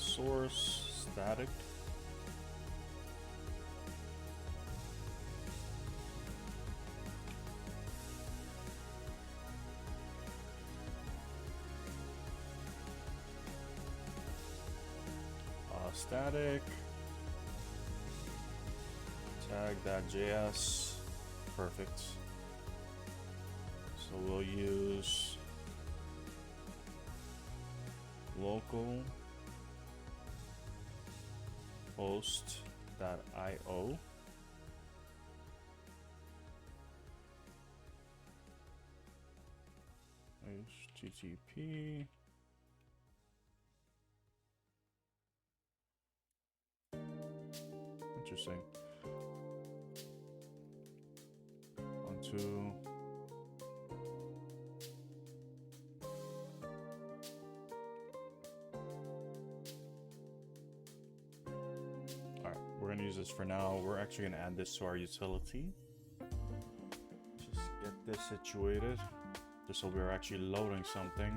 source static. Static. Tag that JS. Perfect. So we'll use local host.io. HTTP. Interesting. 1, 2. Alright, we're gonna use this for now. We're actually gonna add this to our utility. Just get this situated. Just so we're actually loading something.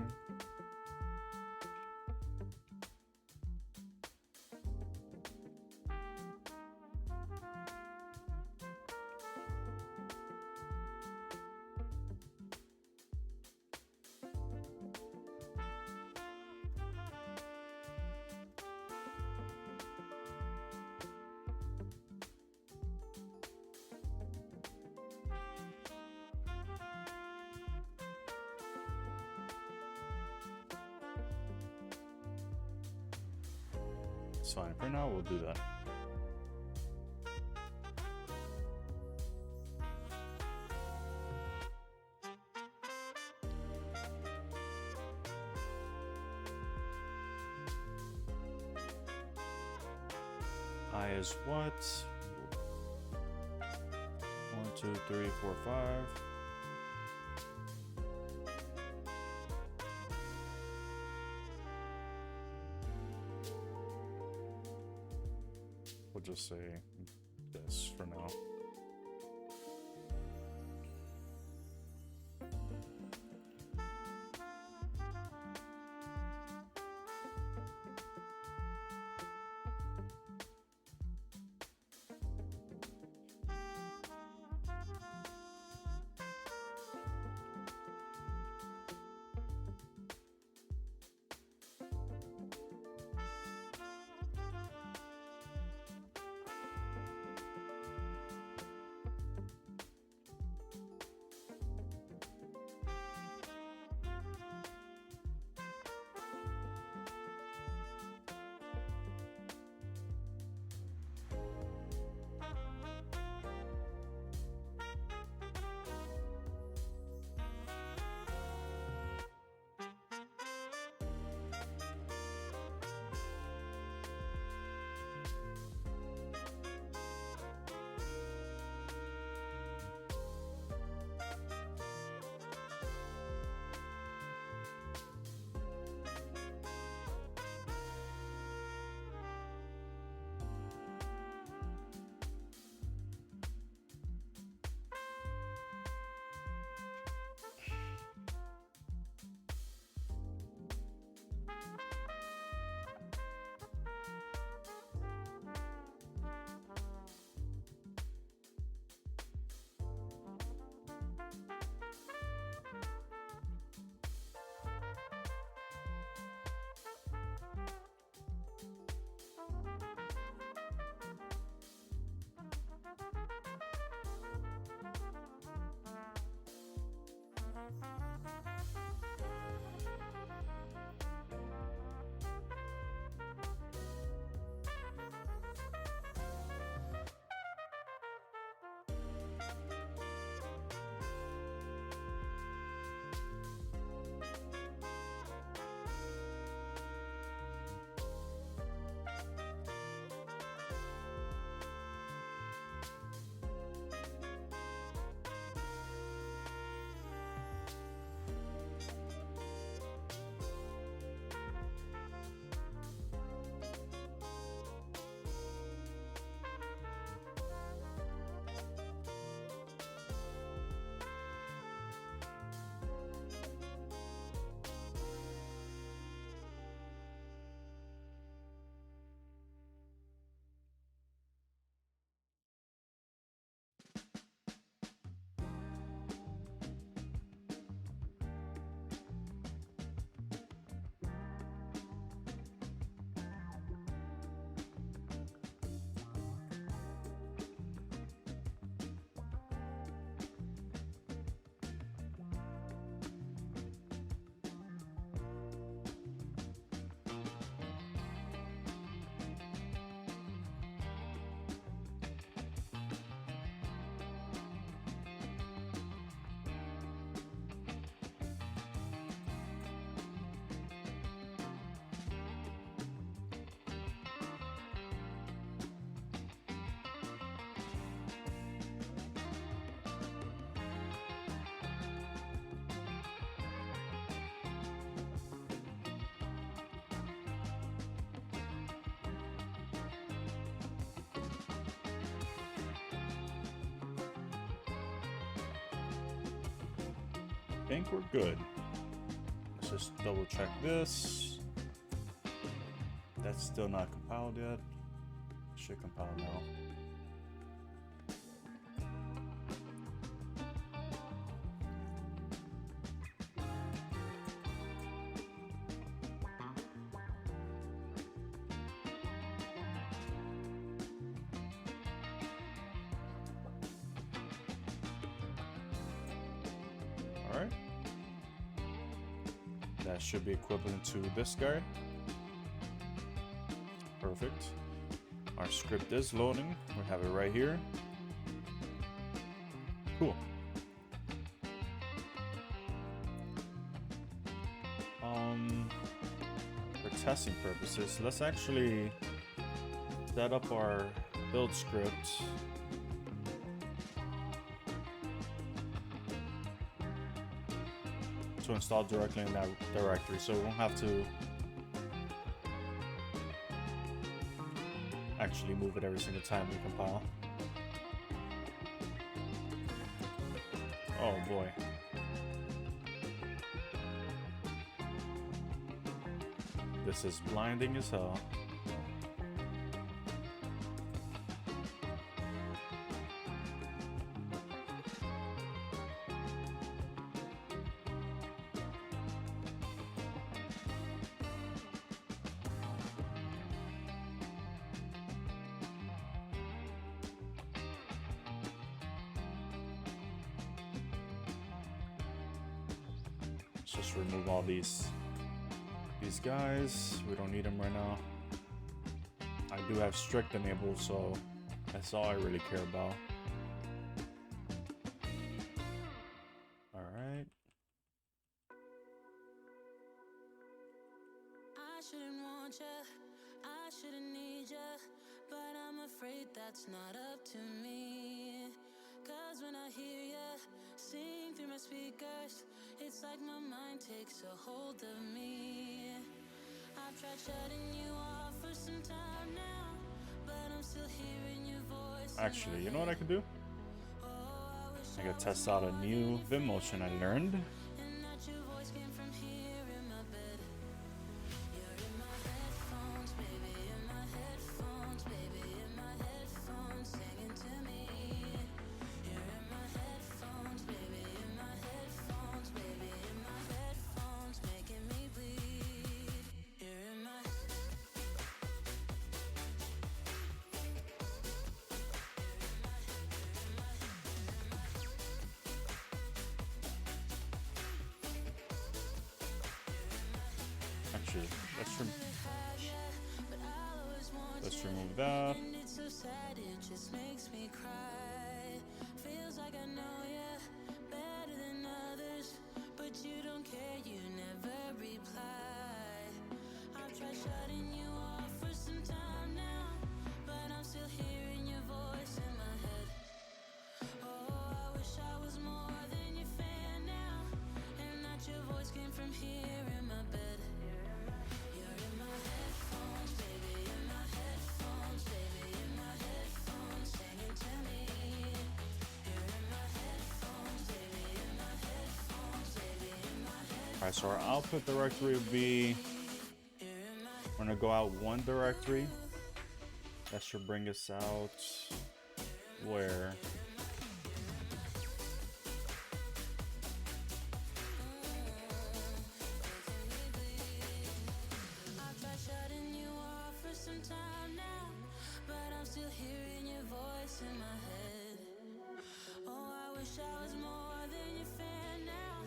It's fine. For now, we'll do that. I is what? 1, 2, 3, 4, 5. We'll just say this for now. think we're good. Let's just double check this. That's still not compiled yet. Should compile now. Alright. That should be equivalent to this guy. Perfect. Our script is loading. We have it right here. Cool. For testing purposes, let's actually set up our build script. To install directly in that directory, so we won't have to actually move it every single time we compile. Oh boy. This is blinding as hell. Let's just remove all these guys. We don't need them right now. I do have strict enabled, so that's all I really care about. All right. I shouldn't want you, I shouldn't need you, but I'm afraid that's not up to me. 'Cause when I hear you sing through my speakers, it's like my mind takes a hold of me. I've tried shutting you off for some time now, but I'm still hearing your voice. Actually, you know what I could do? I could test out a new Vim motion I learned. And that your voice came from here in my bed. You're in my headphones, baby, in my headphones, baby, in my headphones, singing to me. You're in my headphones, baby, in my headphones, baby, in my headphones, making me bleed. You're in my Actually, let's remove that. and it's so sad, it just makes me cry. Feels like I know you better than others, but you don't care, you never reply. I've tried shutting you off for some time now, but I'm still hearing your voice in my head. Oh, I wish I was more than your fan now, and that your voice came from here in my bed. You're in my headphones, baby, in my headphones, baby, in my headphones, singing to me. You're in my headphones, baby, in my headphones, baby, in my headphones. Alright, so our output directory would be, we're gonna go out one directory. That should bring us out where? I've tried shutting you off for some time now, but I'm still hearing your voice in my head. Oh, I wish I was more than your fan now,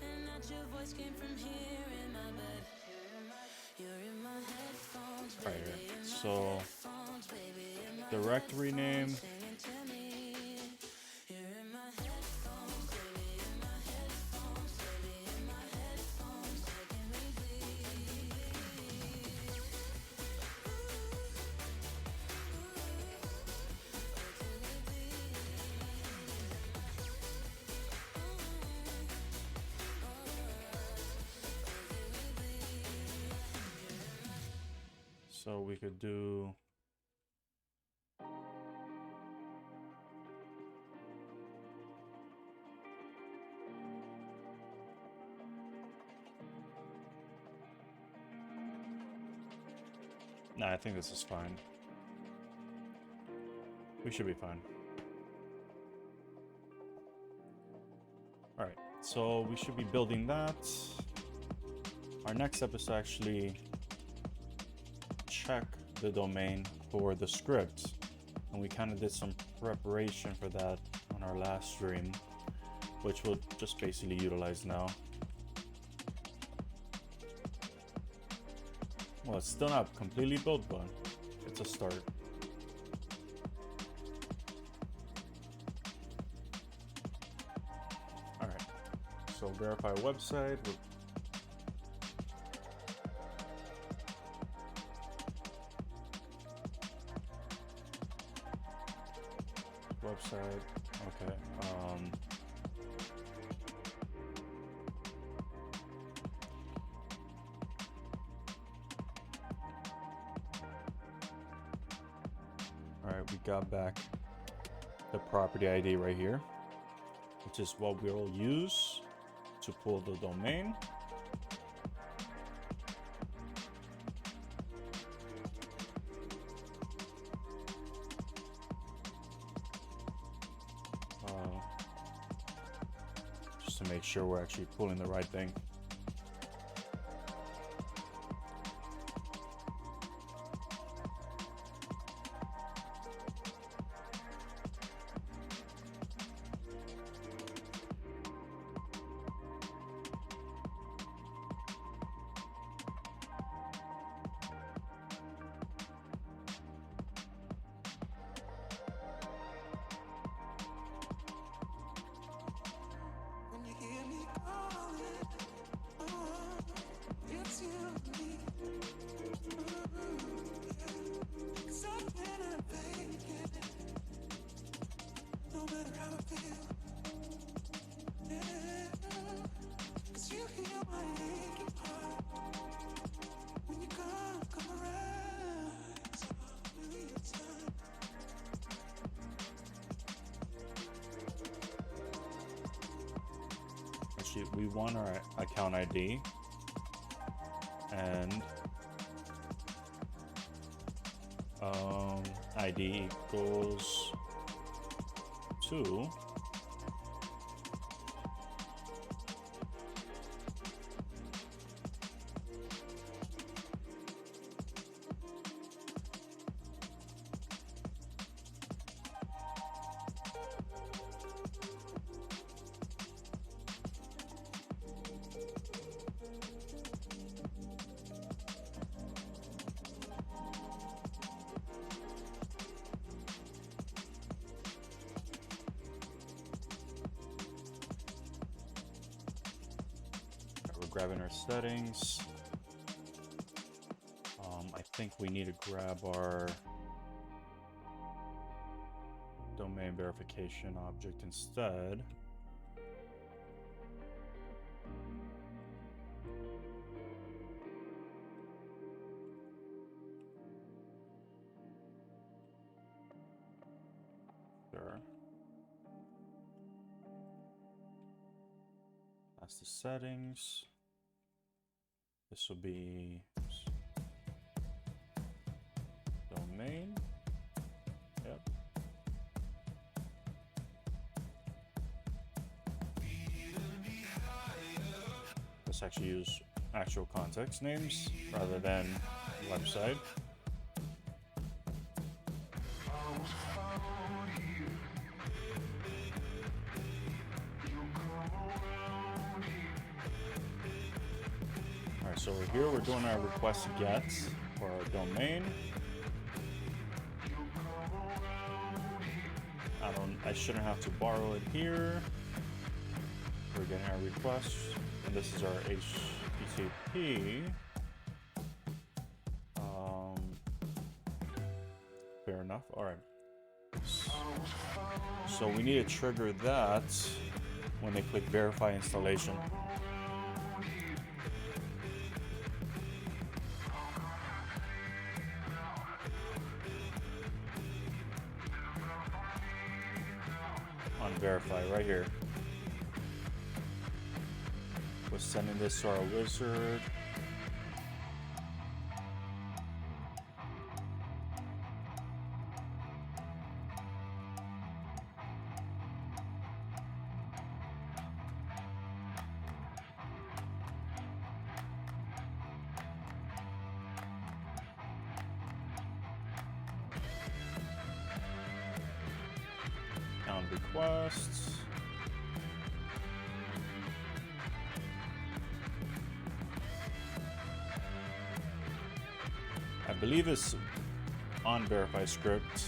and that your voice came from here in my bed. You're in my headphones, baby, Right, in my so headphones, baby, in my directory name. singing to me. You're in my headphones, baby, in my headphones, baby, in my headphones, making me bleed. So we could do Nah, I think this is fine. We should be fine. Alright, so we should be building that. Our next step is to actually check the domain for the script. And we kind of did some preparation for that on our last stream, which we'll just basically utilize now. Well, it's still not completely built, but it's a start. Alright, so verify website. Website, okay. Alright, we got back the property ID right here, which is what we'll use to pull the domain. Just to make sure we're actually pulling the right thing. We want our account ID and ID equals 2 grabbing our settings. I think we need to grab our domain verification object instead. There. That's the settings. This will be domain. Yep. Let's actually use actual context names rather than website. So over here, we're doing our request get for our domain. I shouldn't have to borrow it here. We're getting our request, and this is our HTTP. Fair enough. All right. So we need to trigger that when they click verify installation. Verify right here. We're sending this to our wizard. requests. I believe it's on verify script.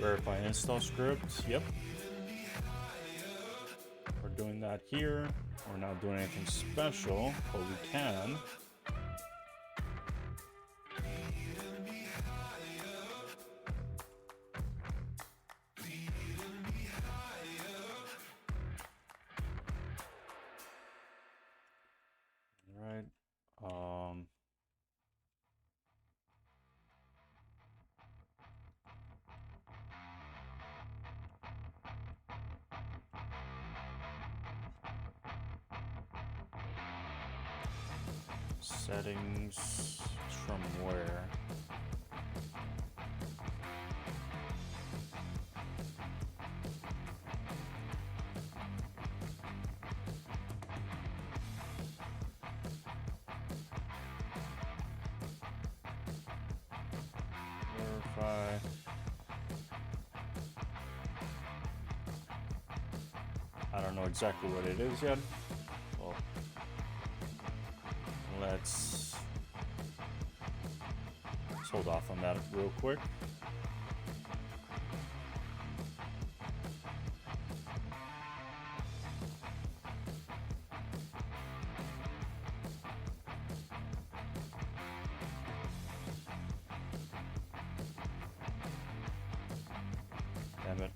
Verify install script. Yep. We're doing that here. We're not doing anything special, but we can. All right. Settings from where? Verify. I don't know exactly what it is yet. Well, let's hold off on that real quick. Damn it.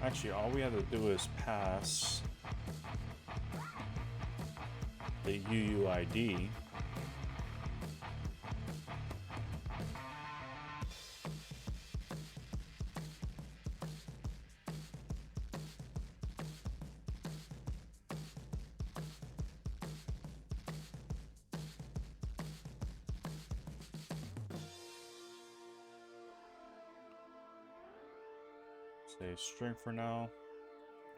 Actually, all we have to do is pass the UUID. Say string for now.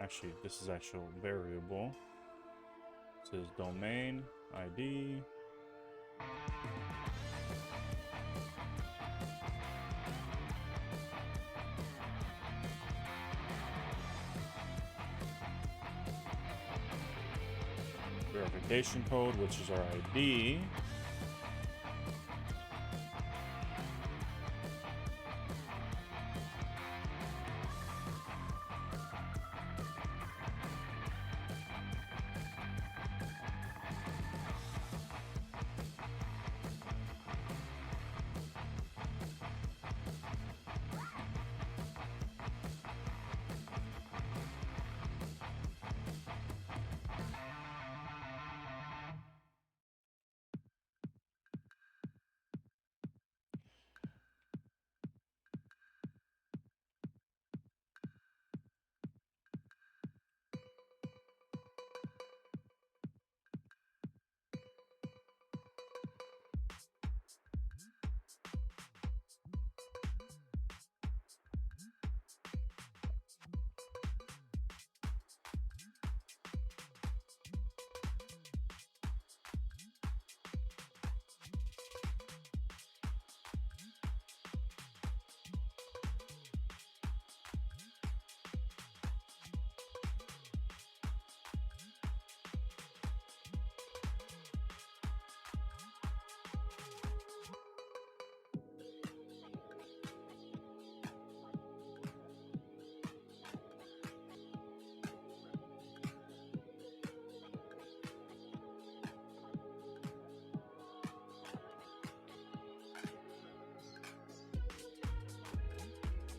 Actually, this is actual variable. It says domain ID. Verification code, which is our ID.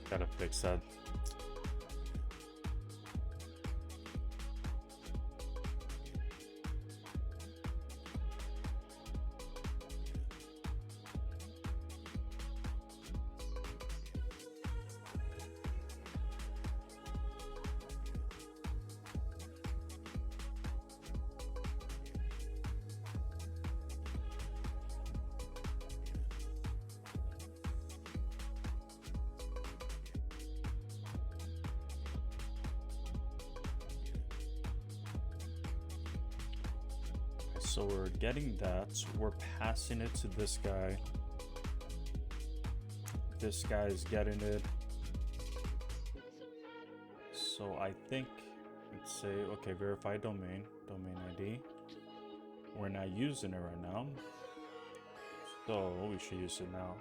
Gotta fix that. So we're getting that. We're passing it to this guy. This guy is getting it. So I think let's say, okay, verify domain ID. We're not using it right now, so we should use it now.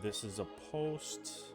This is a post.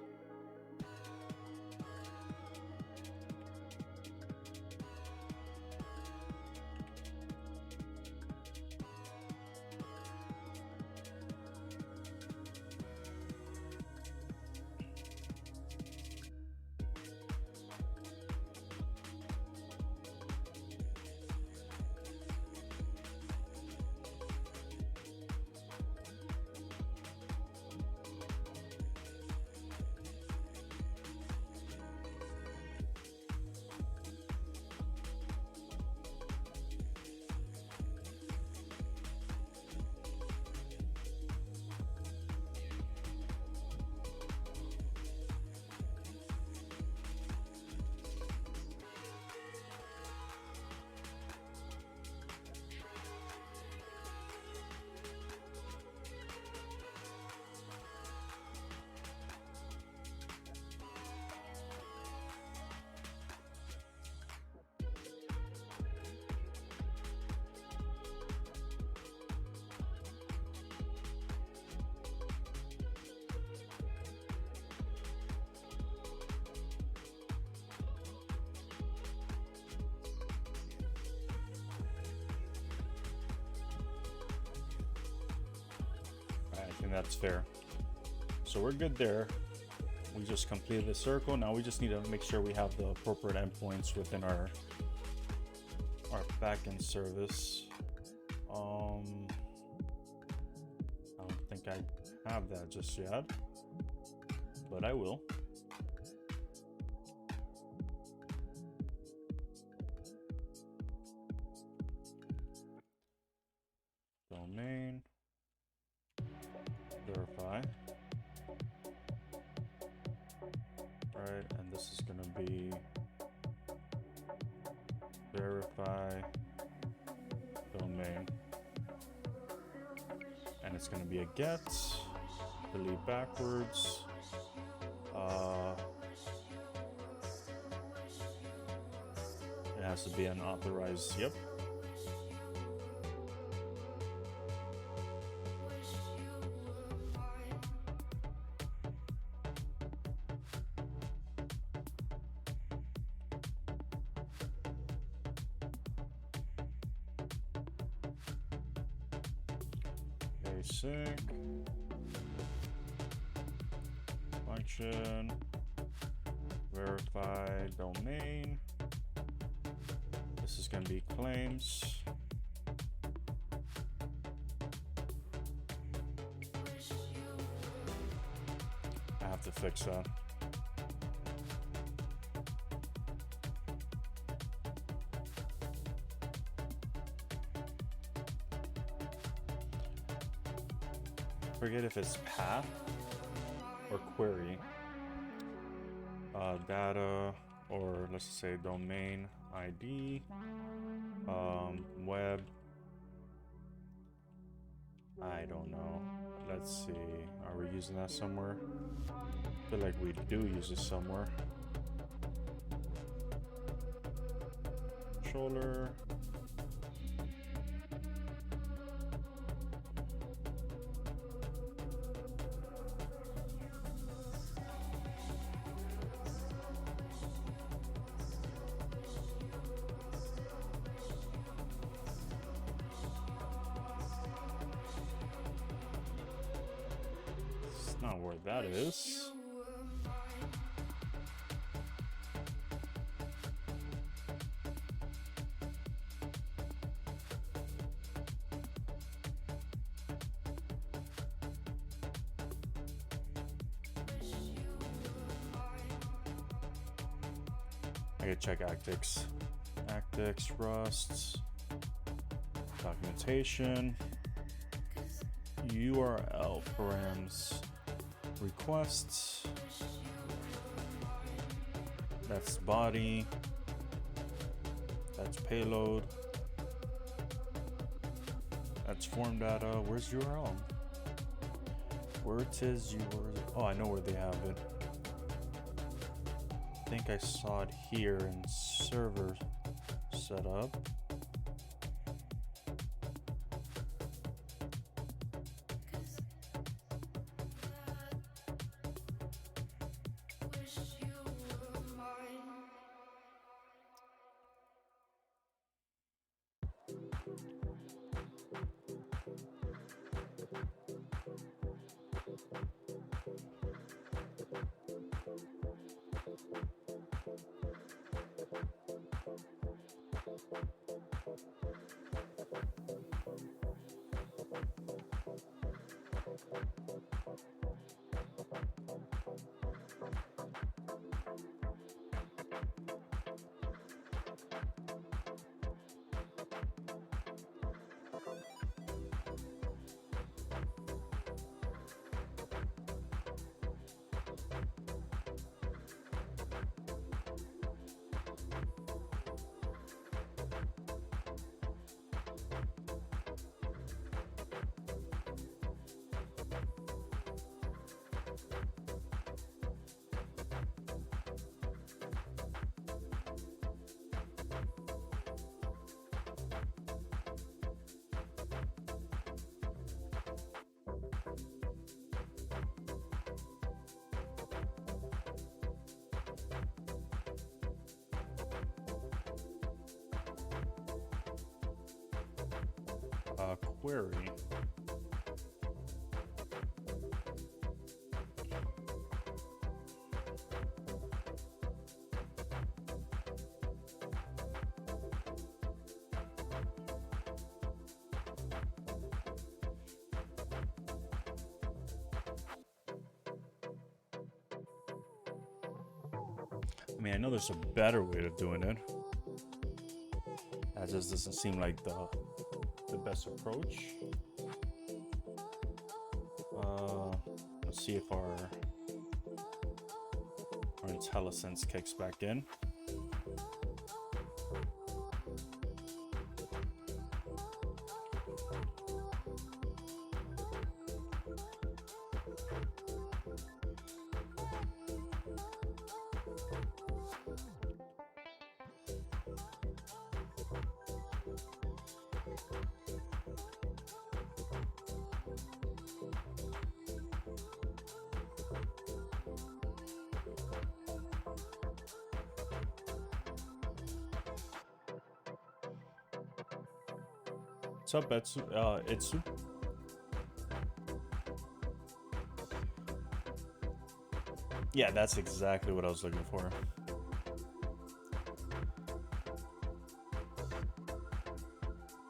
That's fair. So we're good there. We just completed the circle. Now we just need to make sure we have the appropriate endpoints within our backend service. I don't think I have that just yet, but I will. Domain. Verify. Right, and this is going to be verify domain. And it's going to be a get, delete backwards. It has to be an authorized, yep. Sync function verify domain. This is going to be claims. I have to fix that. Forget if it's path or query, data, or let's say domain ID, web. I don't know. Let's see. Are we using that somewhere? I feel like we do use it somewhere. Controller. Not where that is. I gotta check Actix. Actix, Rust, documentation, URL params. Requests, that's body, that's payload, That's form data. Where's URL? Where it is URL? Oh, I know where they have it. I think I saw it here in server setup. Query. I mean, I know there's a better way of doing it. That just doesn't seem like the best approach. Let's see if our IntelliSense kicks back in. What's up, Itsu? Yeah, that's exactly what I was looking for.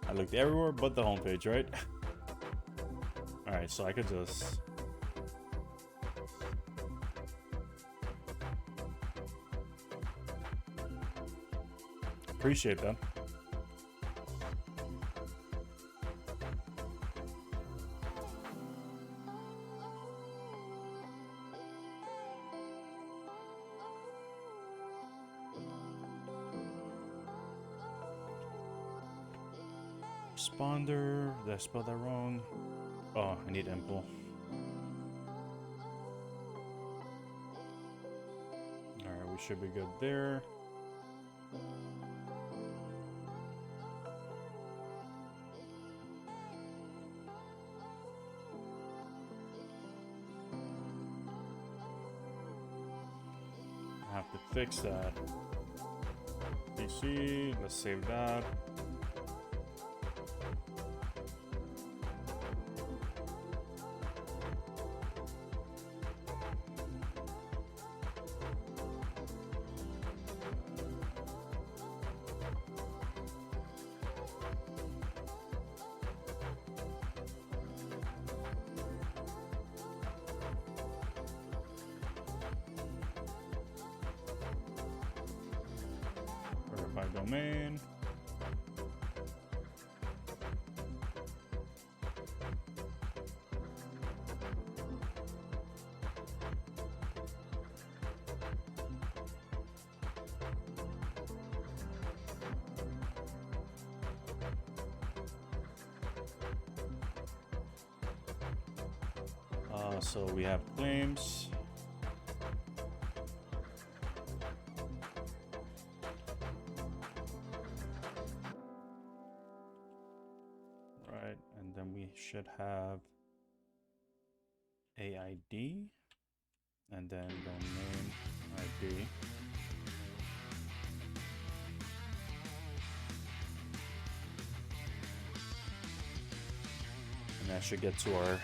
I looked everywhere but the homepage, right? Alright, so I could just... Appreciate that. Responder, did I spell that wrong? Oh, I need impl. Alright, we should be good there. I have to fix that. PC, let's save that. Verify domain. Also, we have claims. Right, and then we should have AID, and then domain ID. And that should get to our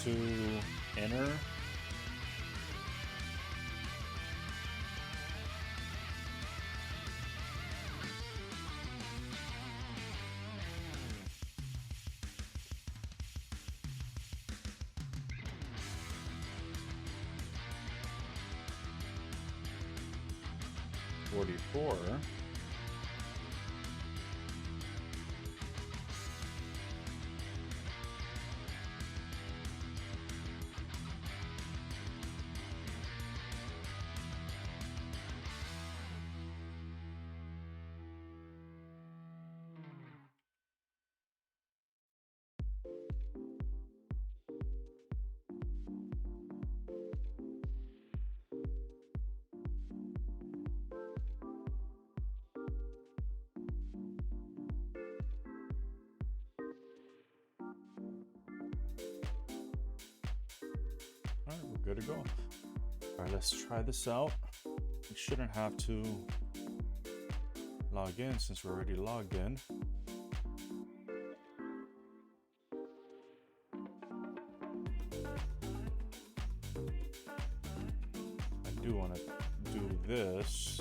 into inner. $44. Alright, we're good to go. Alright, let's try this out. We shouldn't have to log in since we're already logged in. I do want to do this.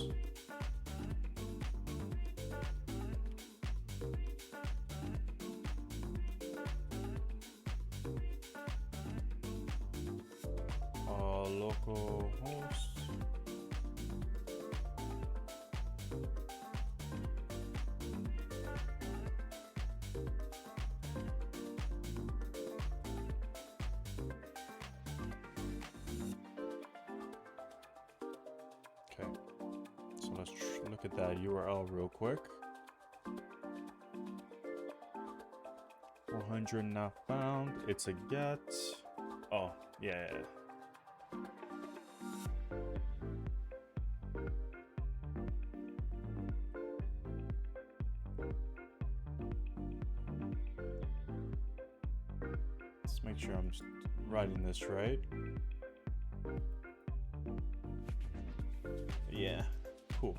Local host. Okay, so let's look at that URL real quick. 400 not found. It's a get. Oh, yeah. Let's make sure I'm writing this right. Yeah, cool.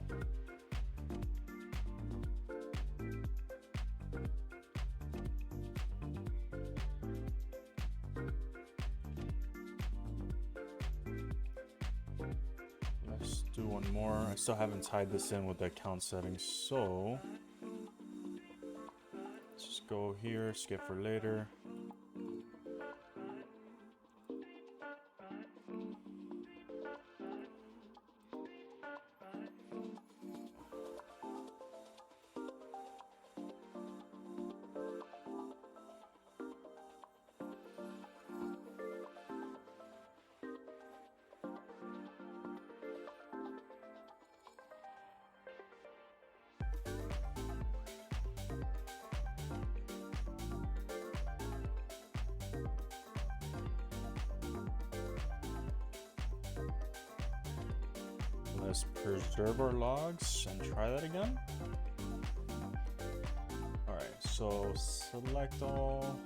Let's do one more. I still haven't tied this in with the account settings, so let's just go here, skip for later. Let's preserve our logs and try that again. All right, so select all.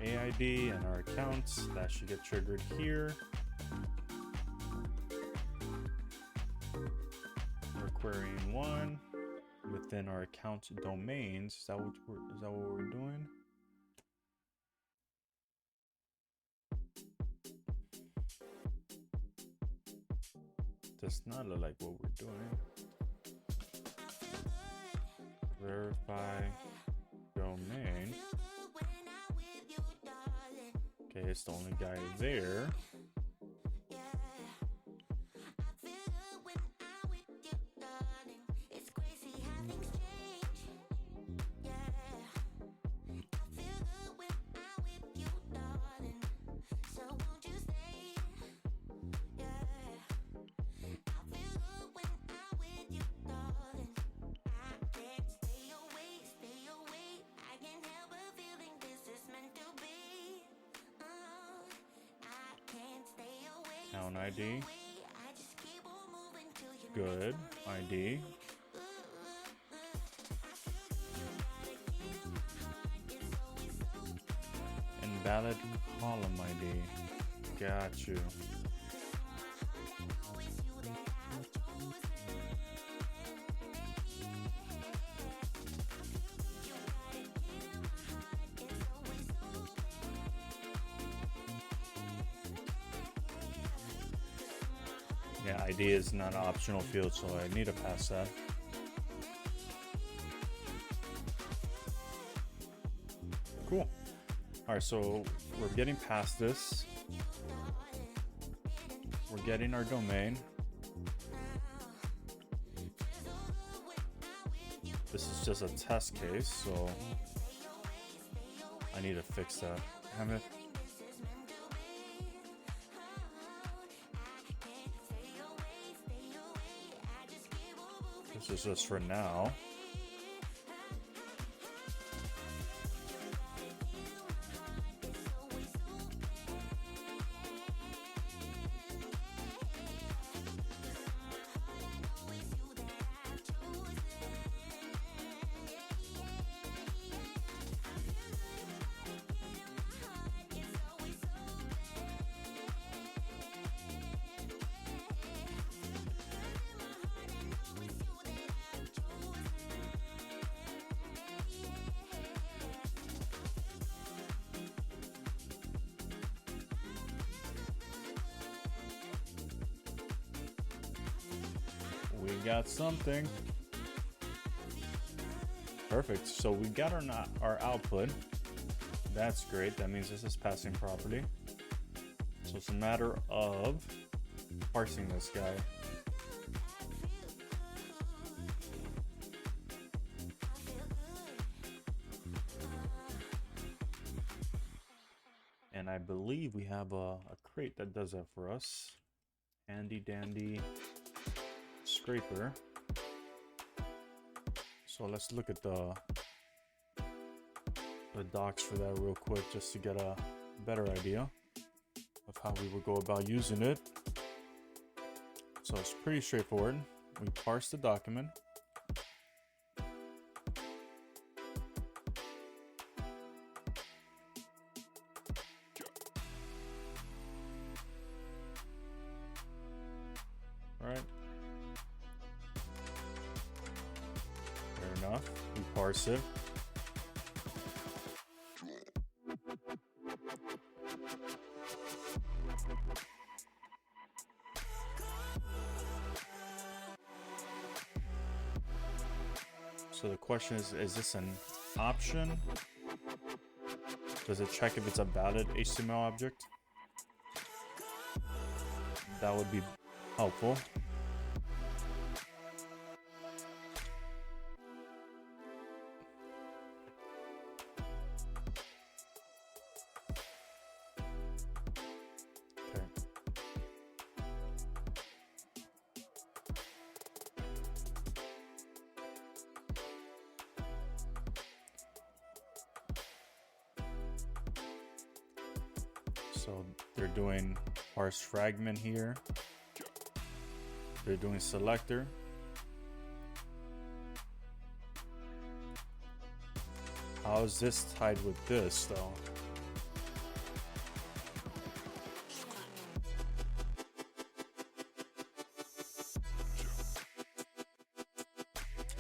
AID and our accounts, that should get triggered here. We're querying one within our account domains. Is that what we're doing? Does not look like what we're doing. Verify domain. Okay, it's the only guy there. Account ID. Good. ID. Invalid column ID. Got you. Yeah, ID is not an optional field, so I need to pass that. Cool. All right, so we're getting past this. We're getting our domain. This is just a test case, so I need to fix that. Damn it. This is just for now. We got something. Perfect. So we got our output. That's great. That means this is passing properly. So it's a matter of parsing this guy. And I believe we have a crate that does that for us. Handy dandy scraper. So let's look at the docs for that real quick, just to get a better idea of how we would go about using it. So it's pretty straightforward. We parse the document. All right. Fair enough. We parse it. So the question is this an option Does it check if it's a valid HTML object? That would be helpful. Okay. So they're doing parse fragment here. They're doing selector. How is this tied with this though?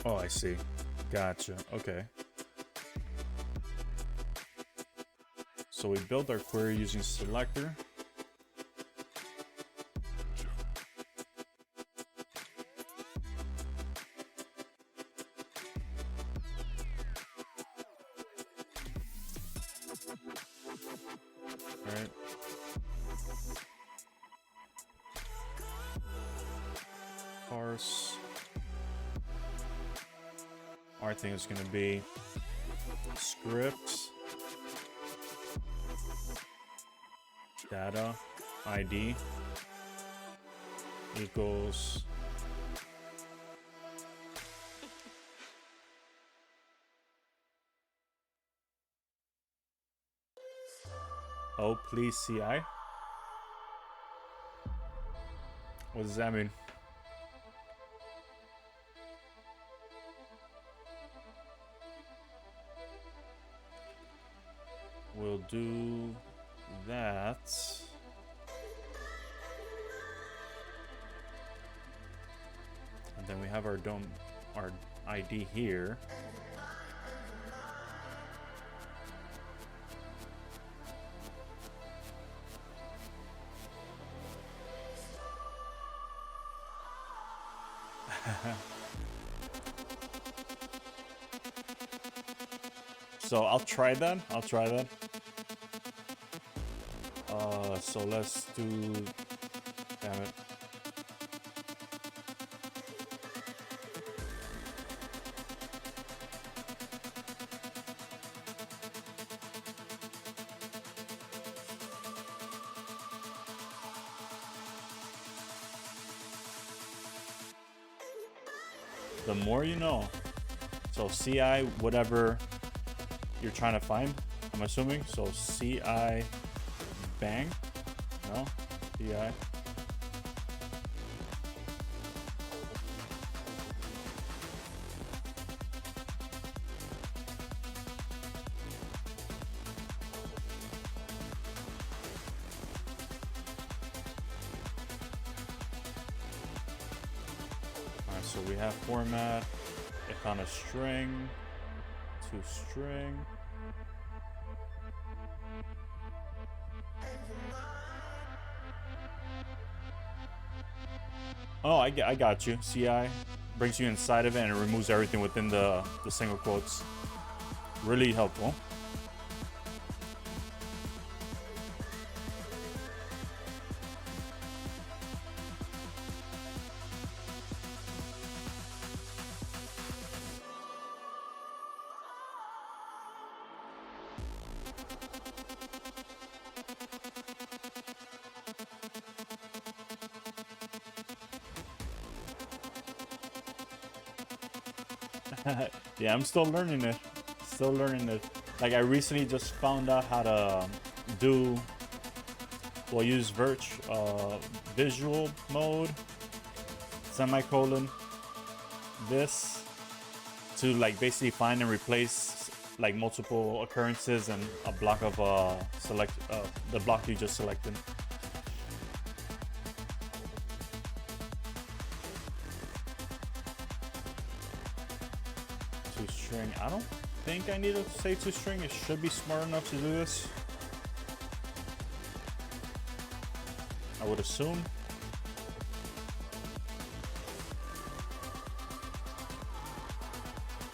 Oh, I see. Gotcha. Okay. So we built our query using selector. All right. Parse. Our thing is going to be scripts, data, ID equals oh please CI. What does that mean? We'll do that. And then we have our ID here. So I'll try that. So let's do, damn it. The more you know. So CI, whatever you're trying to find, I'm assuming. So CI bang, no, CI. Alright, so we have format, icon of string, to string. Oh, I got you. CI brings you inside of it and it removes everything within the single quotes. Really helpful. Yeah, I'm still learning it. Like I recently just found out how to use visual mode, semicolon, this, to like basically find and replace like multiple occurrences and a block of the block you just selected. String. I don't think I need to say to string. It should be smart enough to do this. I would assume.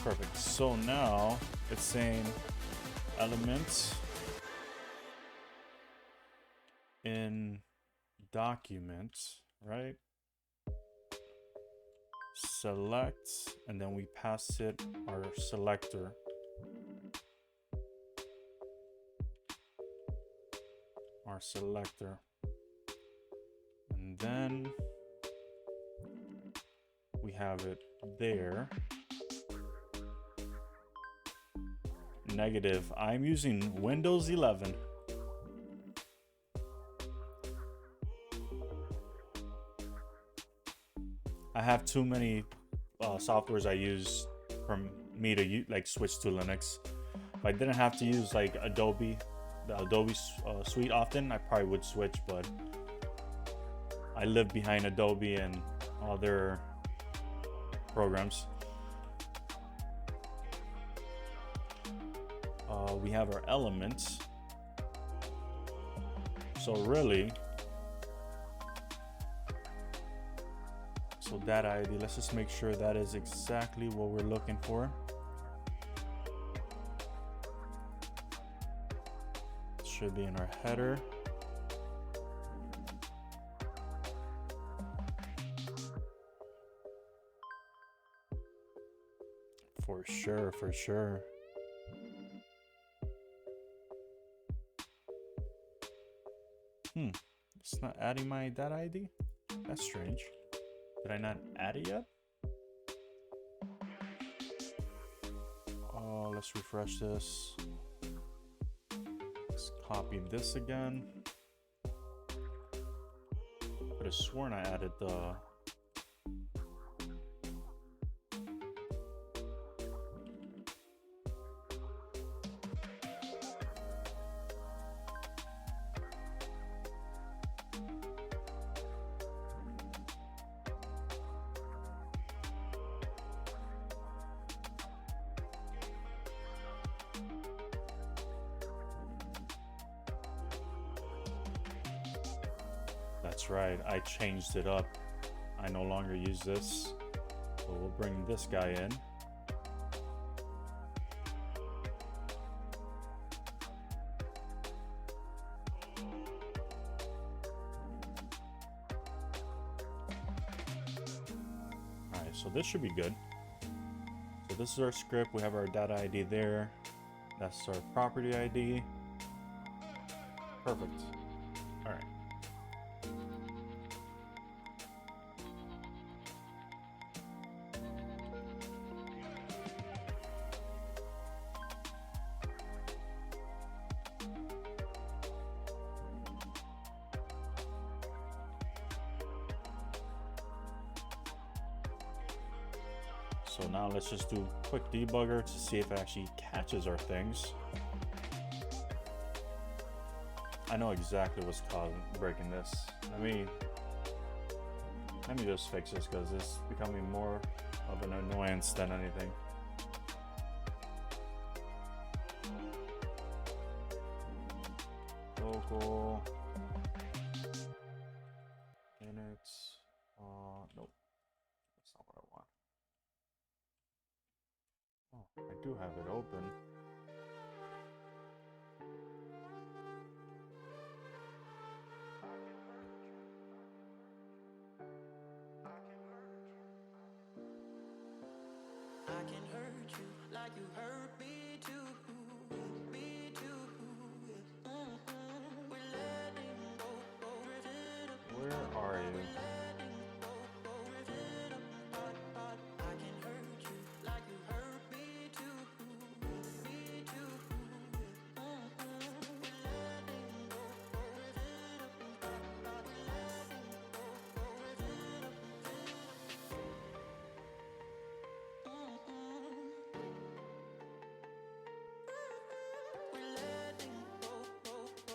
Perfect. So now it's saying elements in documents, right? Select, and then we pass it our selector. Our selector. And then we have it there. Negative. I'm using Windows 11. I have too many softwares I use from me to like switch to Linux. If I didn't have to use like Adobe, the Adobe suite often, I probably would switch, but I live behind Adobe and other programs. We have our elements. So really, so data ID, let's just make sure that is exactly what we're looking for. It should be in our header. For sure, for sure. It's not adding my data ID? That's strange. Did I not add it yet? Oh, let's refresh this. Let's copy this again. Could have sworn I added the... That's right, I changed it up. I no longer use this. So we'll bring this guy in. Alright, so this should be good. So this is our script. We have our data ID there. That's our property ID. Perfect. Alright. So now let's just do a quick debugger to see if it actually catches our things. I know exactly what's causing breaking this. Let me just fix this because it's becoming more of an annoyance than anything. Local inits. Nope, that's not what I want. Oh, I do have it open. I can hurt you like you hurt me too, me too. We're letting go, Where are you? I can hurt you like you hurt me too, me too.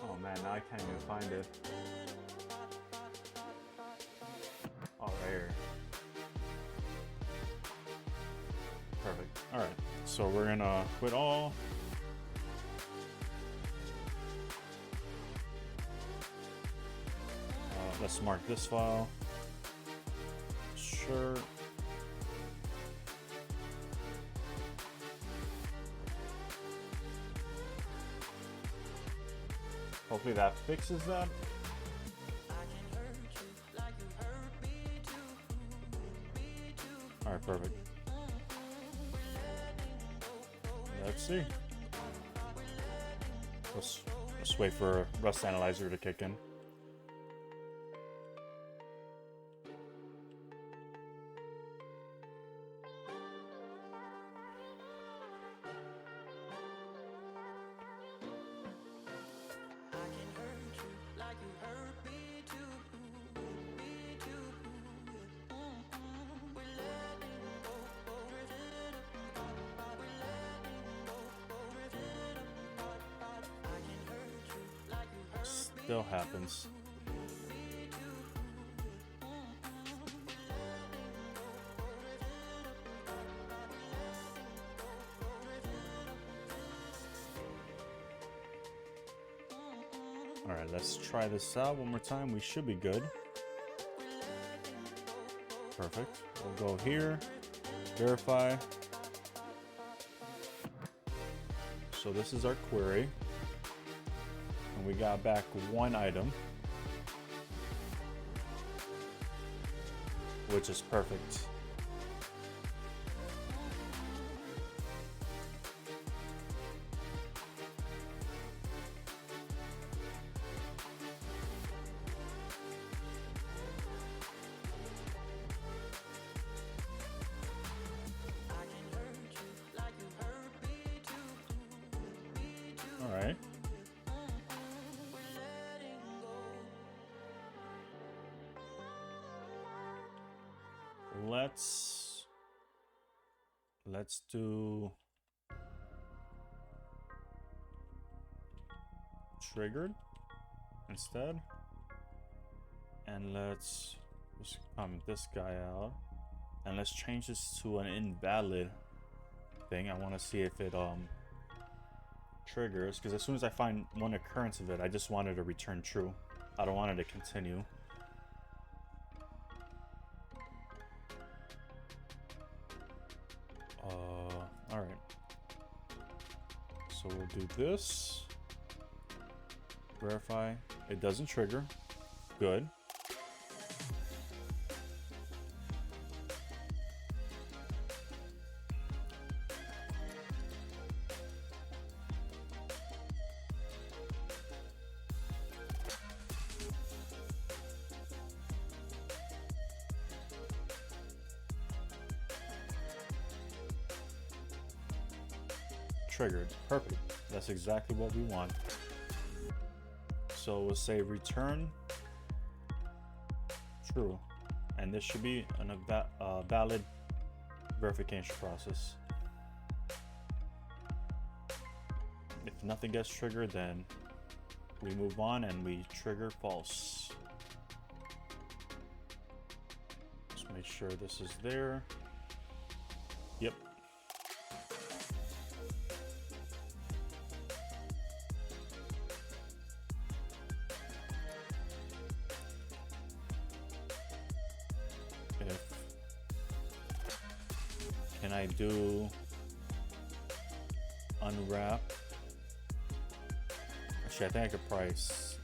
Oh man, now I can't even find it. Oh, right here. Perfect. Alright, so we're gonna quit all. Let's mark this file. Sure. Hopefully that fixes that. right, perfect. Let's see. Let's wait for Rust Analyzer to kick in. Still happens. All right, let's try this out one more time. We should be good. Perfect. We'll go here, verify. So this is our query. And we got back one item, which is perfect. All right. Let's do triggered instead, and let's just comment this guy out, and let's change this to an invalid thing. I want to see if it triggers, because as soon as I find one occurrence of it, I just wanted to return true. I don't want it to continue. All right. So we'll do this. Verify. It doesn't trigger. Good. Triggered. Perfect. That's exactly what we want. So we'll say return true, and this should be a valid verification process. If nothing gets triggered, then we move on and we trigger false. Just make sure this is there. Yep. Can I do unwrap? Actually, I think I could price.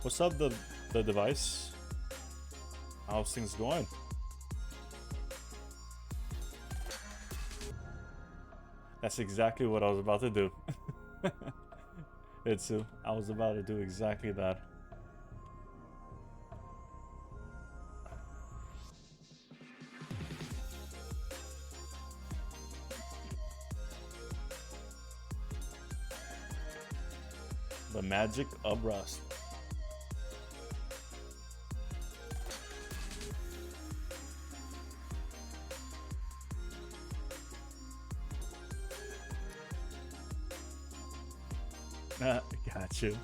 What's up, the device? How's things going? That's exactly what I was about to do. Itsu, I was about to do exactly that. The magic of Rust. Got you.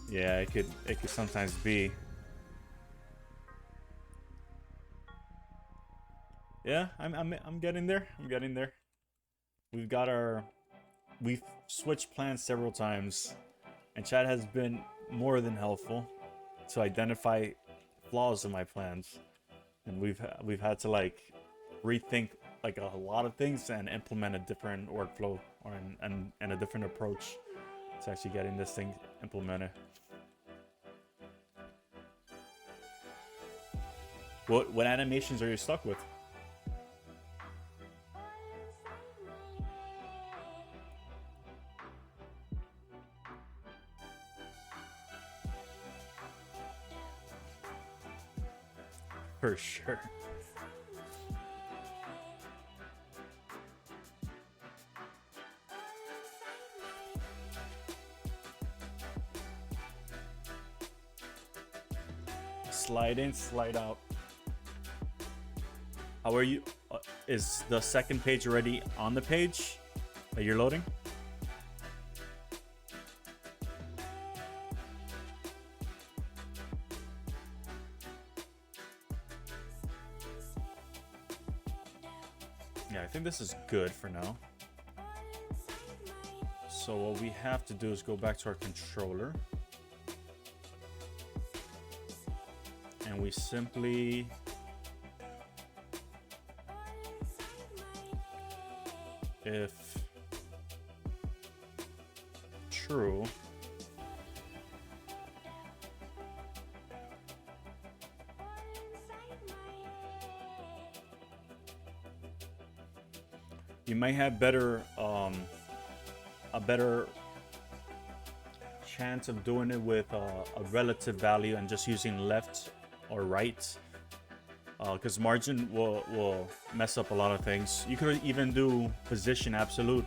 Yeah, it could sometimes be. Yeah, I'm getting there. I'm getting there. We've switched plans several times, and Chad has been more than helpful to identify flaws in my plans, and we've had to like rethink like a lot of things and implement a different workflow or and a different approach to actually getting this thing implemented. What animations are you stuck with? For sure. Slide in, slide out. How are you? Is the second page already on the page that you're loading? Yeah, I think this is good for now. So what we have to do is go back to our controller. And we simply if true, you might have a better chance of doing it with a relative value and just using left or right, because margin will mess up a lot of things. You could even do position absolute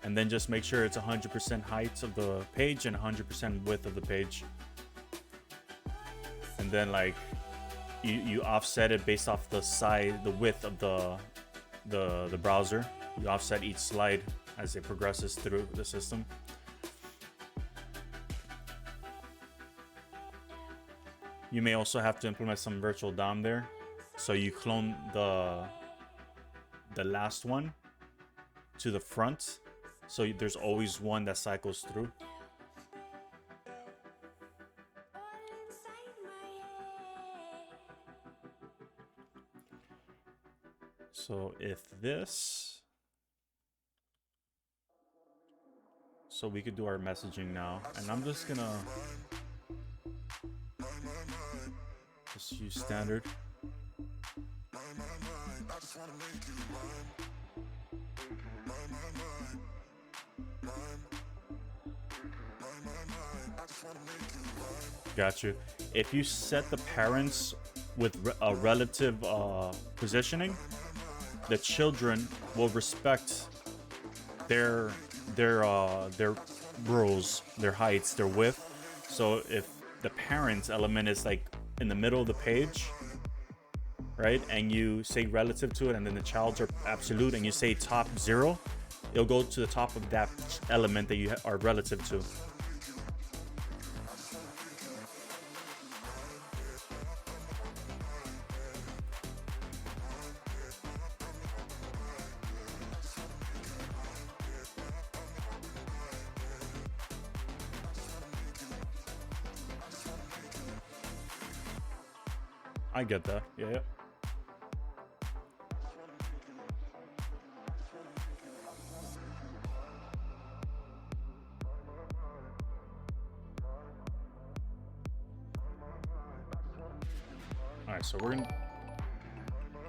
and then just make sure it's 100% height of the page and 100% width of the page, and then like you offset it based off the width of the browser. You offset each slide as it progresses through the system. You may also have to implement some virtual DOM there, so you clone the last one to the front, so there's always one that cycles through. So if this, so we could do our messaging now, and I'm just gonna just use standard. Got you. If you set the parents with a relative positioning, the children will respect their rules, their heights, their width. So if the parents element is like in the middle of the page, right, and you say relative to it, and then the child's are absolute, and you say top 0, it'll go to the top of that element that you are relative to. I get that. Yeah. All right, so we're gonna.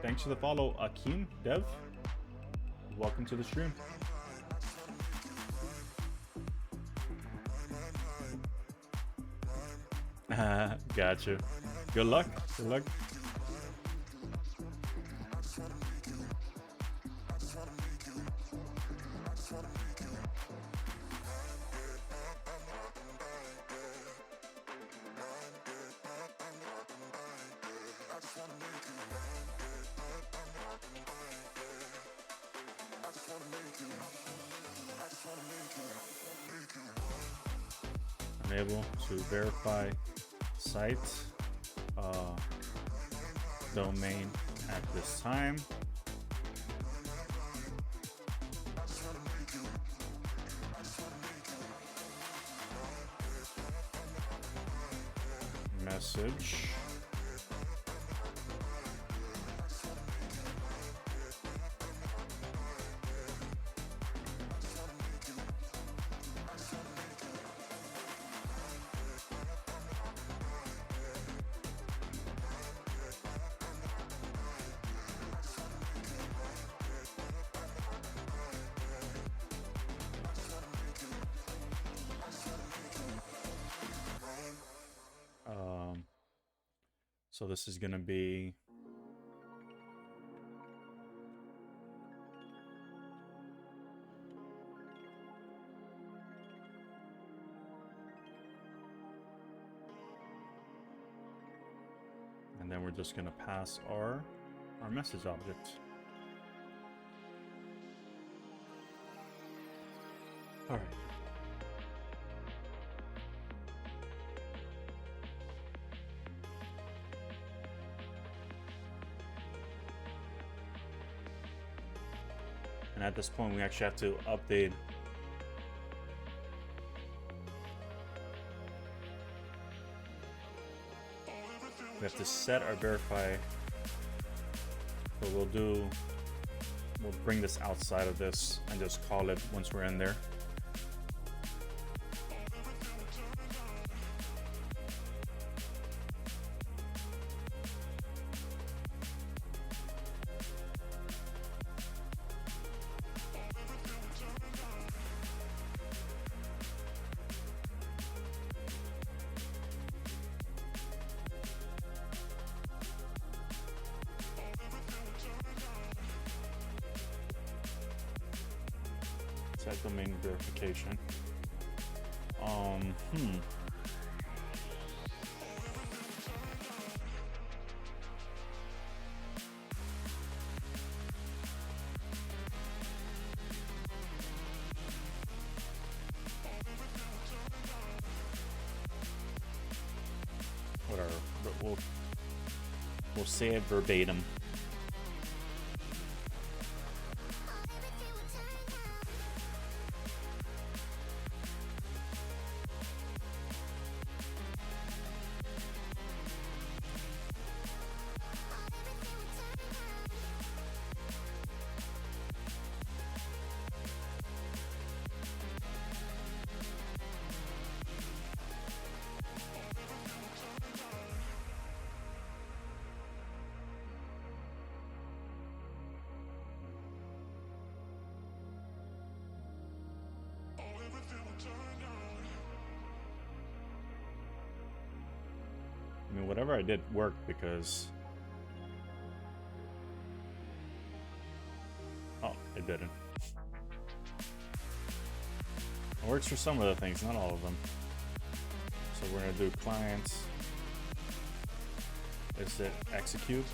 Thanks for the follow, Akeem Dev. Welcome to the stream. Gotcha. Good luck. Good luck. Unable to verify site domain at this time. Message. So this is going to be and then we're just going to pass our message object. All right. And at this point, we actually have to update we have to set our verify. So we'll bring this outside of this and just call it once we're in there. Set domain verification. Whatever, but we'll say it verbatim. I mean, whatever I did worked because... Oh, it didn't. It works for some of the things, not all of them. So we're gonna do clients. Is it execute?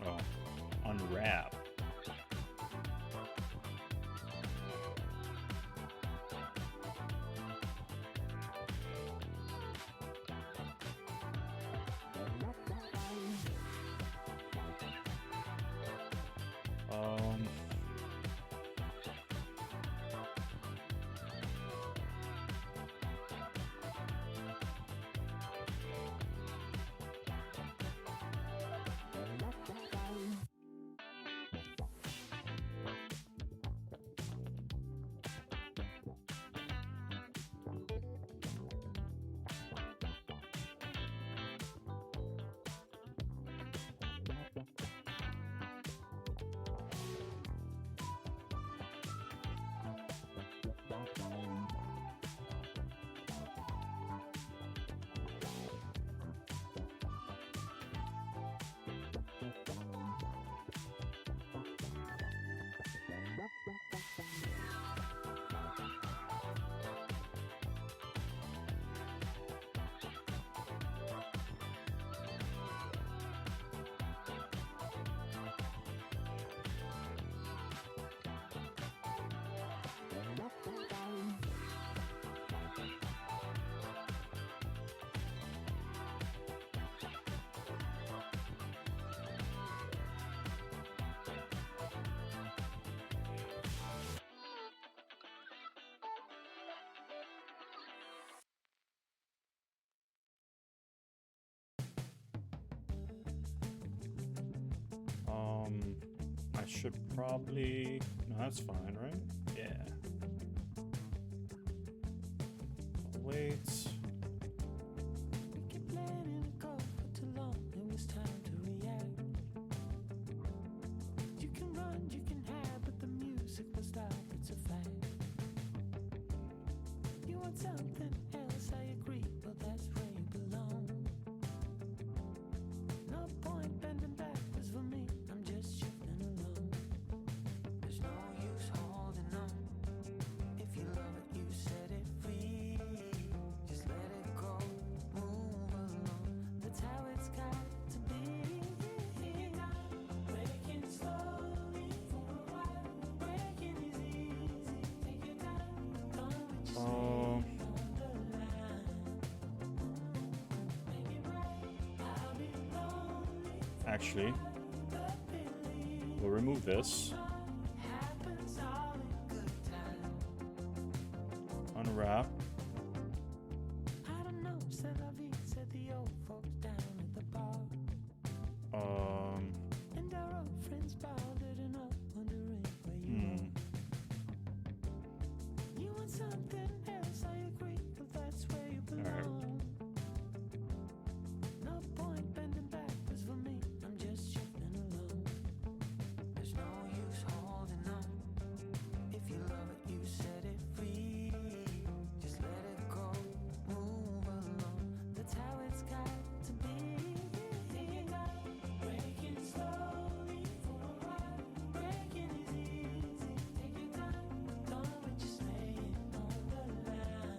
go. Unwrap. I should probably... No, that's fine, right? Yeah. Wait. We kept letting it go for too long. It was time to react. You can run, you can hide, but the music will stop. It's a fact. You want something else? I agree. Well, that's where you belong. No point bending backwards for me. I'm just shifting along. There's no use holding on. If you love it, you set it free. Just let it go, move along. That's how it's got to be. Breaking slowly for a while. Breaking is easy. Take your time. Don't just lay on the line. Make it right. I'll be lonely. Actually, we'll remove this. Happens all in good time. Unwrap. I don't know, c'est la vie, said the old folks down at the bar. And our old friends bowed it up, wondering where you are. You want something else, I agree, but that's where you belong. No point bending backwards for me, I'm just shifting along. There's no use holding on. If you love it, you set it free. Just let it go, move along. That's how it's got to be. Breaking slowly for a while. Breaking is easy. Take your time. Don't just lay it on the line.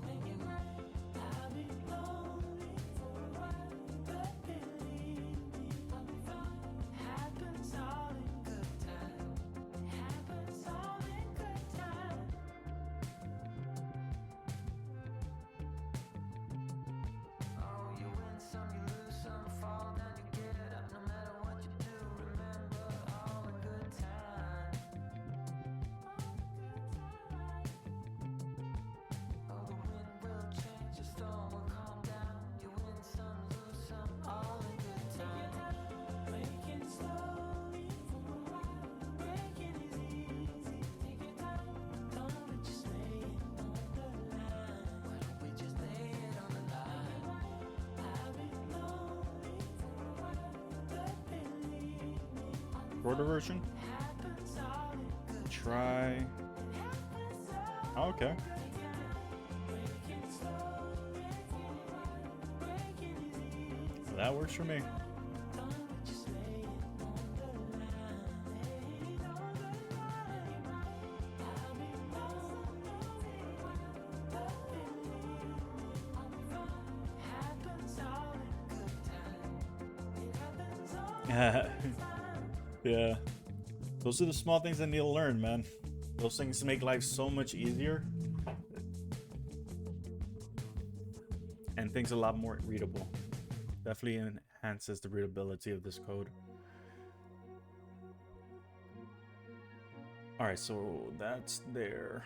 Make it right. I'll be lonely for a while, but believe me, I'll be fine. Happens all in good time. Happens all in good time. Oh, you win some, you lose some, fall down, you get up. No matter what you do, remember all in good time. Oh, the wind will change, the storm will calm down. You win some, lose some, all in good time. Breaking slowly for a while. Breaking is easy. Take your time. Don't just lay it on the line. Why don't we just lay it on the line? I'll be lonely for a while, but believe me, I'll be Shorter version. happens all in good Try. happens all Oh, okay. breaking slowly for a while. Breaking is easy. That works for me. Don't just lay it on the line. Lay it on the line. I'll be lonely for a while, but believe me, I'll be fine. Happens all in good time. It happens Yeah. Those are the small things I need to learn, man. Those things make life so much easier. And things a lot more readable. Definitely enhances the readability of this code. Alright, so that's there.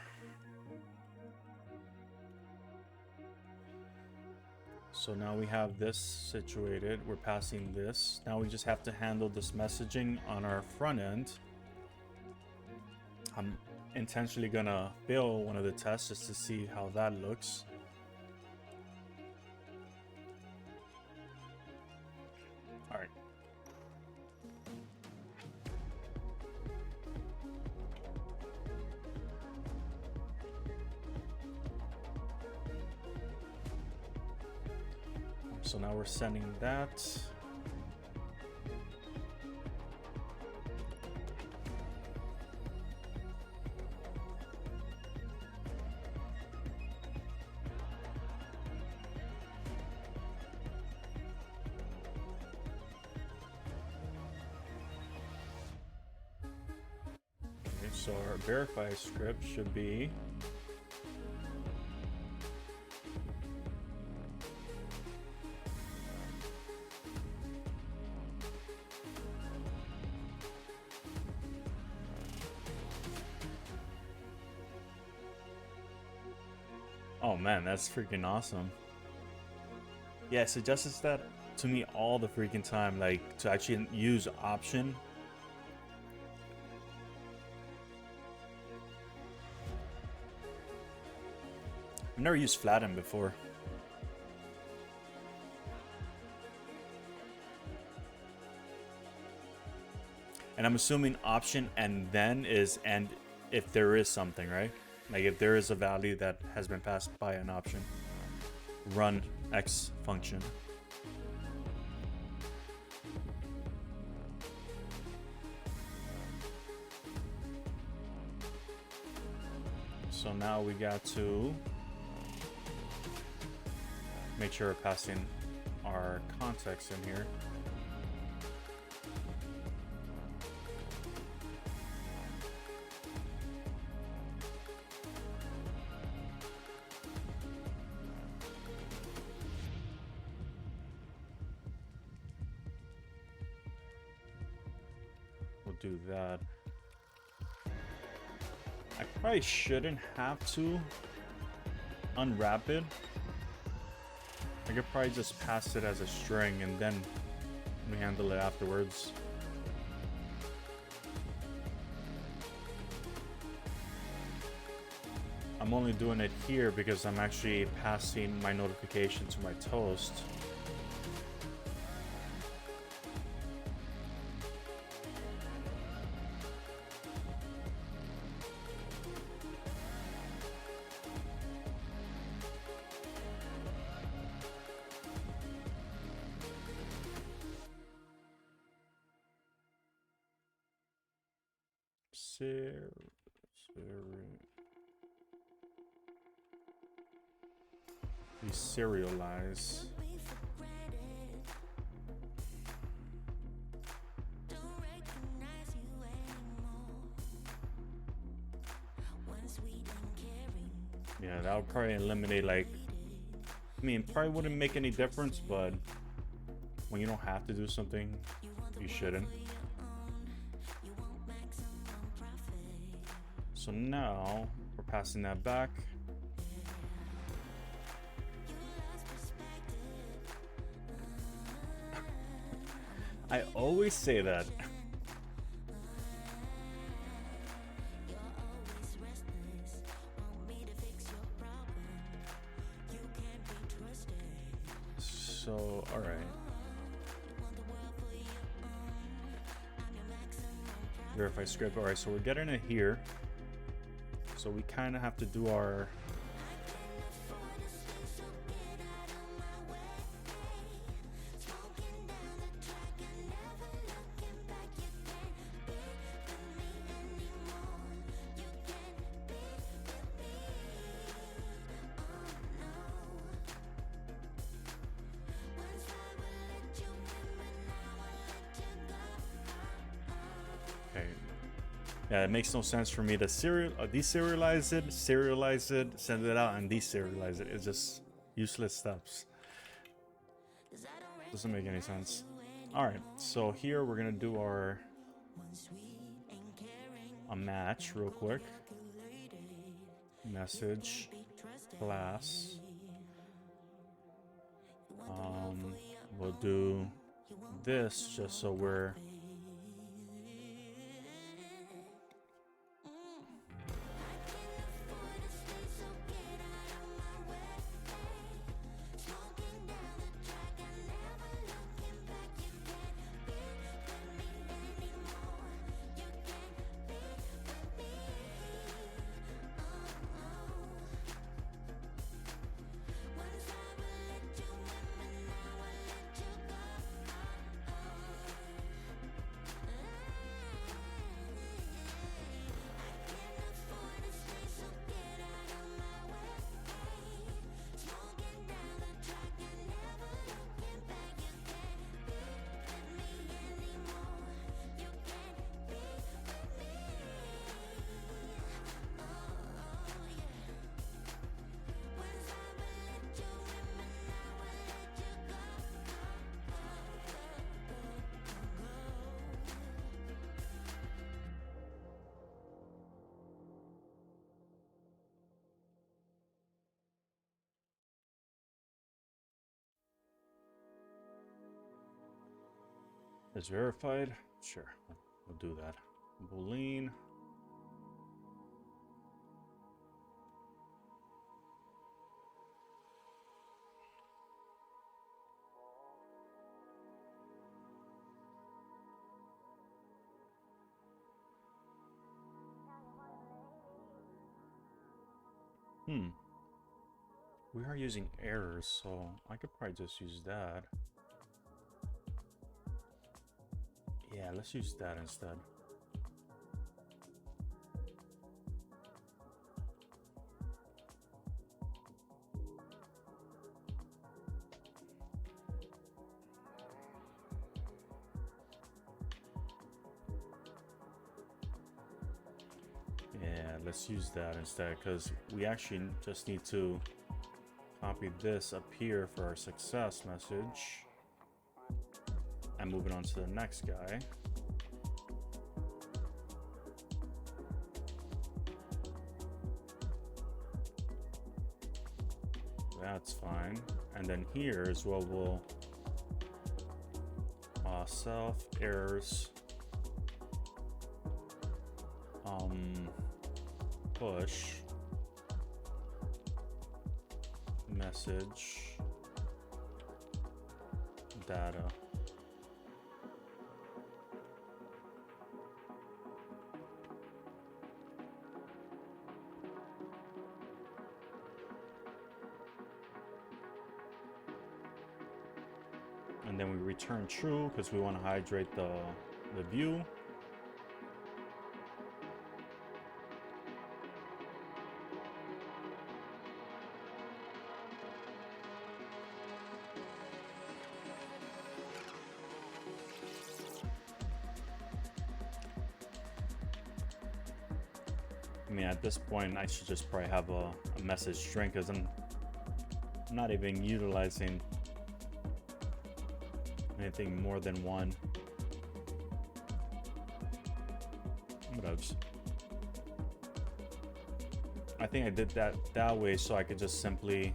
So now we have this situated. We're passing this. Now we just have to handle this messaging on our front end. I'm intentionally gonna fail one of the tests just to see how that looks. All right. So now we're sending that. Okay, so our verify script should be oh man, that's freaking awesome. Yeah, it suggests that to me all the freaking time, like to actually use option. I've never used flatten before. And I'm assuming option and then is and if there is something, right? Like if there is a value that has been passed by an option. Run X function. So now we got to make sure we're passing our context in here. We'll do that. I probably shouldn't have to unwrap it. I could probably just pass it as a string and then we handle it afterwards. I'm only doing it here because I'm actually passing my notification to my toast. We serialize. Yeah, that would probably eliminate, like, I mean, probably wouldn't make any difference, but when you don't have to do something, you shouldn't. So now we're passing that back. I always say that. So, all right. Verify script. All right, so we're getting it here. So we kind of have to do our Yeah, it makes no sense for me to deserialize it, send it out, and deserialize it. It's just useless steps. Doesn't make any sense. All right, so here we're gonna do a match real quick. Message class. We'll do this just so we're is verified. Sure, we'll do that. Boolean. We are using errors, so I could probably just use that. Yeah, let's use that instead. Yeah, let's use that instead, because we actually just need to copy this up here for our success message and move it on to the next guy. That's fine. And then here is where we'll self errors push message data. And then we return true because we want to hydrate the view. I mean, at this point, I should just probably have a message string because I'm not even utilizing anything more than one. Whatevs. I think I did that way so I could just simply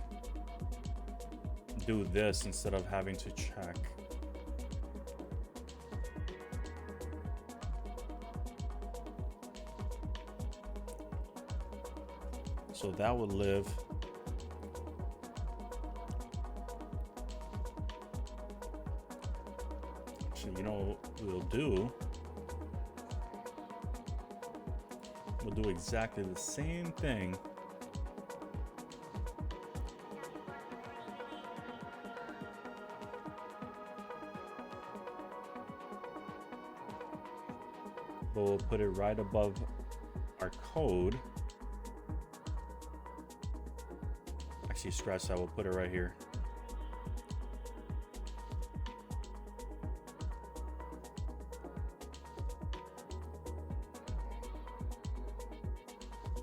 do this instead of having to check. So that would live. So you know what we'll do? We'll do exactly the same thing. But we'll put it right above our code. Actually, scratch that. We'll put it right here.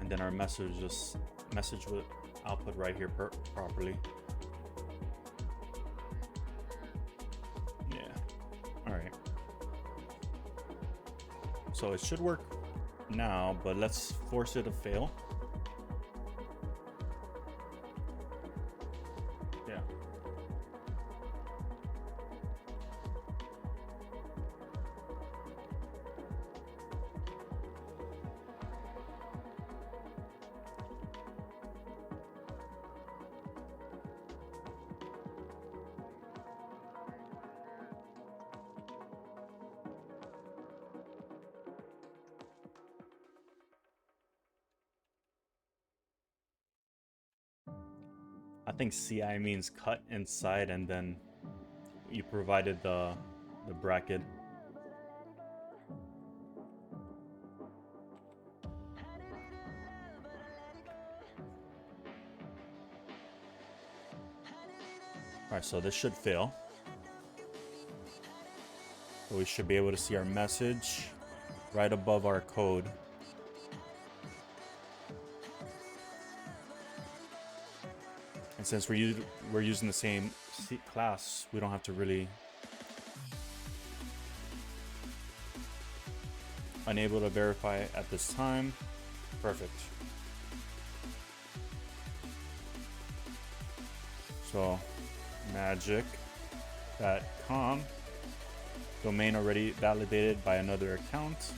and then our message will output right here properly. Yeah. All right. So it should work now, but let's force it to fail. Yeah. I think CI means cut inside, and then you provided the bracket. Alright, so this should fail. So we should be able to see our message right above our code. And since we're using the same class, we don't have to really unable to verify at this time. Perfect. So magic.com, domain already validated by another account.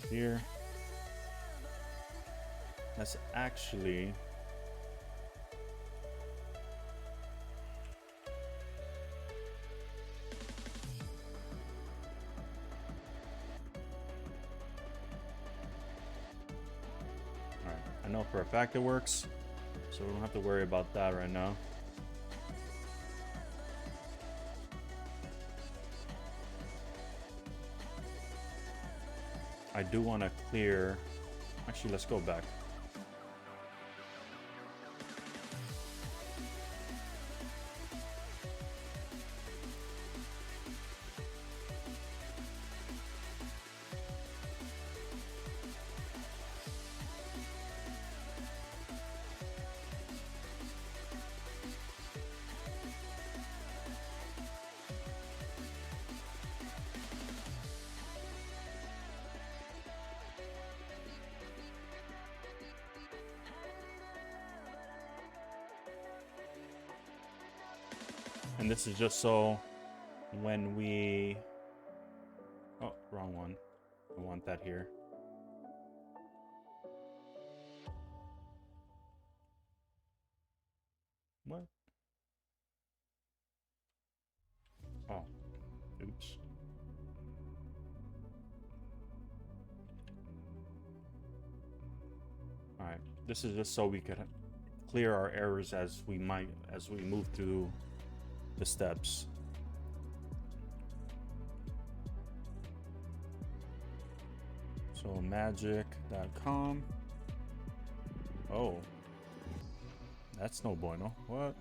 Here. Let's actually I know for a fact it works, so we don't have to worry about that right now. I do want to clear. Actually, let's go back. And this is just so when we... Oh, wrong one. I want that here. What? Oh, oops. All right, this is just so we could clear our errors as we move through the steps. So magic.com. Oh, that's no bueno. What?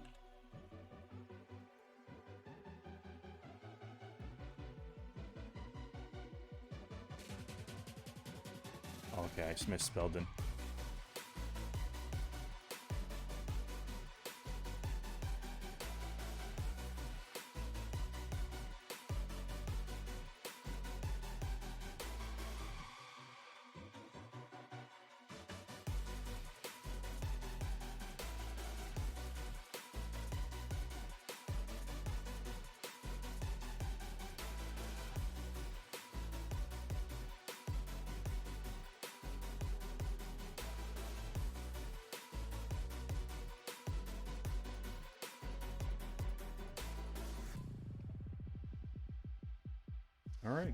Okay, I misspelled it. All right.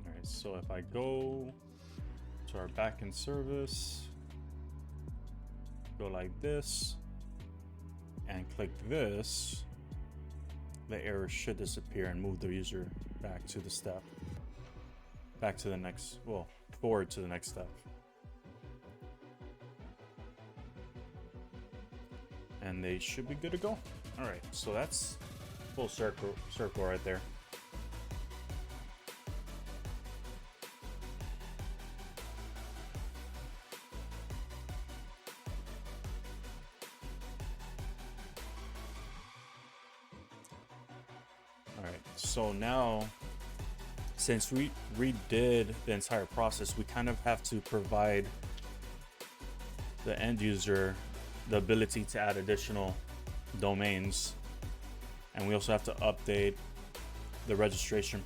All right, so if I go to our backend service, go like this, and click this, the error should disappear and move the user back to the step, back to the next, well, forward to the next step. and they should be good to go. All right, so that's full circle right there. All right, so now, since we redid the entire process, we kind of have to provide the end user the ability to add additional domains, and we also have to update the registration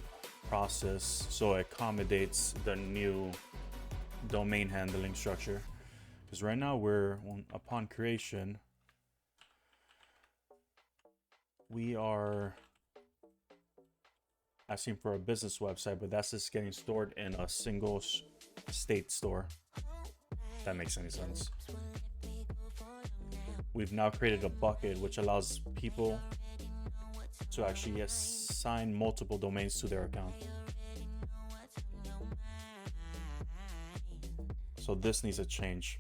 process so it accommodates the new domain handling structure. Because right now upon creation, we are asking for a business website, but that's just getting stored in a single state store. If that makes any sense. We've now created a bucket which allows people to actually assign multiple domains to their account. So this needs a change.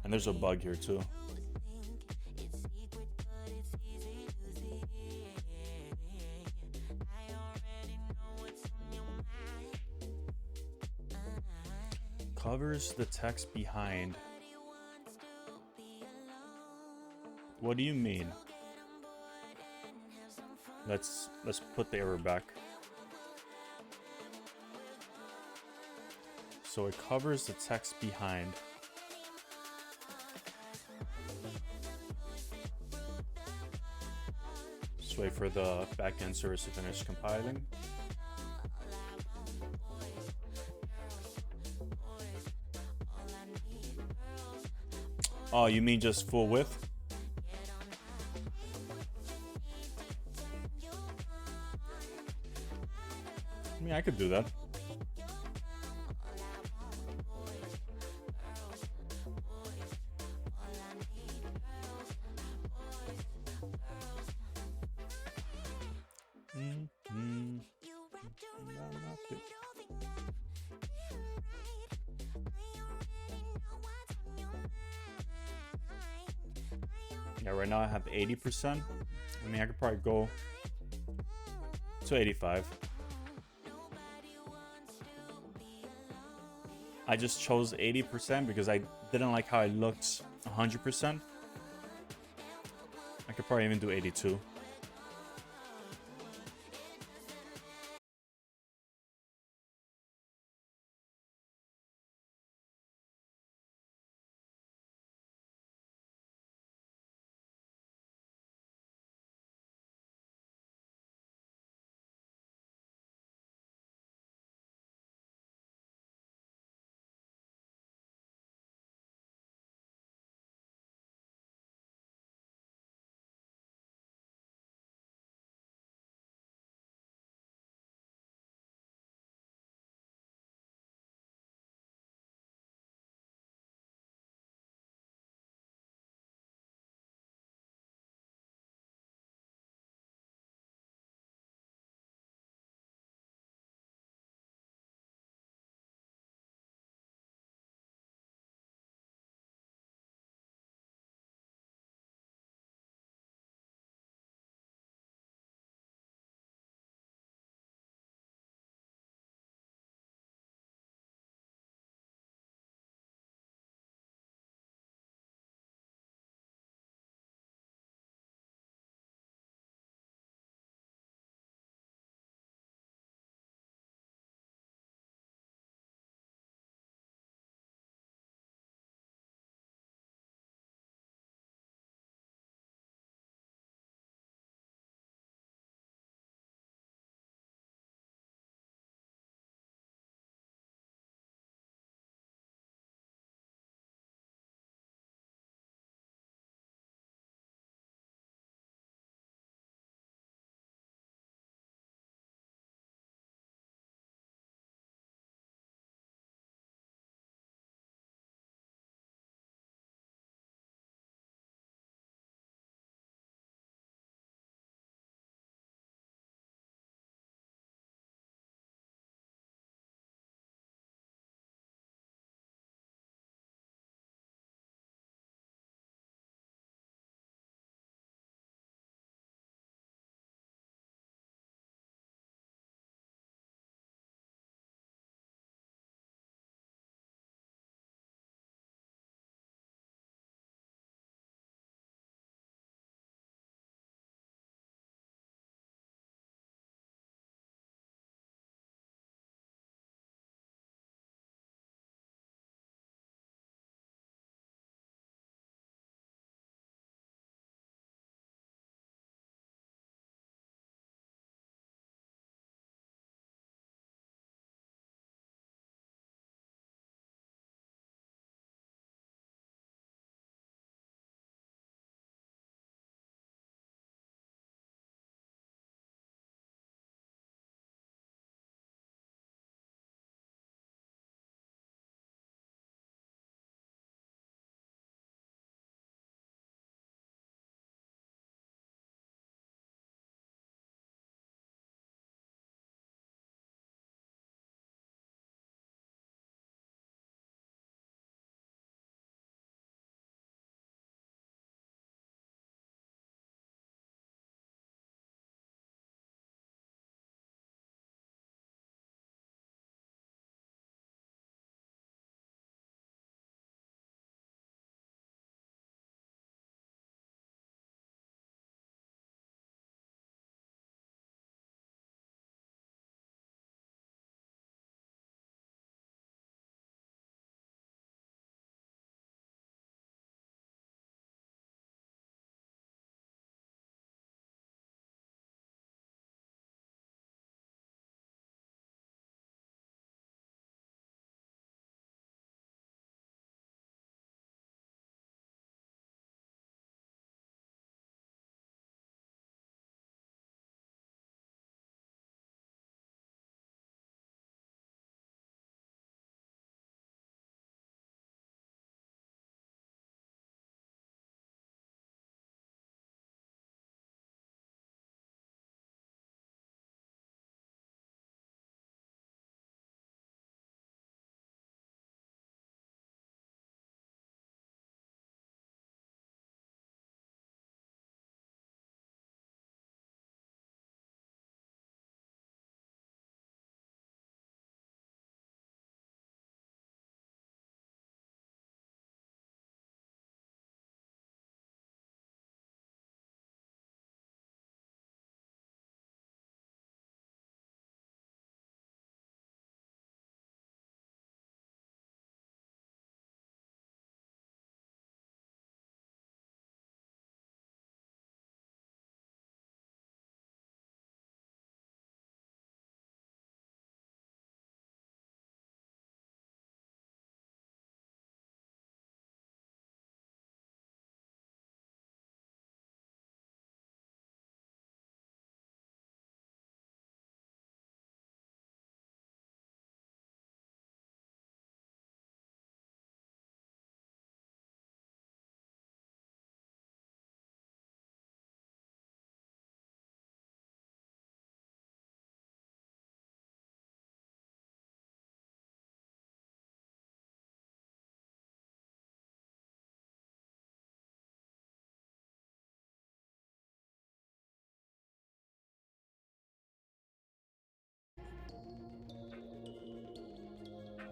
And there's a bug here too. Covers the text behind. What do you mean? Let's put the error back. So it covers the text behind. Just wait for the backend service to finish compiling. Oh, you mean just full width? I mean, I could do that. Yeah, right now I have 80%. I mean, I could probably go to 85. I just chose 80% because I didn't like how it looked 100%. I could probably even do 82.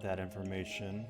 that information.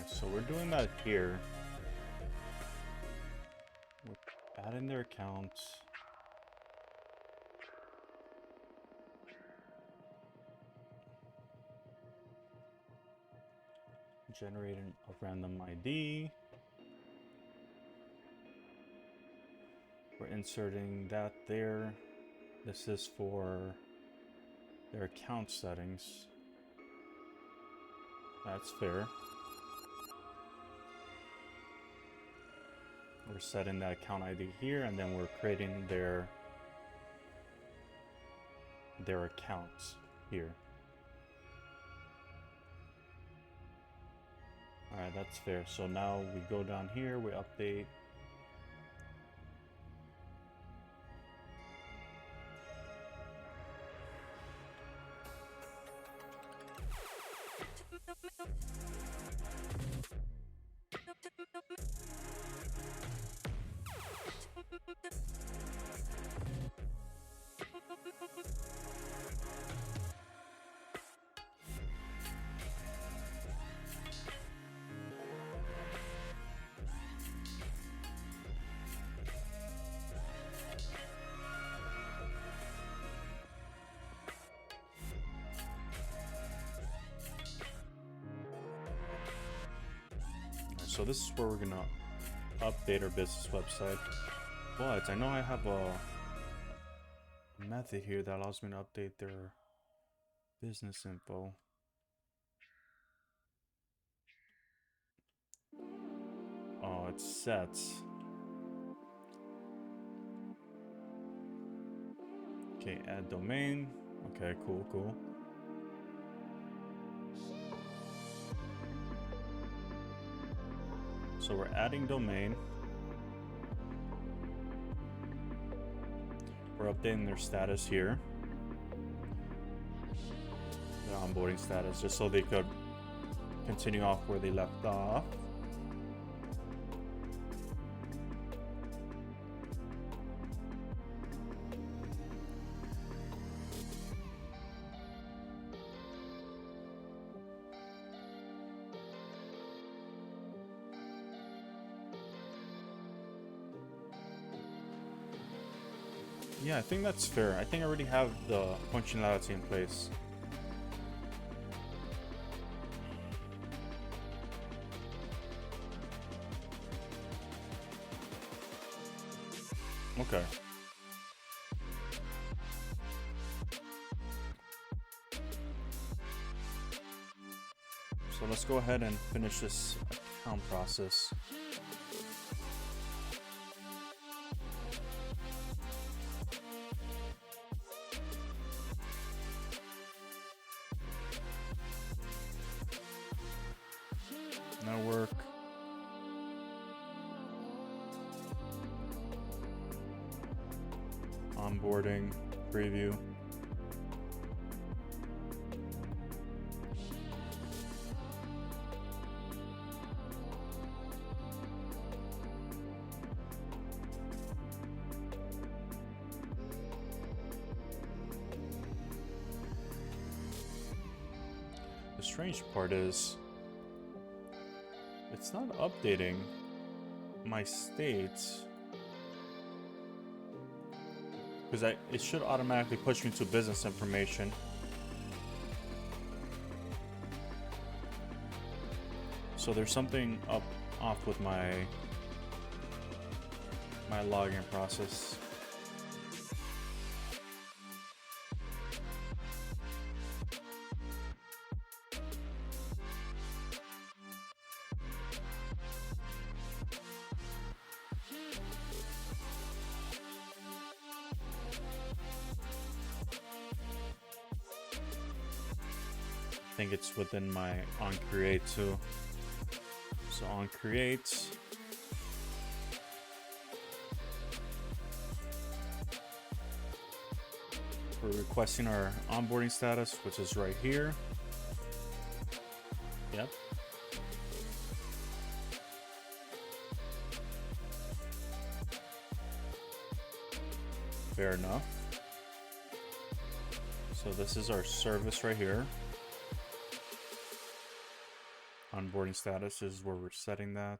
So we're doing that here. We're adding their accounts. Generating a random ID. We're inserting that there. This is for their account settings. That's fair. We're setting that account ID here, and then we're creating their accounts here. Alright, that's fair. So now we go down here, we update. So this is where we're gonna update our business website. But I know I have a method here that allows me to update their business info. Oh, it's sets. Okay, add domain. Okay, cool. So we're adding domain. We're updating their status here. Their onboarding status, just so they could continue off where they left off. Yeah, I think that's fair. I think I already have the functionality in place. Okay. So let's go ahead and finish this account process. Network. Onboarding. Preview. The strange part is it's not updating my states because it should automatically push me to business information. So there's something off with my login process. I think it's within my on create too. So on create, we're requesting our onboarding status, which is right here. Yep. Fair enough. So this is our service right here. Onboarding status is where we're setting that.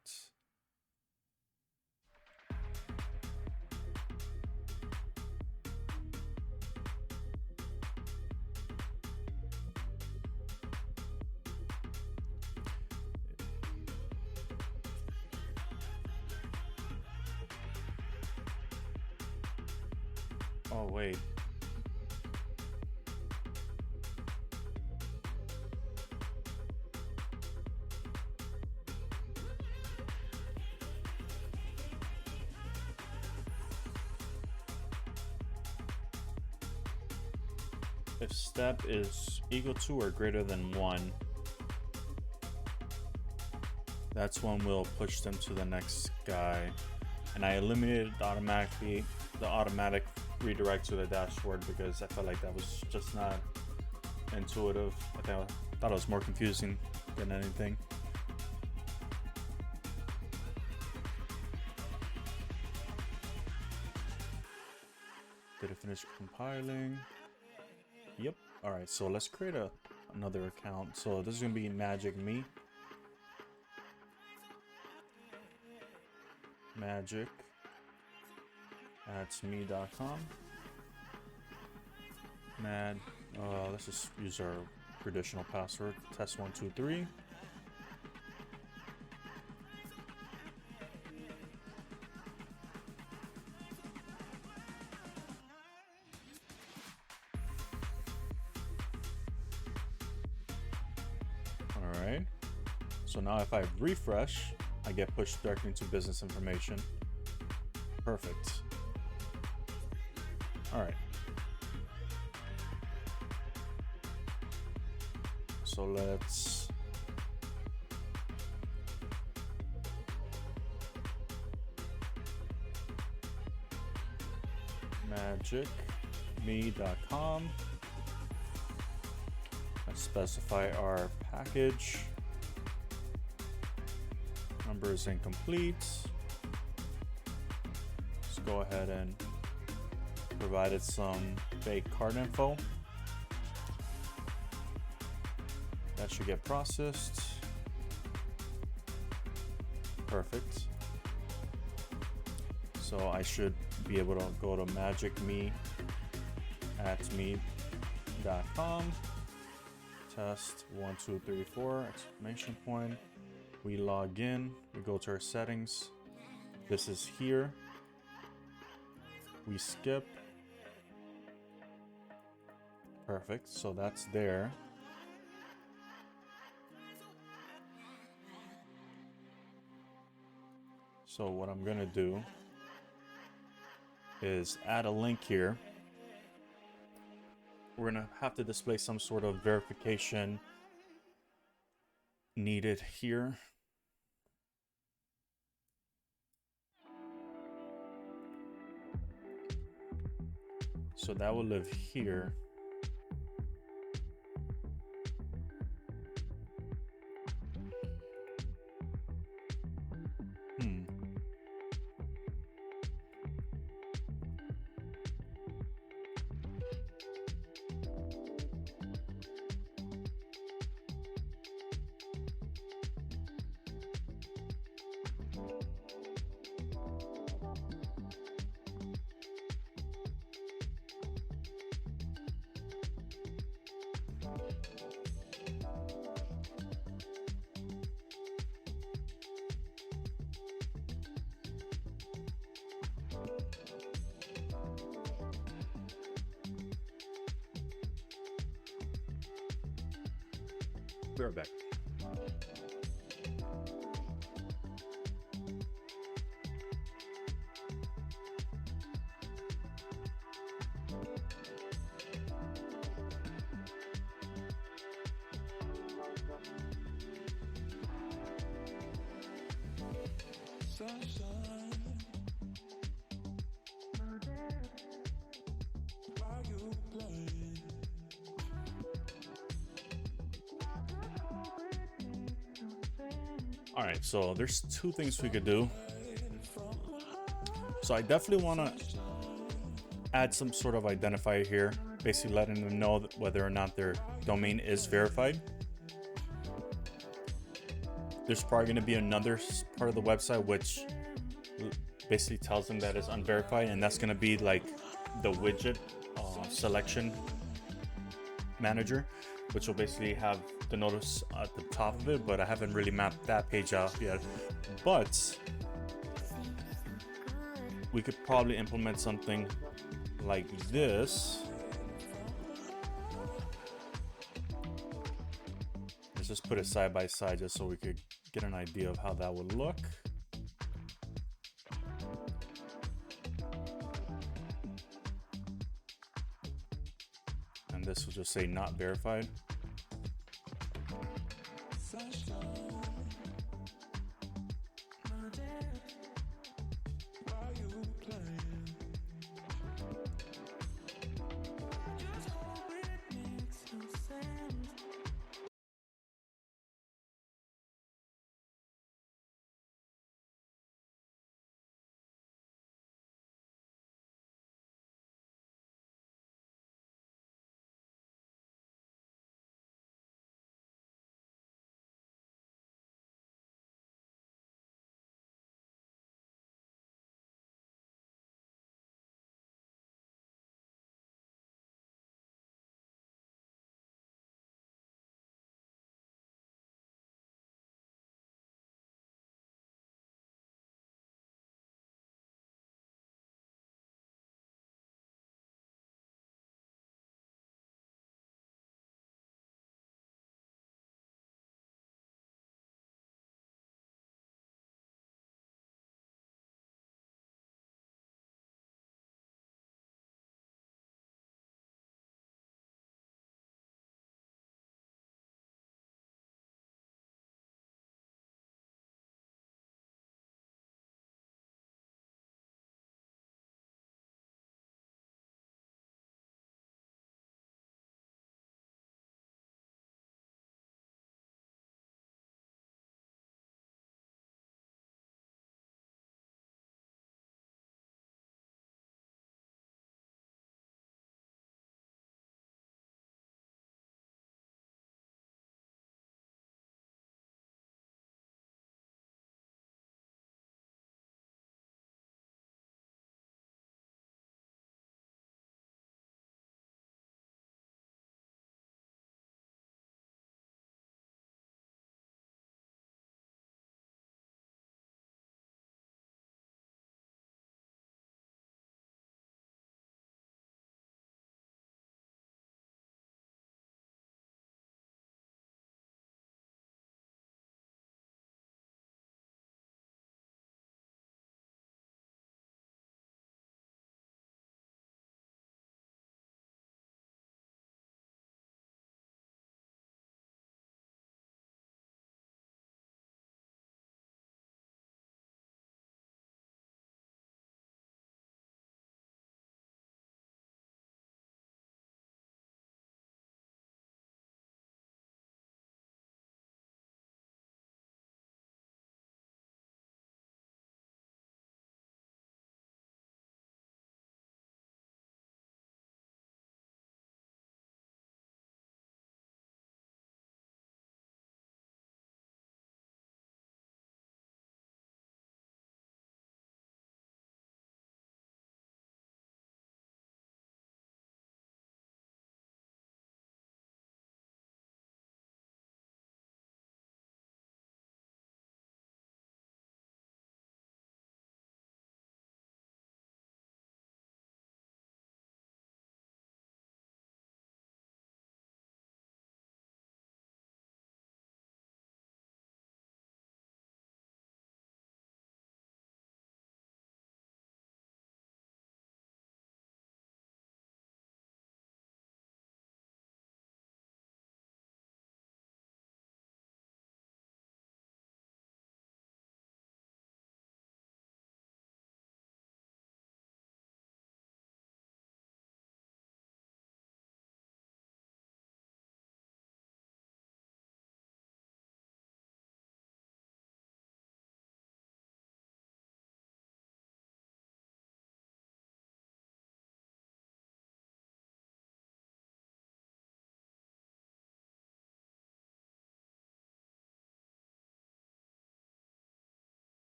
Oh, wait. If step is equal to or greater than 1, that's when we'll push them to the next guy. And I eliminated automatically the automatic redirect to the dashboard because I felt like that was just not intuitive. I thought it was more confusing than anything. Did it finish compiling? Yep. All right, so let's create another account. So this is gonna be Magic Me. Magic at me.com. Let's just use our traditional password. Test123. Alright. So now if I refresh, I get pushed directly into business information. Perfect. Alright. So let's magicme.com. Let's specify our package. Number is incomplete. Let's go ahead and provide it some fake card info. That should get processed. Perfect. So I should be able to go to magicme at me.com. Test 1, 2, 3, 4 exclamation point. We log in, we go to our settings. This is here. We skip. Perfect, so that's there. So what I'm gonna do is add a link here. We're gonna have to display some sort of verification needed here. So that will live here. Be right back. All right, so there's two things we could do. So I definitely want to add some sort of identifier here, basically letting them know whether or not their domain is verified. There's probably going to be another part of the website which basically tells them that it's unverified, and that's going to be like the widget selection manager, which will basically have the notice at the top of it, but I haven't really mapped that page out yet. But we could probably implement something like this. Let's just put it side by side just so we could get an idea of how that would look. And this will just say not verified.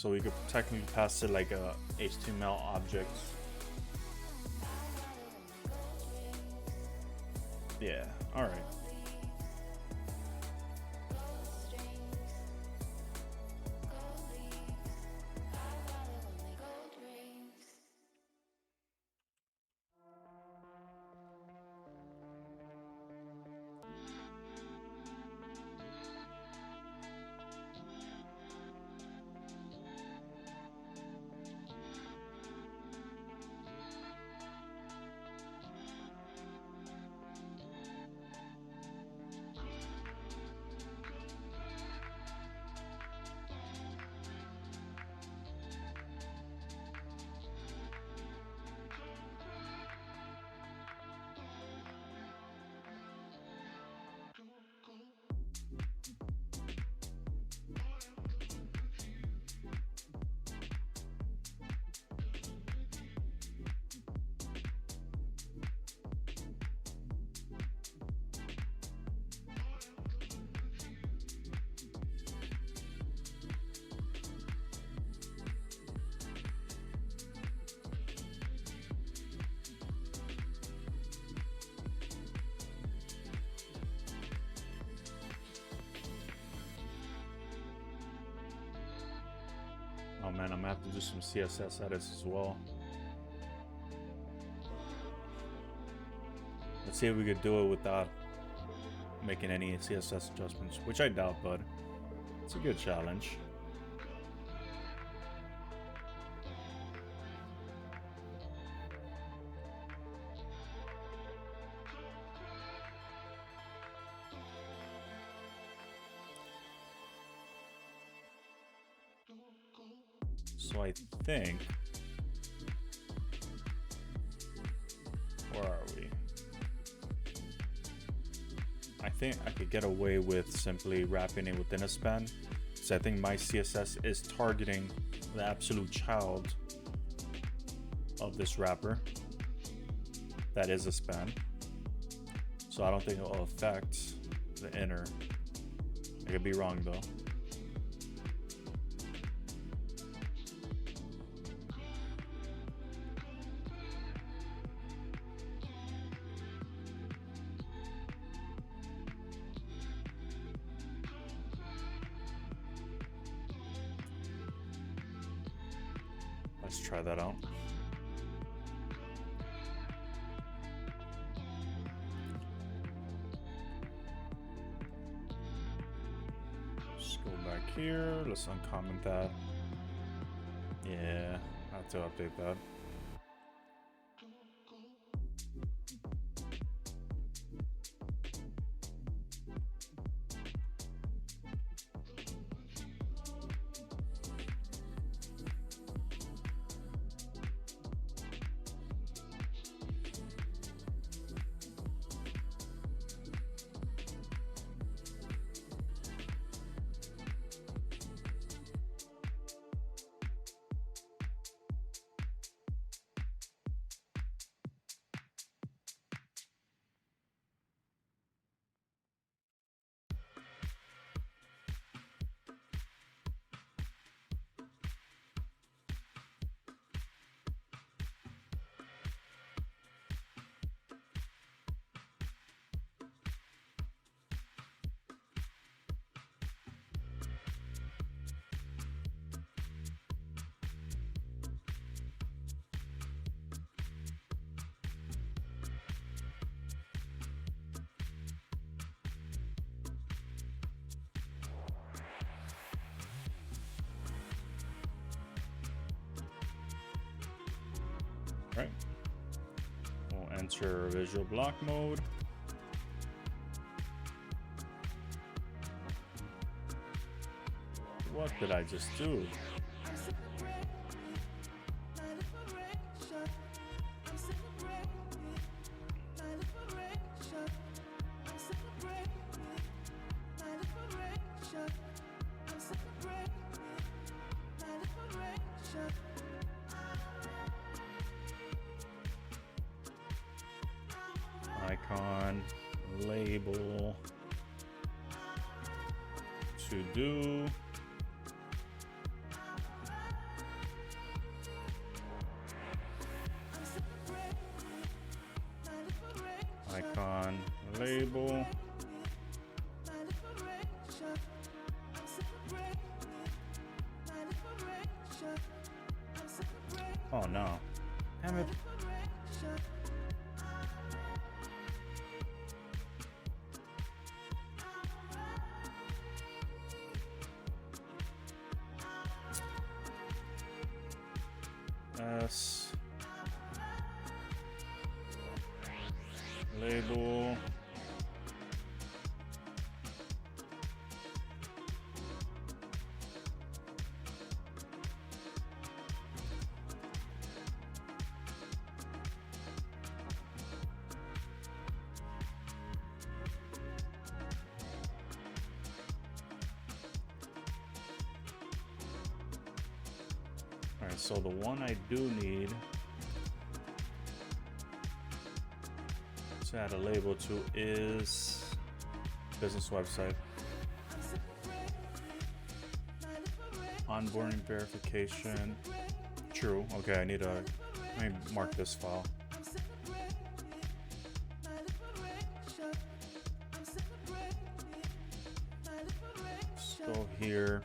So we could technically pass it like a HTML object. Yeah, all right. Oh man, I'm gonna have to do some CSS edits as well. Let's see if we could do it without making any CSS adjustments, which I doubt, but it's a good challenge. So I think, where are we? I think I could get away with simply wrapping it within a span. So I think my CSS is targeting the absolute child of this wrapper. That is a span. So I don't think it will affect the inner. I could be wrong though. Let's try that out. Just go back here. Let's uncomment that. Yeah, I have to update that. Right. We'll enter visual block mode. What did I just do? Icon, label, to do. label. Oh no. Damn it. S label. Alright, so the one I do need to add a label to is business website. Onboarding verification. True. Okay, I need to let me mark this file. Let's go here.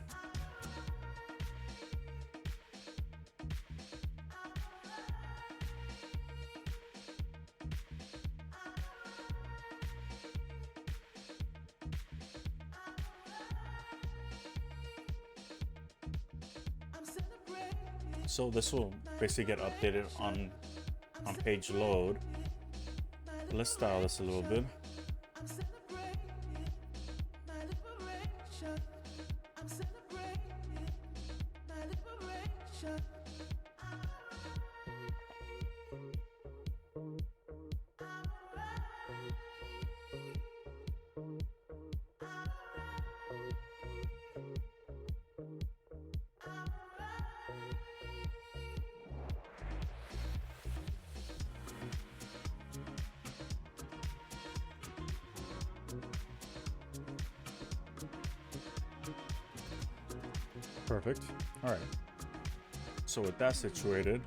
So this will basically get updated on page load. Let's style this a little bit. Perfect. All right. So with that situated,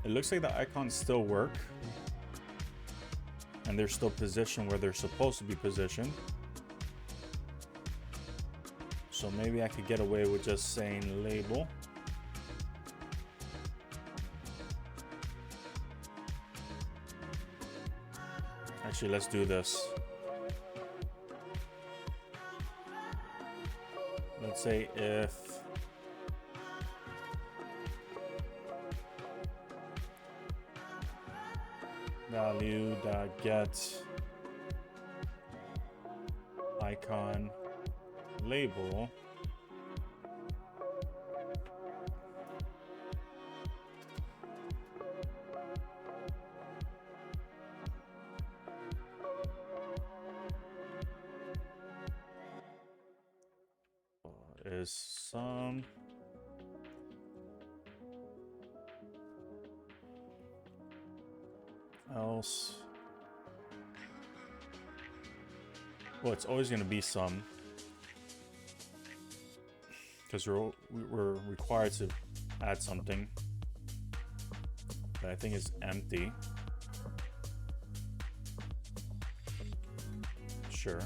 it looks like the icons still work and they're still positioned where they're supposed to be positioned. So maybe I could get away with just saying label. Actually, let's do this. Let's say if value.get icon label is some else. Well, it's always going to be some, because we're required to add something that I think is empty. Sure.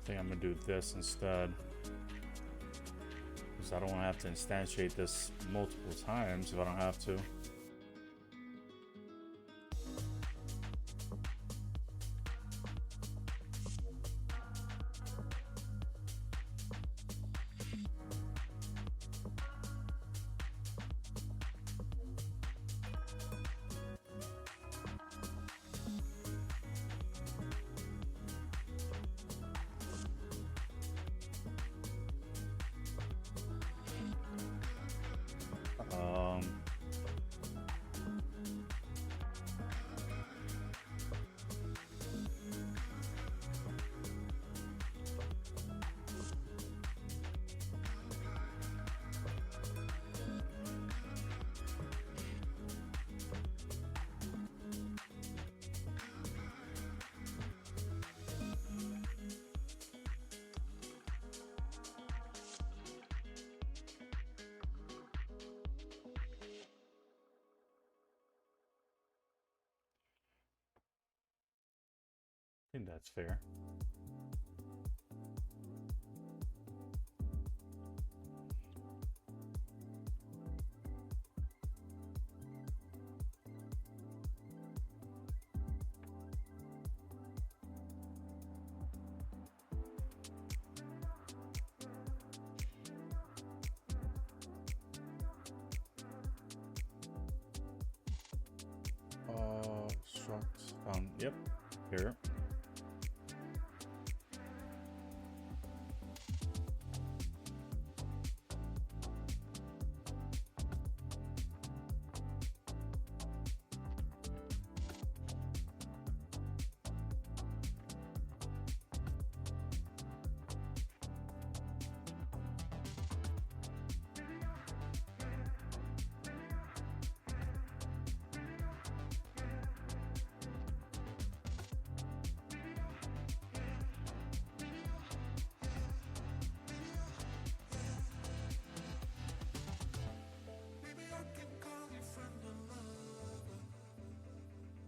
think I'm gonna do this instead, because I don't want to have to instantiate this multiple times if I don't have to. I think that's fair. Structs. Yep. Here.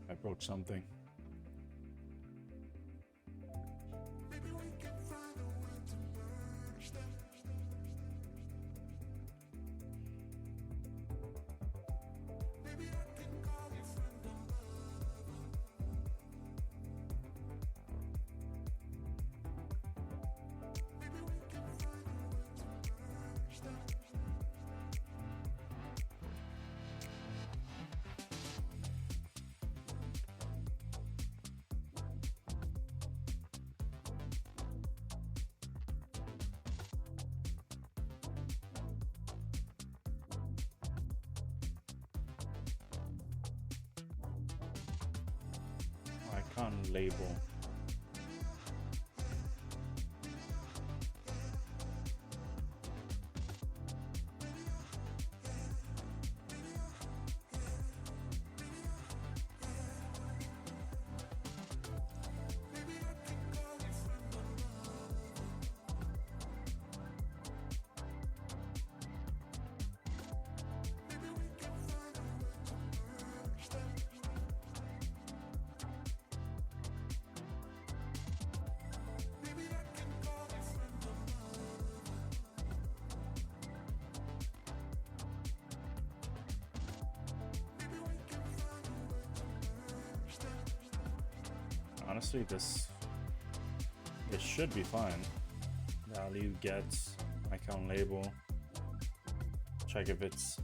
I broke something. Icon label. Honestly, this should be fine. Value gets icon label. Check if it's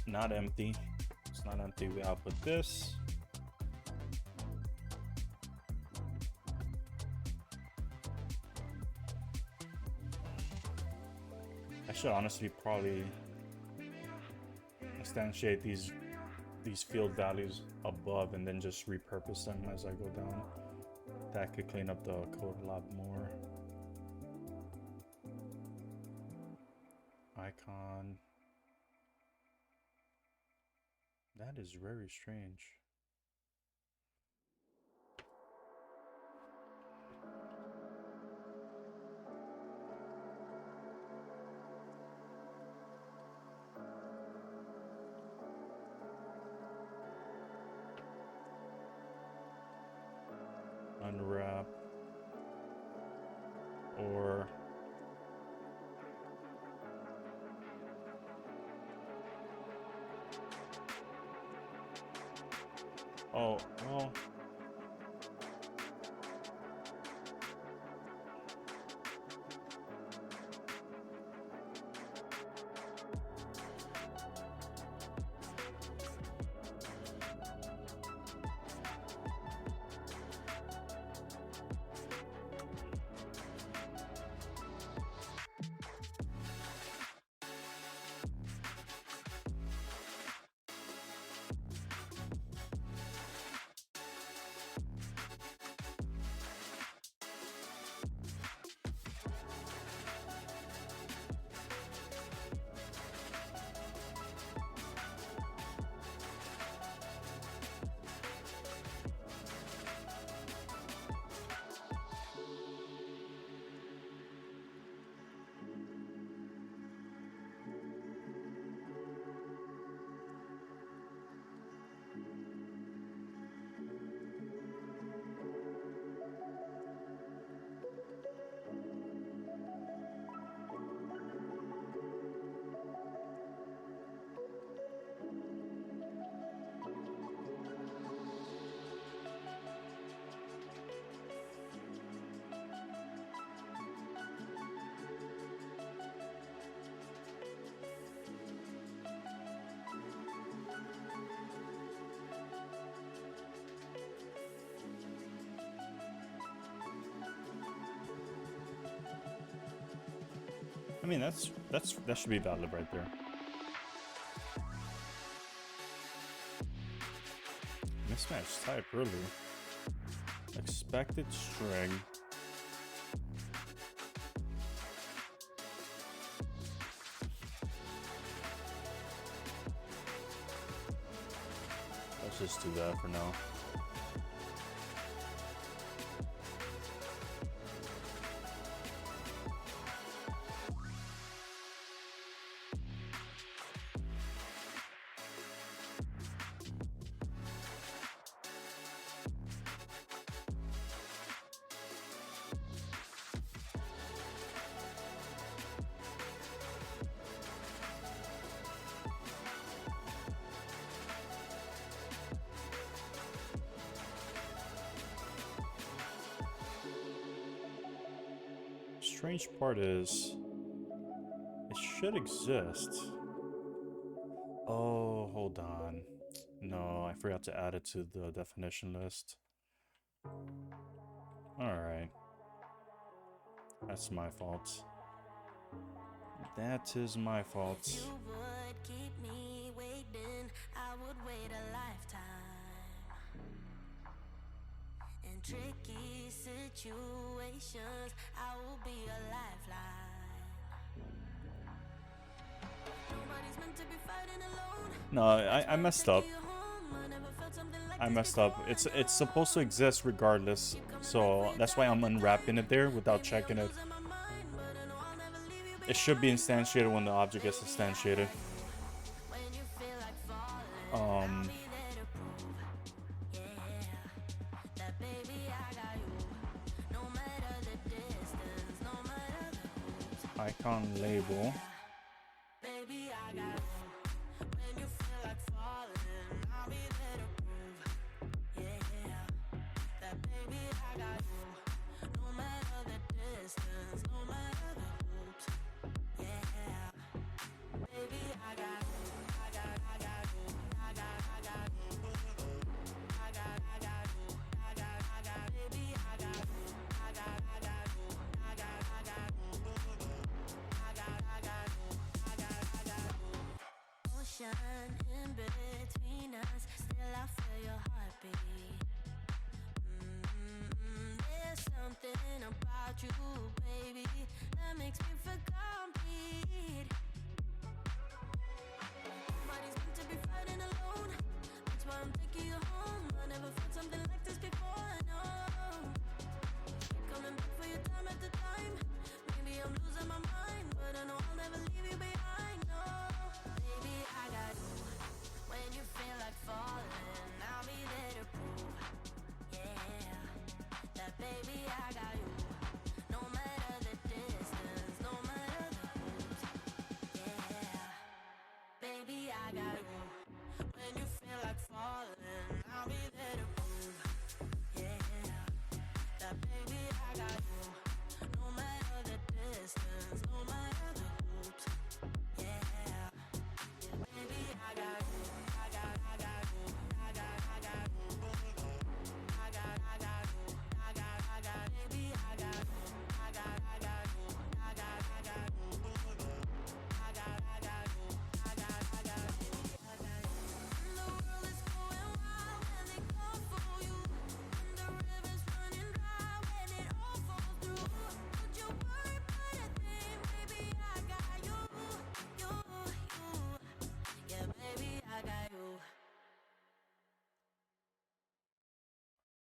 not empty. If it's not empty, we output this. I should honestly probably instantiate these field values above and then just repurpose them as I go down. That could clean up the code a lot more. Icon. That is very strange. Unwrap. or oh, well. I mean, that should be valid right there. Mismatch type, really. Expected string. Let's just do that for now. Strange part is, it should exist. Oh, hold on. No, I forgot to add it to the definition list. Alright. That's my fault. That is my fault. You would keep me waiting, I would wait a lifetime. In tricky situations, I will be a lifeline. Nobody's meant to be fighting alone. No, I messed up. I messed up. It's supposed to exist regardless, so that's why I'm unwrapping it there without checking it. It should be instantiated when the object gets instantiated. Icon label. In between us, still I feel your heartbeat. There's something about you, baby, that makes me feel complete. Nobody's meant to be fighting alone. That's why I'm taking you home. I never felt something like this before. No, coming back for your time at the time. Maybe I'm losing my mind, but I know I'll never leave you behind. No, baby, I got you. When you feel like falling, I'll be there to prove, yeah, that baby, I got you. No matter the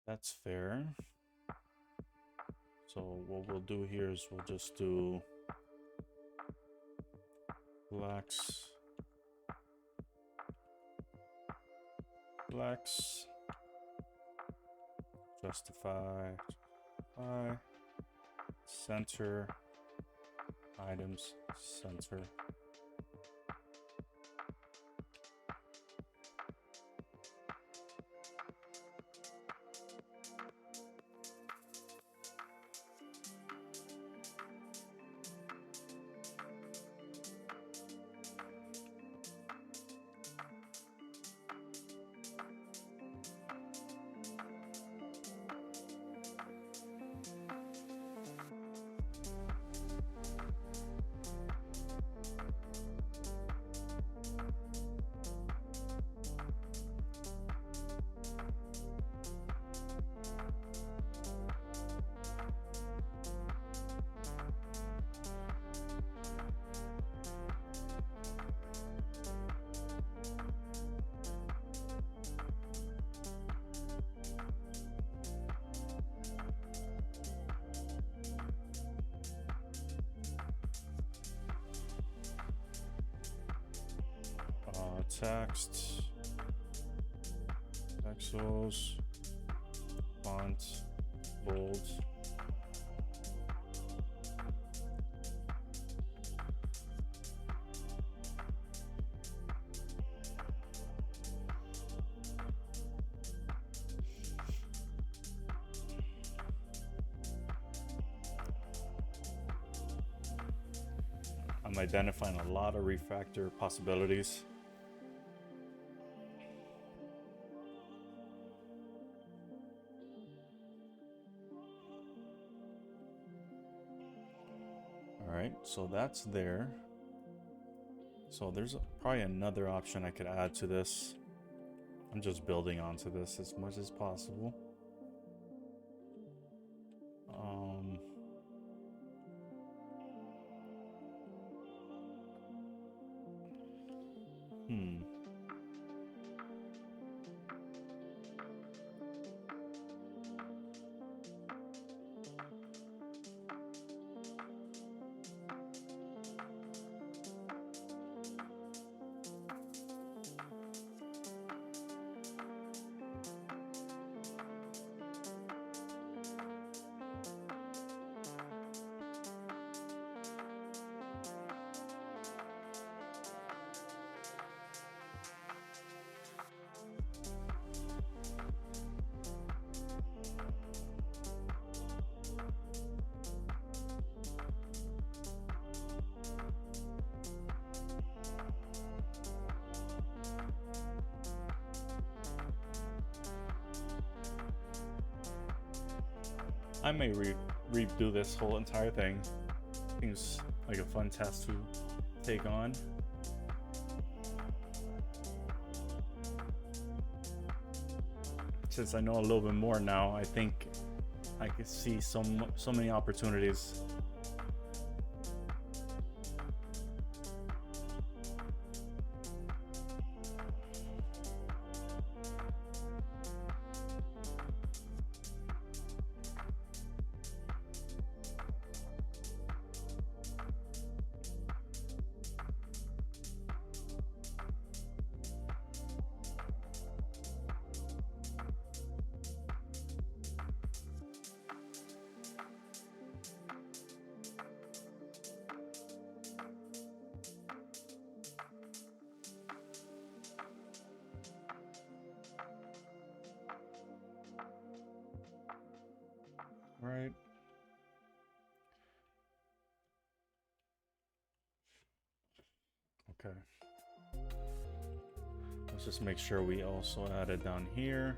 That's fair. So what we'll do here is we'll just do flex, justify, center, items, center. Text, pixels, font, bold. I'm identifying a lot of refactor possibilities. Alright, so that's there. So there's probably another option I could add to this. I'm just building onto this as much as possible. I may redo this whole entire thing. Seems like a fun task to take on. Since I know a little bit more now, I think I can see so many opportunities. Right. Okay. Let's just make sure we also add it down here.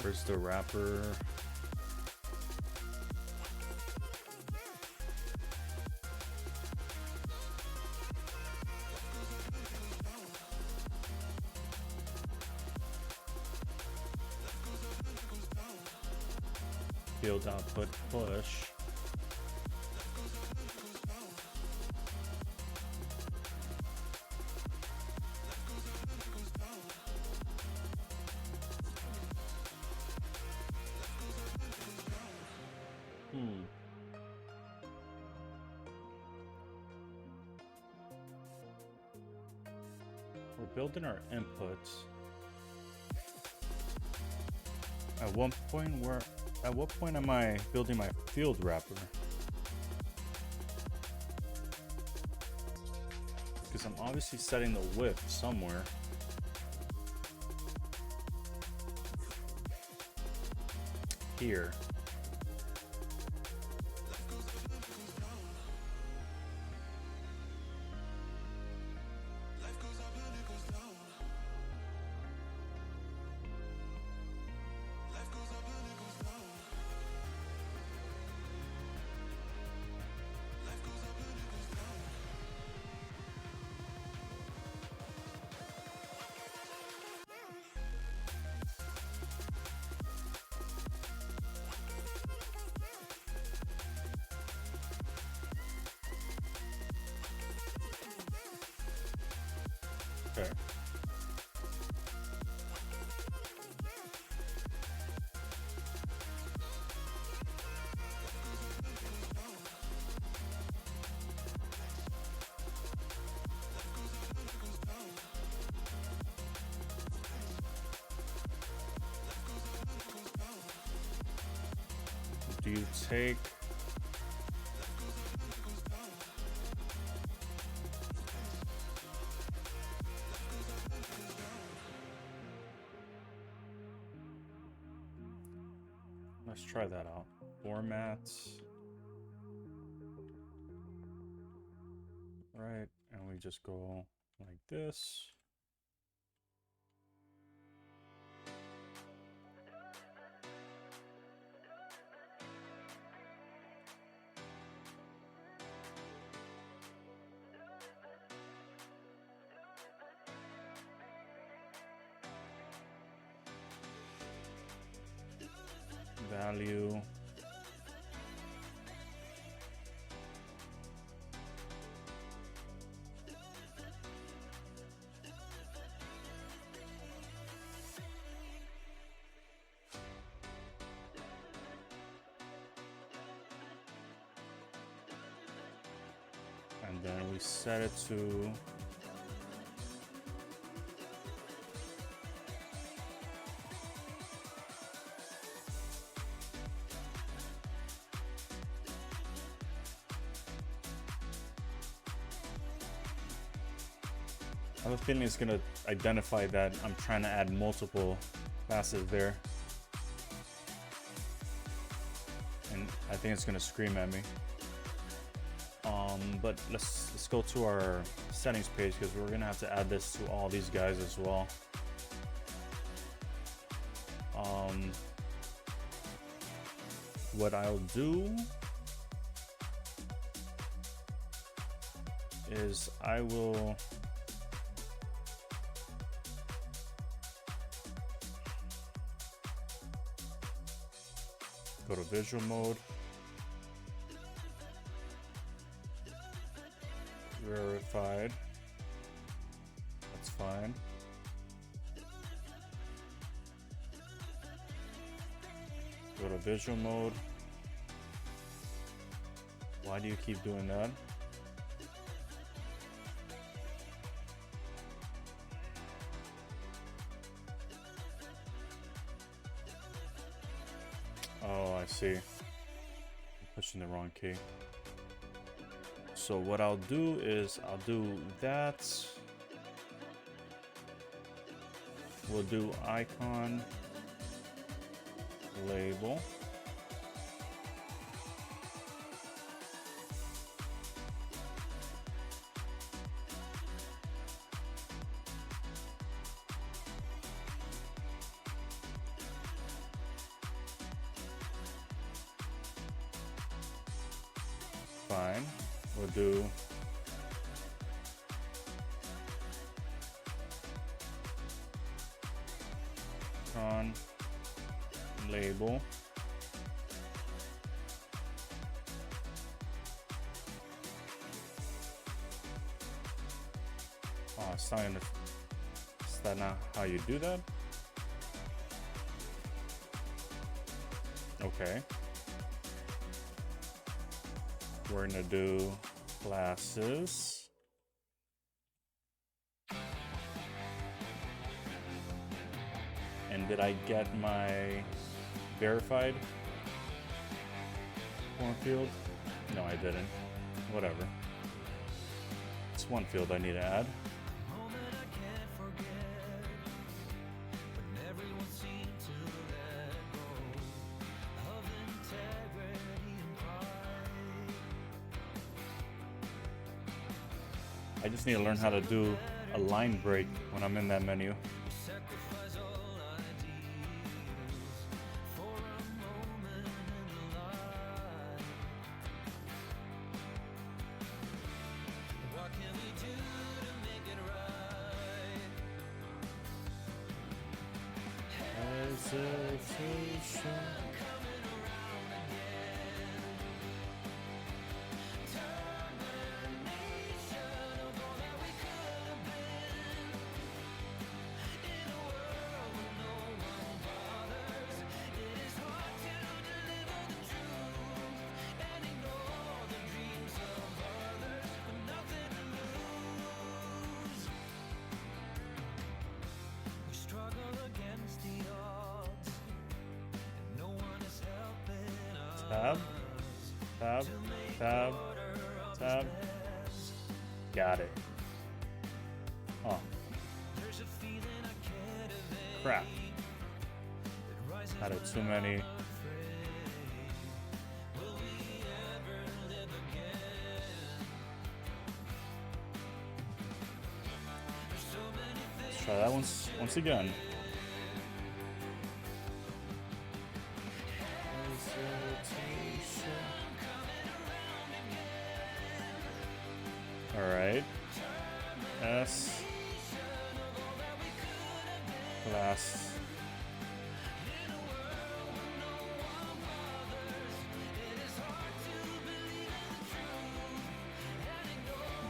Where's the wrapper? Field output push. We're building our inputs. At what point am I building my field wrapper? Because I'm obviously setting the width somewhere. Here. Okay. Do you take let's try that out. Formats. Right, and we just go like this. Value. And then we set it to I have a feeling it's gonna identify that I'm trying to add multiple facets there. And I think it's gonna scream at me. But let's go to our settings page because we're gonna have to add this to all these guys as well. What I'll do is I will go to visual mode, verified, that's fine. Go to visual mode. Why do you keep doing that? Oh, I see. I'm pushing the wrong key. So what I'll do is I'll do that. We'll do icon label. fine. We'll do on label. Oh, it's not gonna, is that not how you do that? Okay. We're gonna do classes. And did I get my verified form field? No, I didn't. Whatever. It's one field I need to add. I just need to learn how to do a line break when I'm in that menu. Tab, tab, tab, tab. Got it. Oh. Crap. Added too many. Let's try that once again. All right. S class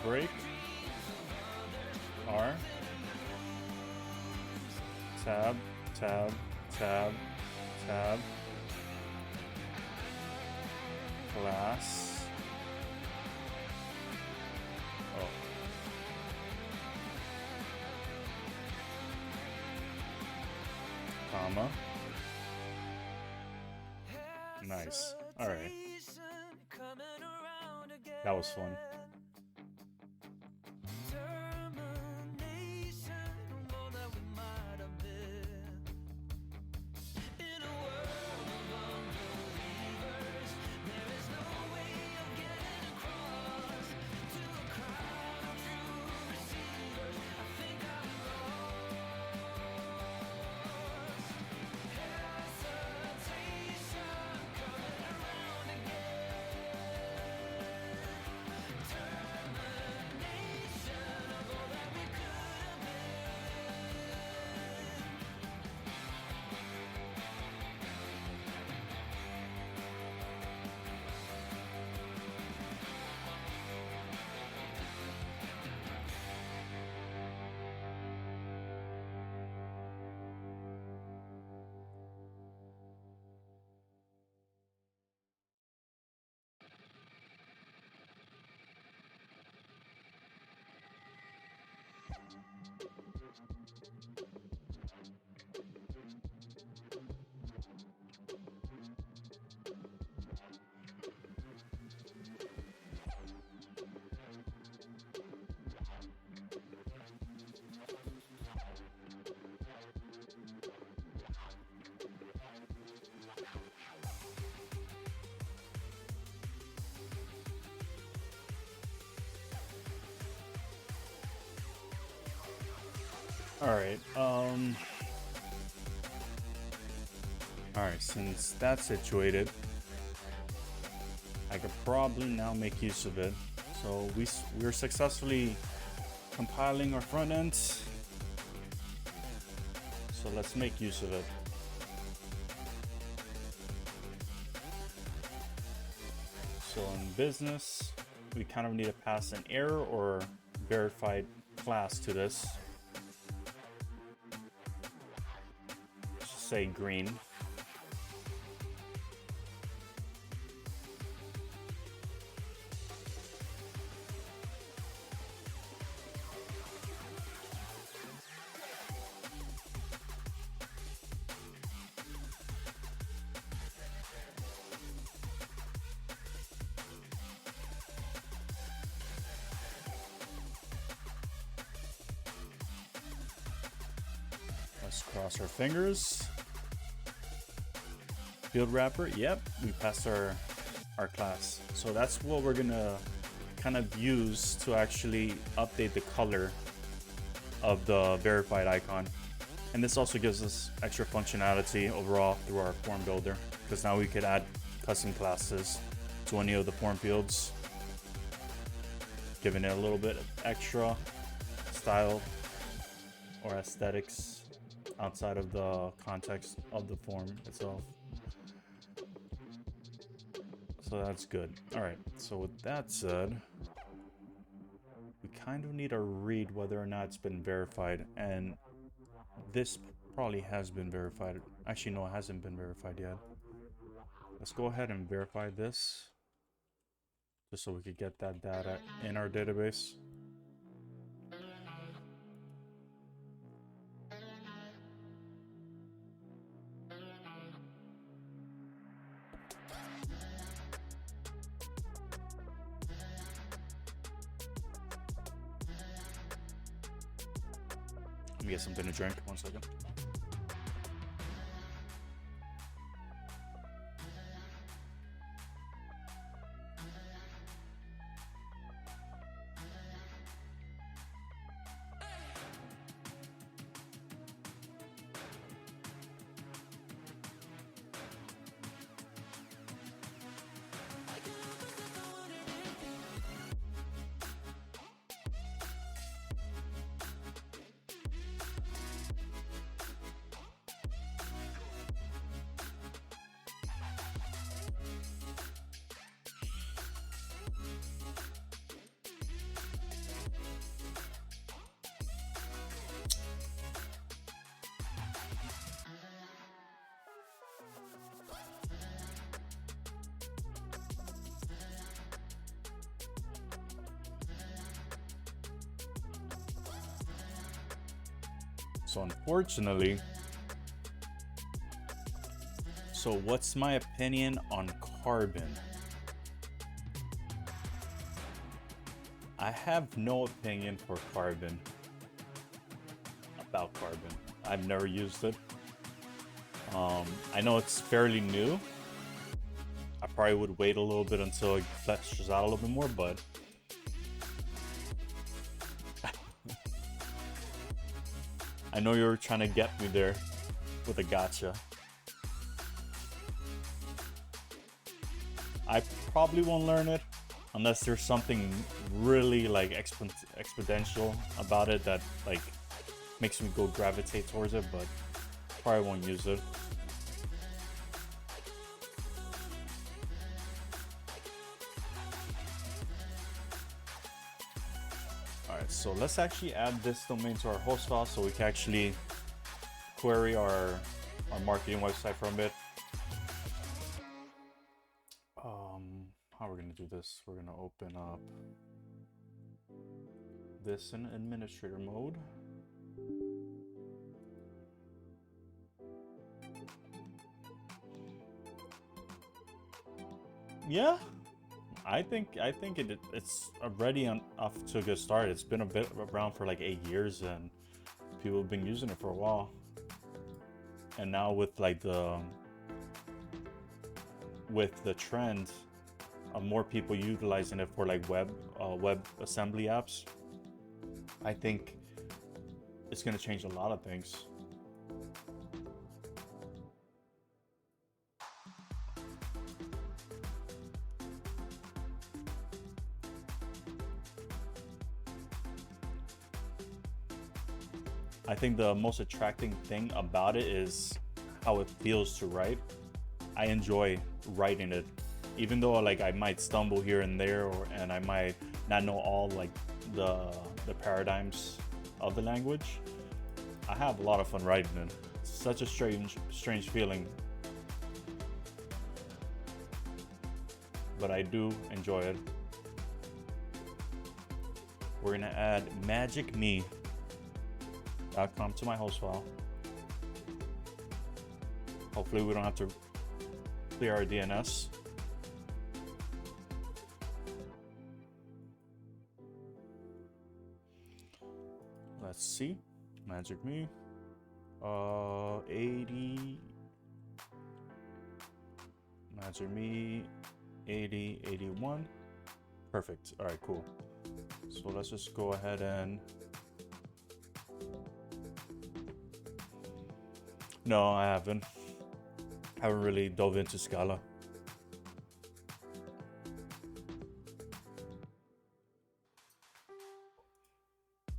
break R tab tab tab tab class. Oh. Comma. Nice. All right. That was fun. Alright, alright, since that's situated, I I could probably now make use of it. So we're successfully compiling our front end. So let's make use of it. So in business, we kind of need to pass an error or verified class to this. Let's just say green. Let's cross our fingers. Field wrapper, yep, we passed our class. So that's what we're gonna kind of use to actually update the color of the verified icon. And this also gives us extra functionality overall through our form builder, because now we could add custom classes to any of the form fields, giving it a little bit of extra style or aesthetics outside of the context of the form itself. So that's good. All right, so with that said, we kind of need to read whether or not it's been verified, and this probably has been verified. Actually, no, it hasn't been verified yet. Let's go ahead and verify this, just so we could get that data in our database. Let me get something to drink. 1 second. So unfortunately, so what's my opinion on carbon? I have no opinion for carbon, about carbon. I've never used it. I know it's fairly new. I probably would wait a little bit until it fleshes out a little bit more, but I know you're trying to get me there with a gotcha. I probably won't learn it unless there's something really like exponential about it that like makes me go gravitate towards it, but probably won't use it. Alright, so let's actually add this domain to our host file so we can actually query our marketing website from it. How we're gonna do this? We're gonna open up this in administrator mode. Yeah, I think it's already off to a good start. It's been a bit around for like 8 years, and people have been using it for a while. And now with like the trend of more people utilizing it for like web assembly apps, I think it's gonna change a lot of things. I think the most attracting thing about it is how it feels to write. I enjoy writing it, even though like I might stumble here and there, and I might not know all like the paradigms of the language. I have a lot of fun writing it. It's such a strange feeling, but I do enjoy it. We're gonna add magicme.com to my host file. Hopefully we don't have to clear our DNS. Let's see. Magic Me. 80. Magic Me 80, 81. Perfect. All right, cool. So let's just go ahead and. No, I haven't. Haven't really dove into Scala.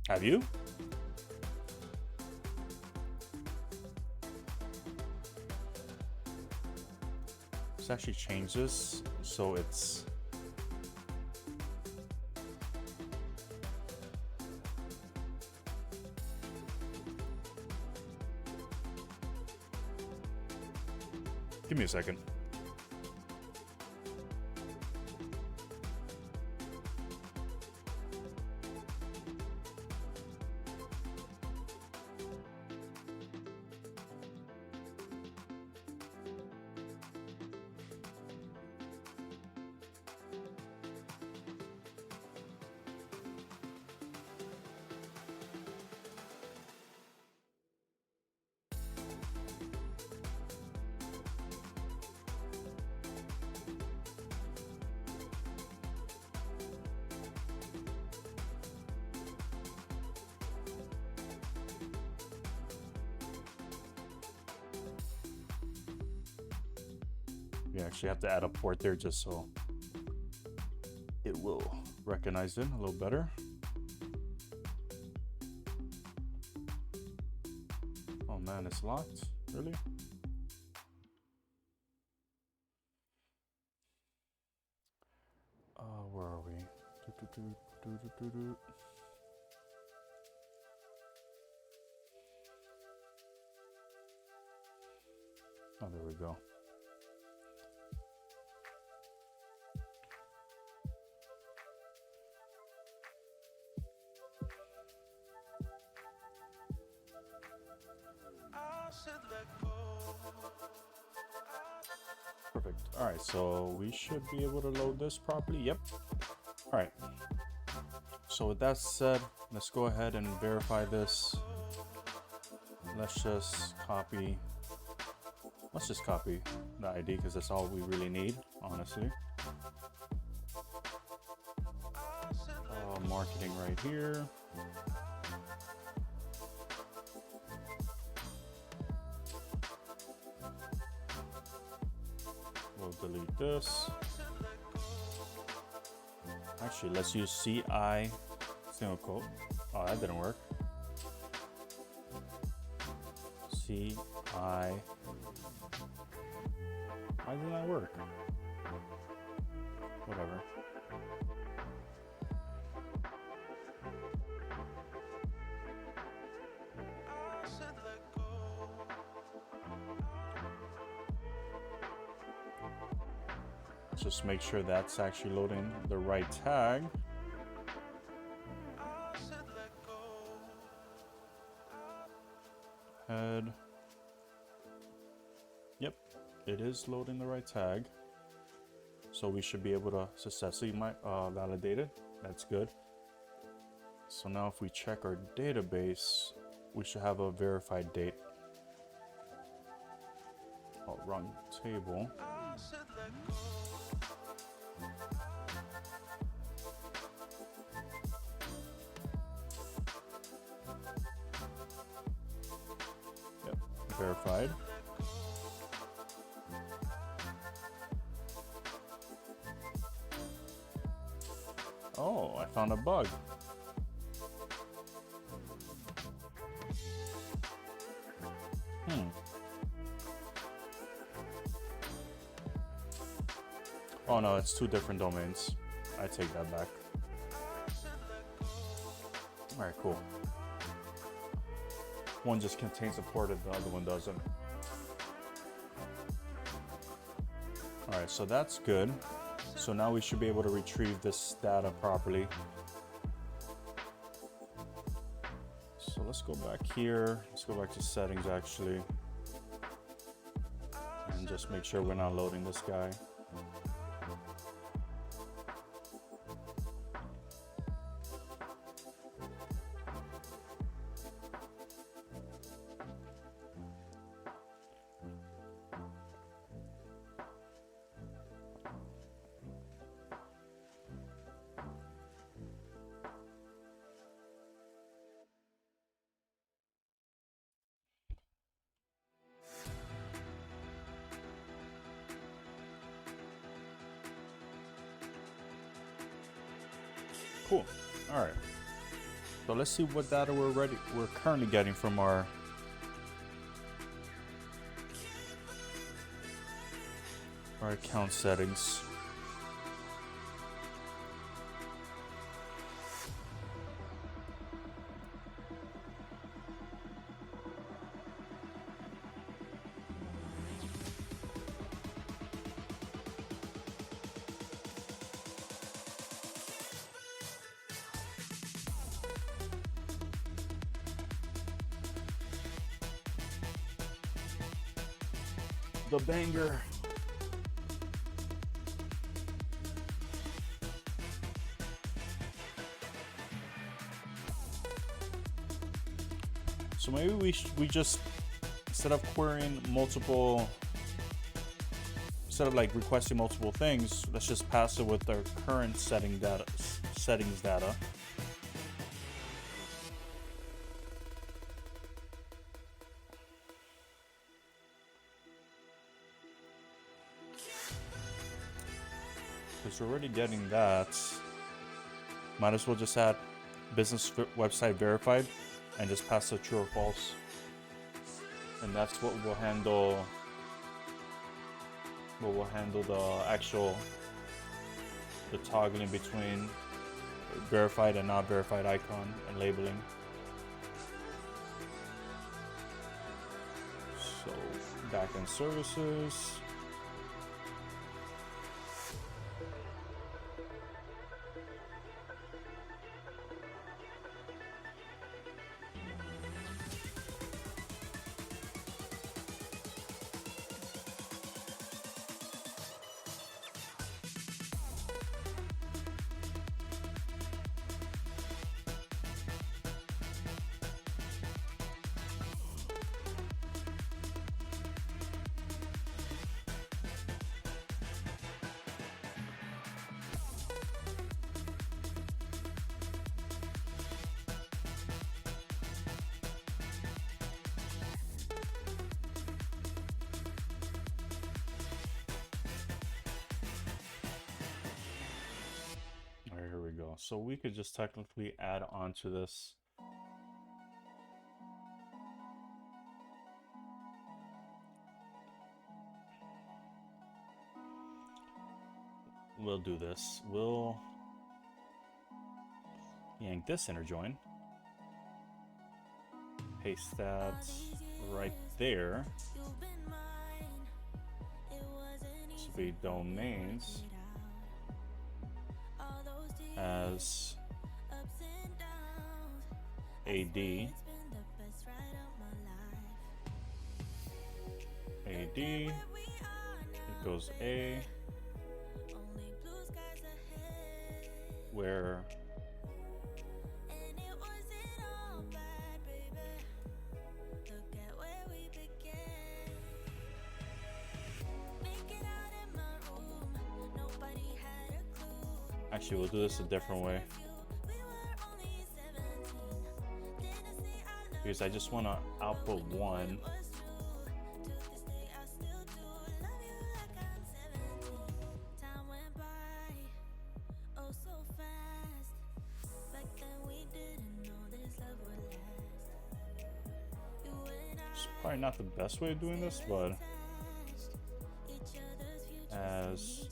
Have you? Let's actually change this so it's give me a second. You actually have to add a port there just so it will recognize it a little better. Oh man, it's locked. Really? Where are we? Oh, there we go. Perfect. All right, so we should be able to load this properly. Yep. All right. So with that said, let's go ahead and verify this. Let's just copy the ID because that's all we really need, honestly. Marketing right here. We'll delete this. Actually, let's use CI single quote. Oh, that didn't work. CI. Why didn't that work? Whatever. Just make sure that's actually loading the right tag. Head. Yep, it is loading the right tag. So we should be able to successfully validate it. That's good. So now if we check our database, we should have a verified date. Oh, wrong table. Verified. Oh, I found a bug. Oh no, it's 2 different domains. I take that back. All right, cool. One just contains supported, the other one doesn't. All right, so that's good. So now we should be able to retrieve this data properly. So let's go back here. Let's go back to settings actually. And just make sure we're not loading this guy. Cool. All right. So let's see what data we're currently getting from our account settings. The banger. So maybe we just, instead of querying multiple, instead of like requesting multiple things, let's just pass it with our current settings data. Because we're already getting that, might as well just add business website verified and just pass it true or false. And that's what will handle the toggling between verified and not verified icon and labeling. So backend services. Here we go. So we could just technically add on to this. We'll do this. We'll yank this inner join. Paste that right there. This will be domains as AD, it goes A, where actually we'll do this a different way, because I just want to output one. It's probably not the best way of doing this, but as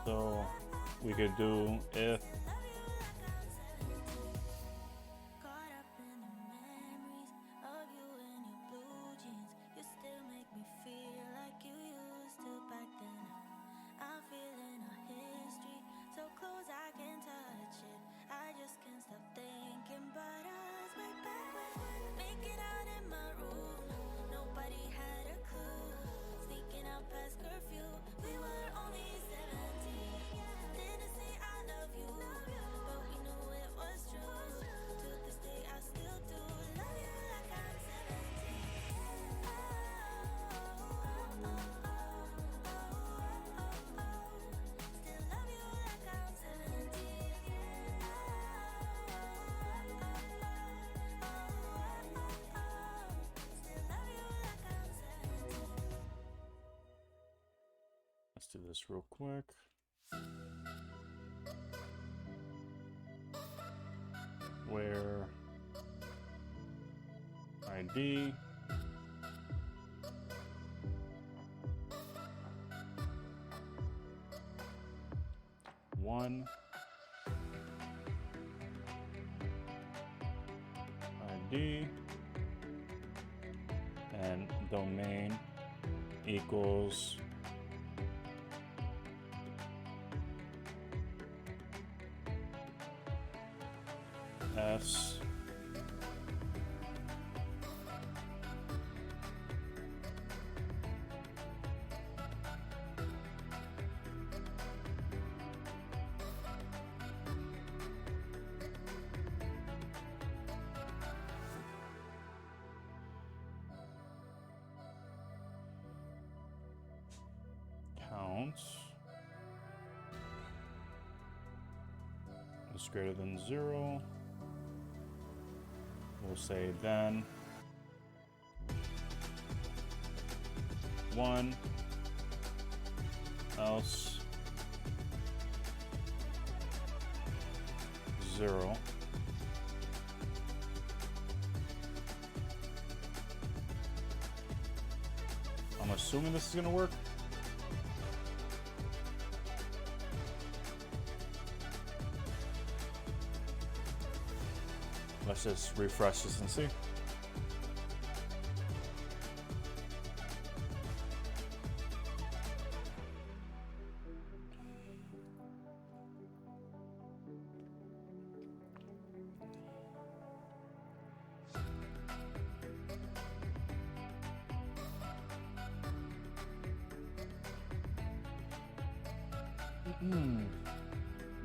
So we could do if Caught up in the memories of you and your blue jeans. You still make me feel like you used to back then. I'm feeling our history so close I can touch it. I just can't stop thinking about us way back when. Making out in my room, nobody had a clue. Sneaking out past curfew, we were only 17. Didn't say I love you, but we knew it was true. To this day I still do love you like I'm 17. Oh, oh, oh, oh, oh, oh, oh, oh. Still love you like I'm 17. Oh, oh, oh, oh, oh, oh, oh. Still love you like I'm 17. let's do this real quick. Where ID one ID and domain equals S counts is greater than 0. We'll say then 1 else 0. I'm assuming this is gonna work. Let's just refresh this and see.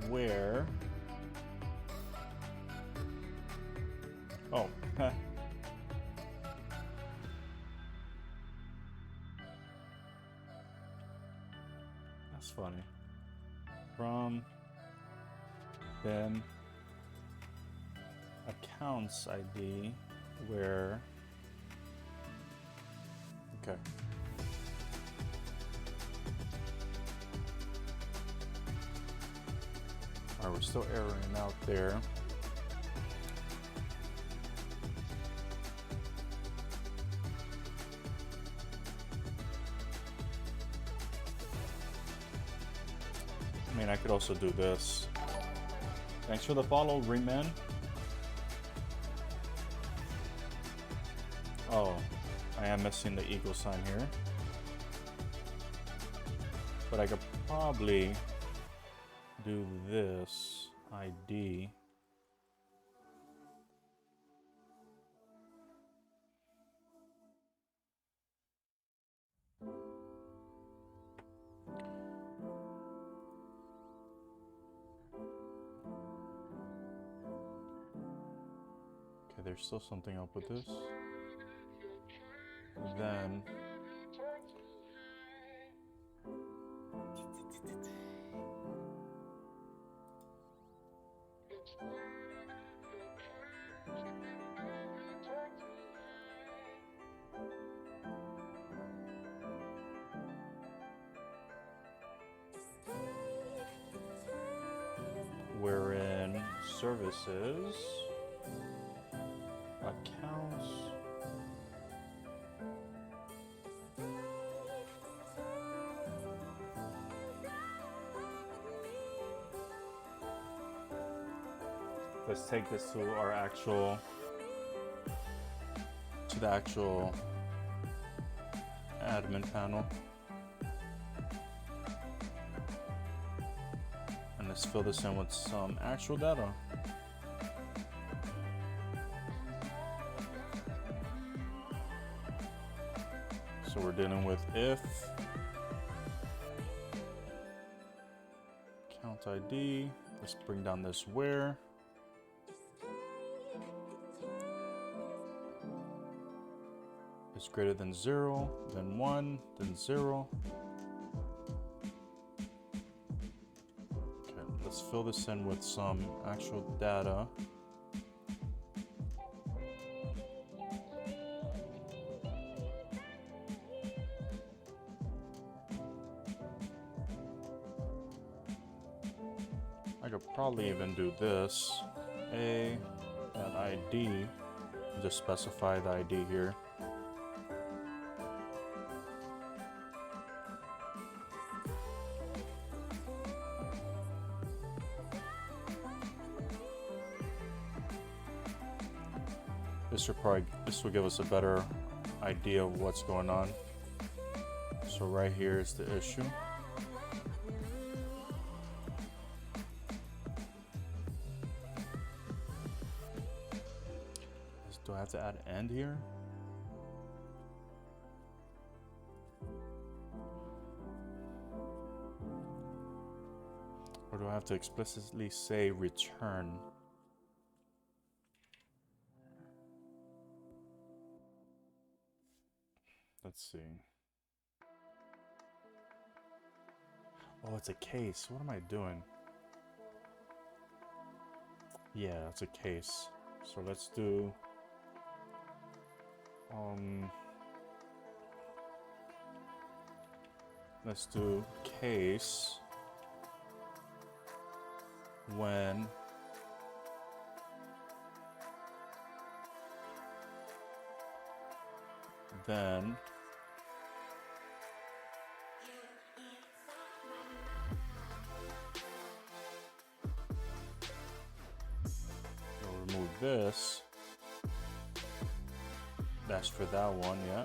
Where? Oh, that's funny. From then accounts ID where, okay. All right, we're still erroring out there. I mean, I could also do this. Thanks for the follow, Reman. Oh, I am missing the equal sign here. But I could probably do this ID. Okay, there's still something up with this. Then we're in services, accounts, let's take this to our actual, to the actual admin panel. And let's fill this in with some actual data. So we're dealing with if count ID. Let's bring down this where. It's greater than 0, then 1, then 0. Okay, let's fill this in with some actual data. I could probably even do this. A and ID. Just specify the ID here. This will give us a better idea of what's going on. So right here is the issue. Do I have to add end here? Or do I have to explicitly say return? Let's see. Oh, it's a case. What am I doing? Yeah, it's a case. So let's do let's do case when then we'll remove this. That's for that one, yeah.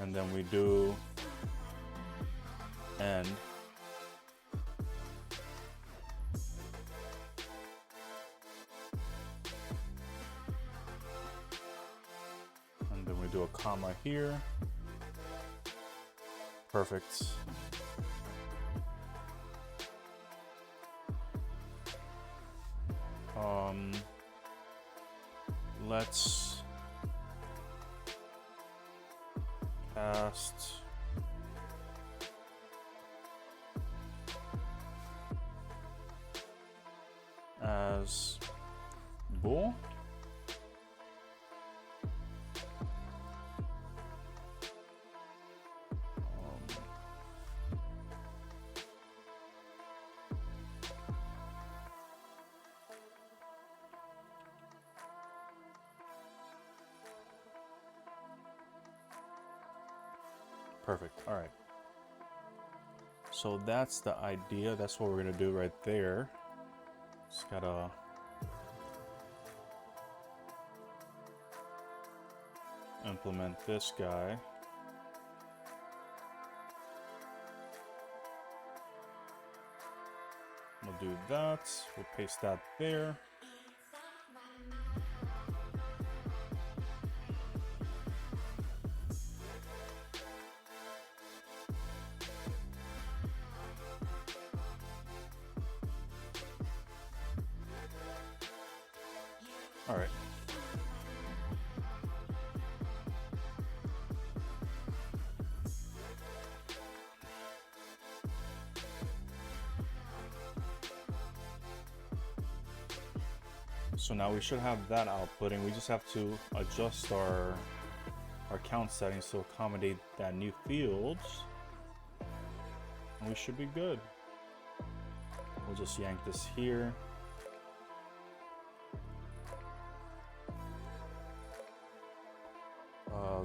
And then we do end. And then we do a comma here. Perfect. Let's cast as bool. Perfect. All right. So that's the idea. That's what we're going to do right there. Just gotta implement this guy. We'll do that. We'll paste that there. All right. So now we should have that outputting. We just have to adjust our count settings to accommodate that new fields. And we should be good. We'll just yank this here.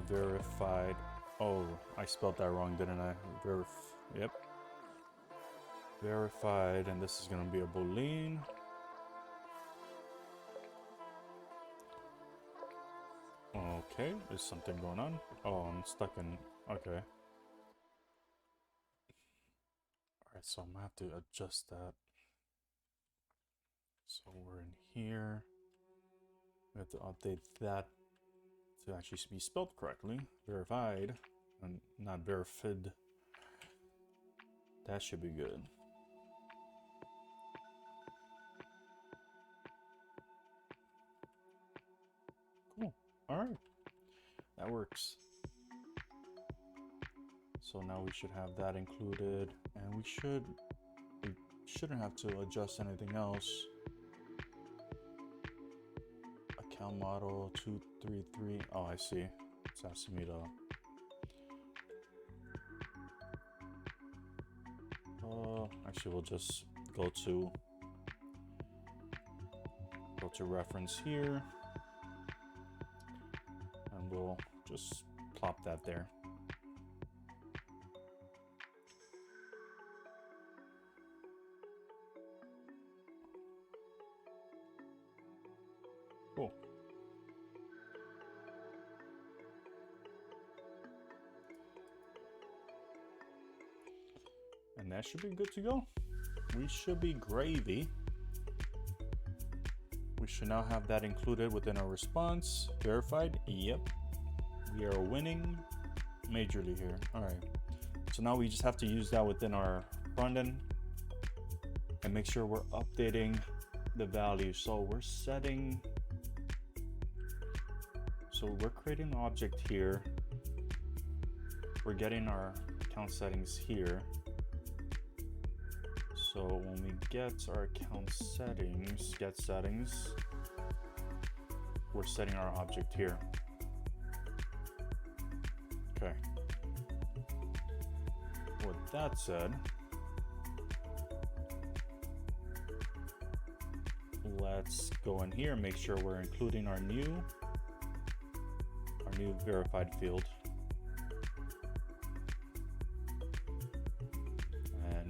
Verified. Oh, I spelled that wrong, didn't I? Yep. verified, and this is going to be a boolean. Okay, there's something going on. Oh, I'm stuck in. Okay. Alright, so I'm gonna have to adjust that. So we're in here. We have to update that to actually be spelled correctly. Verified, and not verified. That should be good. Cool. Alright. That works. So now we should have that included, and we shouldn't have to adjust anything else. Account model 233. Oh, I see. It's asking me to. Actually, we'll just go to reference here, and we'll just plop that there. Cool. And that should be good to go. We should be gravy. We should now have that included within our response. Verified. Yep. We are winning majorly here. All right. So now we just have to use that within our front end and make sure we're updating the value. So we're setting. So we're creating an object here. We're getting our account settings here. So when we get our account settings, get settings, we're setting our object here. Okay. With that said, let's go in here and make sure we're including our new verified field.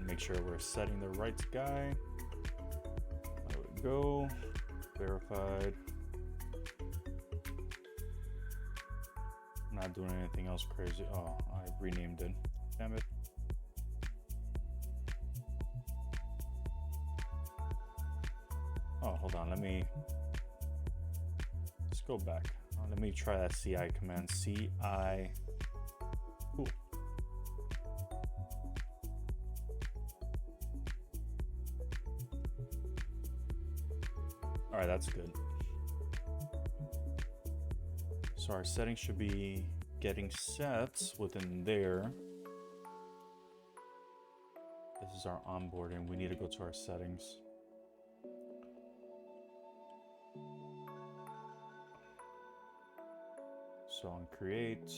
Make sure we're setting the right guy. There we go. Verified. Not doing anything else crazy. Oh, I renamed it. Damn it. Oh, hold on. Let's go back. Let me try that CI command. CI. Cool. All right, that's good. So our settings should be getting set within there. This is our onboarding. We need to go to our settings. So on create.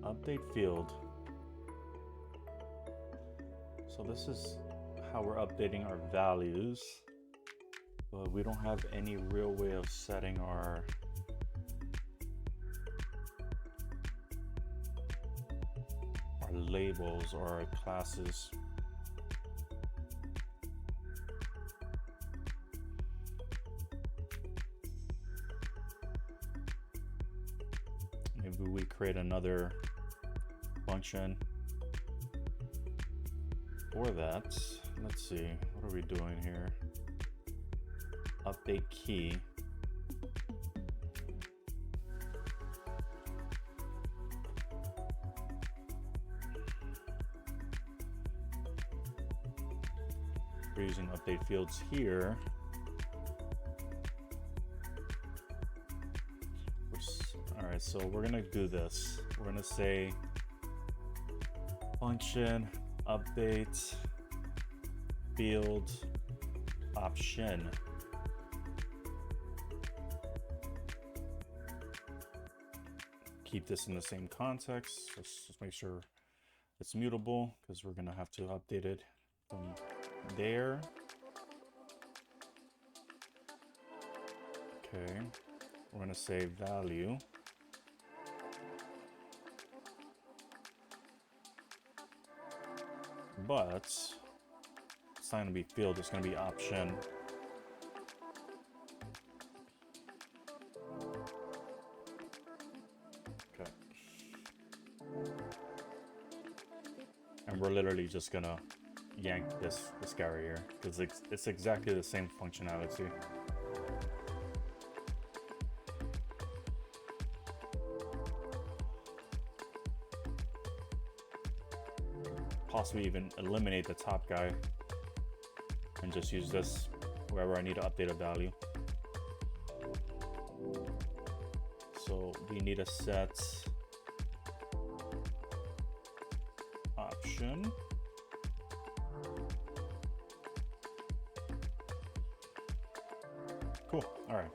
Update field. So this is how we're updating our values, but we don't have any real way of setting our labels or our classes. Maybe we create another function for that. Let's see, what are we doing here? Update key. We're using update fields here. All right, so we're gonna do this. We're gonna say function update field option. Keep this in the same context. Let's just make sure it's mutable because we're gonna have to update it from there. Okay, we're gonna say value. But it's not gonna be field, it's gonna be option. Okay. And we're literally just gonna yank this guy right here because it's exactly the same functionality. Possibly even eliminate the top guy and just use this wherever I need to update a value. So we need to set option. Cool. All right.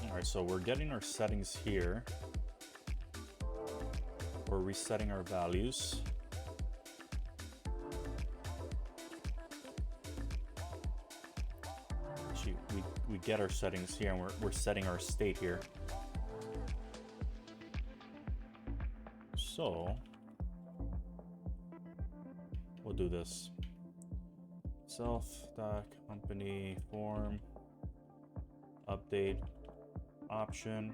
Alright, so we're getting our settings here. We're resetting our values. Actually, we get our settings here and we're setting our state here. So we'll do this. Self.company form update option.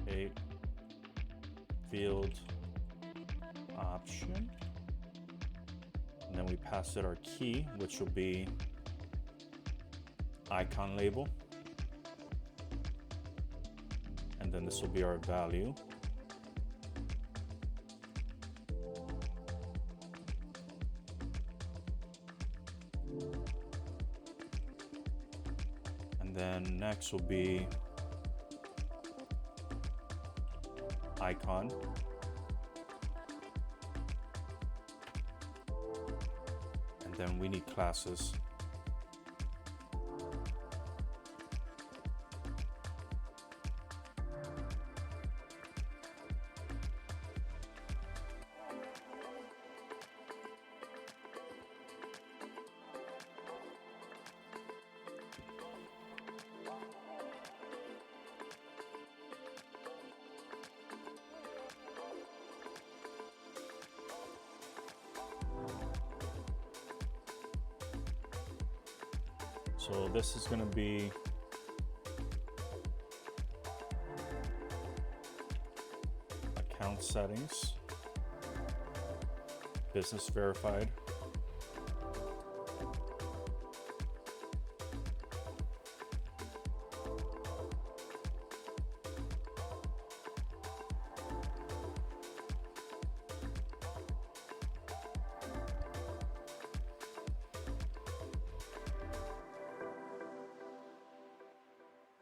A field option. And then we pass it our key, which will be icon label. And then this will be our value. Then next will be icon. And then we need classes. So this is going to be account settings, business verified.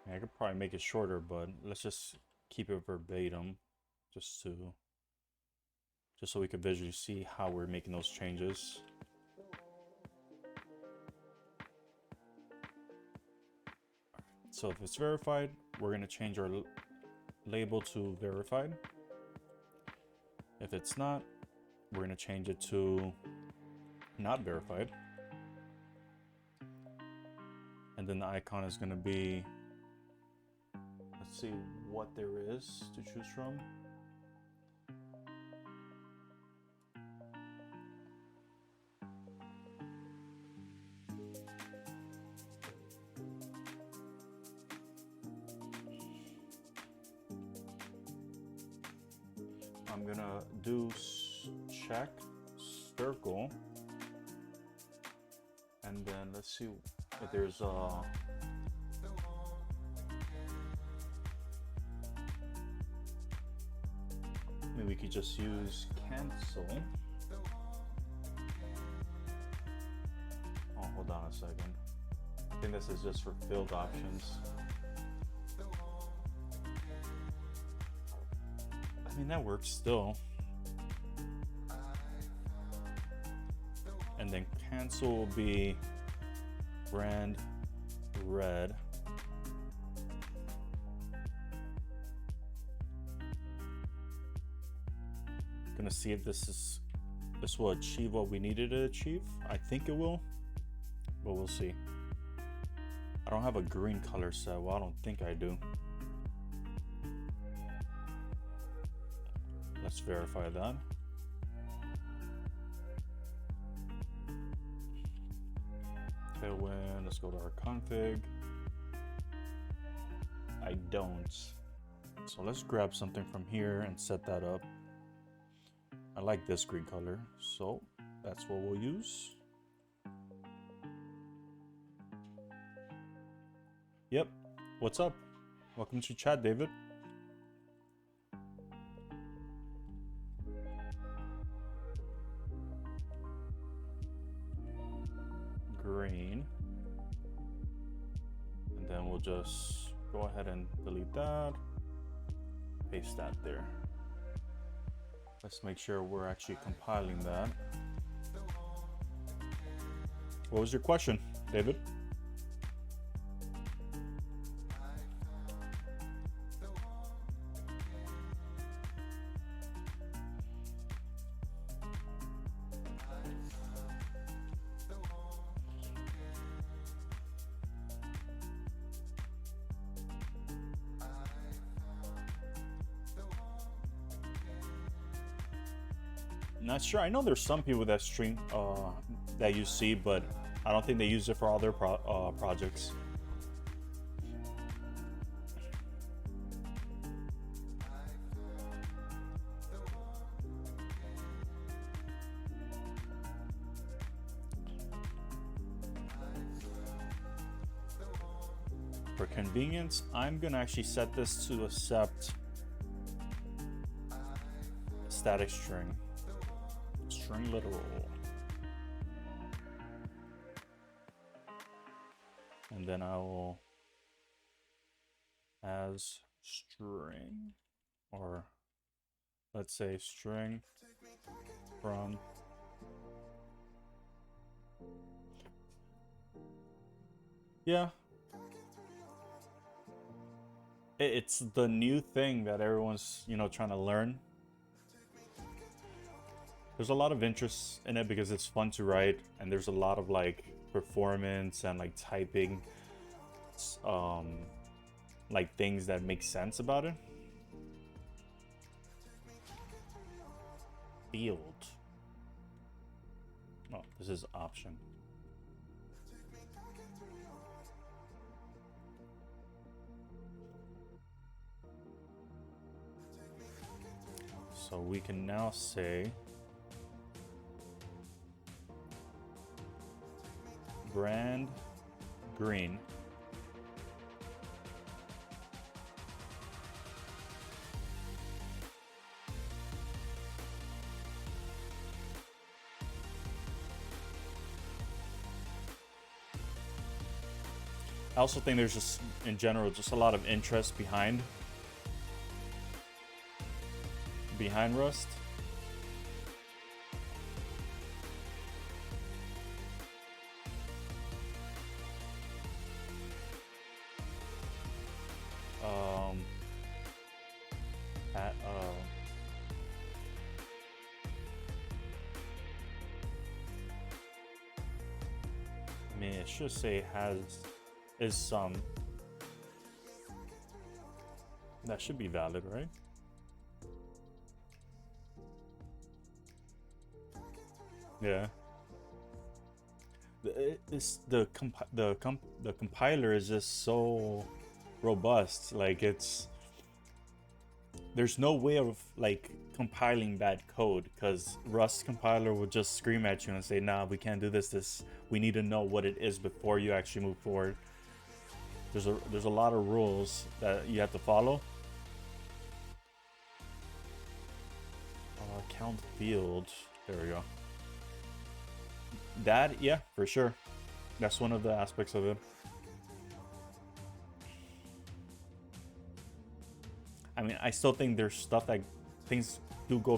I could probably make it shorter, but let's just keep it verbatim just so we could visually see how we're making those changes. So if it's verified, we're going to change our label to verified. If it's not, we're going to change it to not verified. And then the icon is going to be, let's see what there is to choose from. I'm gonna do check circle, and then let's see if there's maybe we could just use cancel. Oh, hold on a second. I think this is just for field options. I mean, that works still. Cancel will be brand red. Gonna see if this will achieve what we needed to achieve. I think it will, but we'll see. I don't have a green color set. Well, I don't think I do. Let's verify that. Tailwind, let's go to our config. I don't. So let's grab something from here and set that up. I like this green color, so that's what we'll use. Yep. What's up? Welcome to chat, David. Green. And then we'll just go ahead and delete that. Paste that there. Let's make sure we're actually compiling that. What was your question, David? Not sure. I know there's some people that stream that use C, but I don't think they use it for all their projects. For convenience, I'm gonna actually set this to accept static string. String literal. And then I will as string, or let's say string from it's the new thing that everyone's trying to learn. There's a lot of interest in it because it's fun to write, and there's a lot of like performance and like typing like things that make sense about it. Field. Oh, this is option. So we can now say brand green I also think there's just in general just a lot of interest behind Rust. I mean, it should say is some. That should be valid, right? Yeah. The compiler is just so robust. Like there's no way of like compiling bad code, because Rust compiler will just scream at you and say, nah, we can't do this. We need to know what it is before you actually move forward. There's a lot of rules that you have to follow. Count field. There we go. That, yeah, for sure. That's one of the aspects of it. I mean, I still think there's stuff that things do go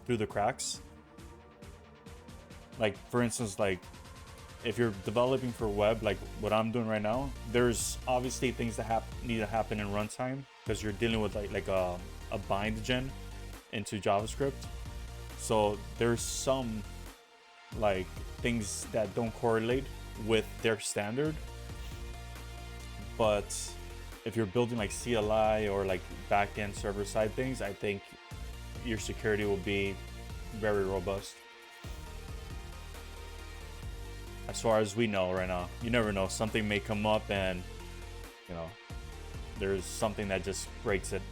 through the cracks. Like for instance, like if you're developing for web, like what I'm doing right now, there's obviously things that need to happen in runtime because you're dealing with like a bind gen into JavaScript. So there's some like things that don't correlate with their standard. But if you're building like CLI or like backend server side things, I think your security will be very robust. As far as we know right now, you never know. Something may come up and, you know, there's something that just breaks it.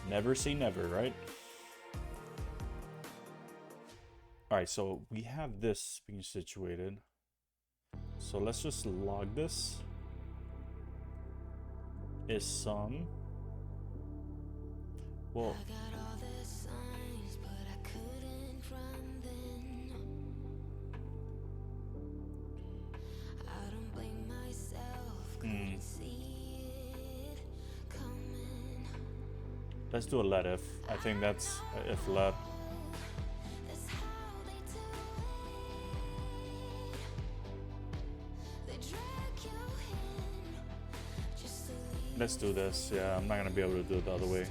Never say never, right? All right, so we have this being situated. So let's just log this. Is some. Well, let's do a let if. I think that's if let. Let's do this. Yeah, I'm not gonna be able to do it the other way.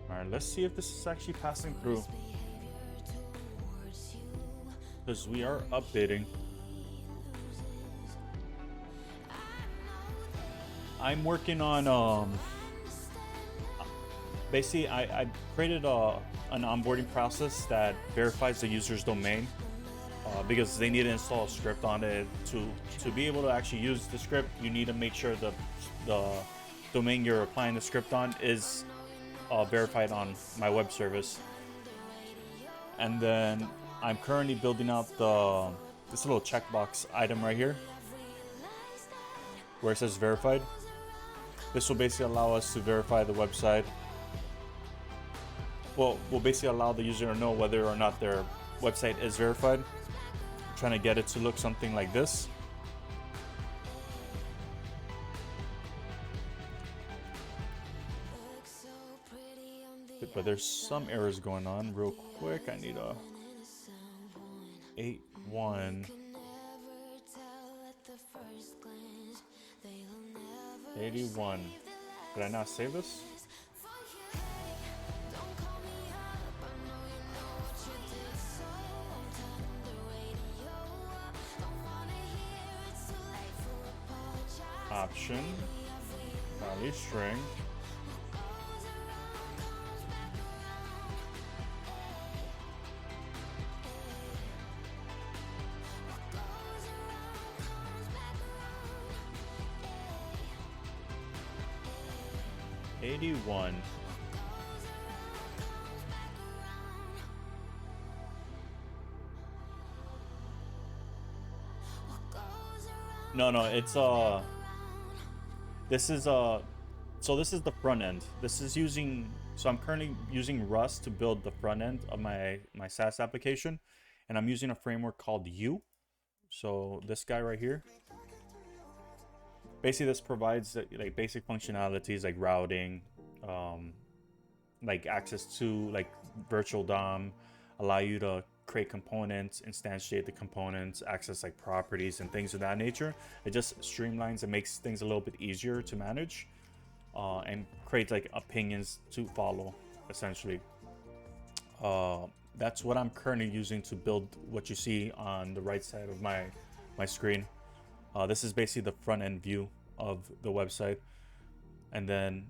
Alright, let's see if this is actually passing through. Because we are updating. I'm working on basically I created an onboarding process that verifies the user's domain because they need to install a script on it. To be able to actually use the script, you need to make sure the domain you're applying the script on is verified on my web service. And then I'm currently building out this little checkbox item right here where it says verified. This will basically allow us to verify the website. Well, will basically allow the user to know whether or not their website is verified. I'm trying to get it to look something like this. But there's some errors going on. Real quick, I need a 8.1. 81. Did I not save this? Option. Value string. $81. No, it's this is so this is the front end. This is using, so I'm currently using Rust to build the front end of my SaaS application, and I'm using a framework called U. So this guy right here. Basically, this provides like basic functionalities like routing, like access to like virtual DOM, allow you to create components, instantiate the components, access like properties and things of that nature. It just streamlines and makes things a little bit easier to manage, and creates like opinions to follow, essentially. That's what I'm currently using to build what you see on the right side of my screen. This is basically the front end view of the website, and then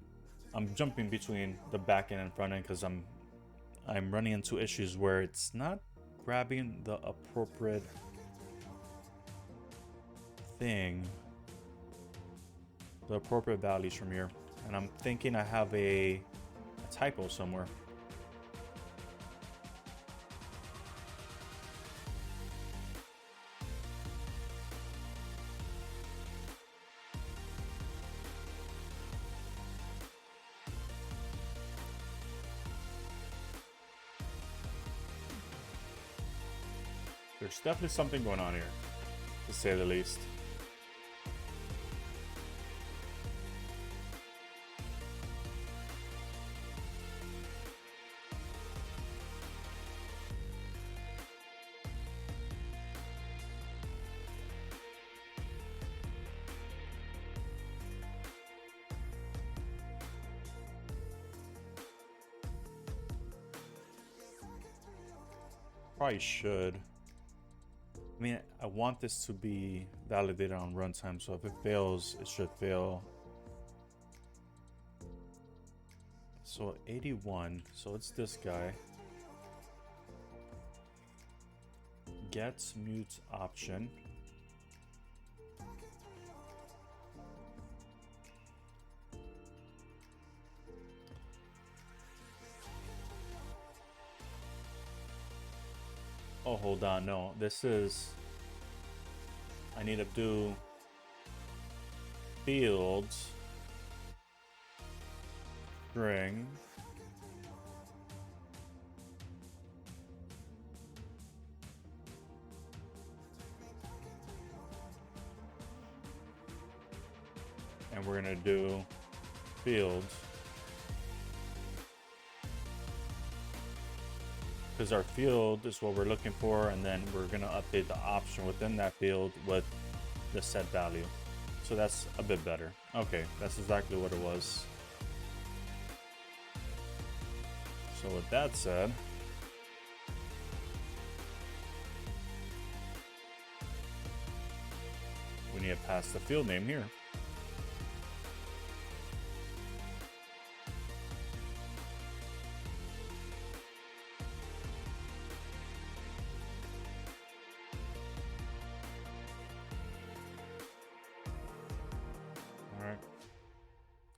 I'm jumping between the back end and front end because I'm running into issues where it's not grabbing the appropriate thing the appropriate values from here. And I'm thinking I have a typo somewhere. There's definitely something going on here, to say the least. Probably should. I mean, I want this to be validated on runtime, so if it fails, it should fail. So 81, so it's this guy. Get mute option. Oh, hold on, no, this is, I need to do fields, string, and we're gonna do fields. Because our field is what we're looking for, and then we're gonna update the option within that field with the set value. So that's a bit better. Okay, that's exactly what it was. So with that said, we need to pass the field name here.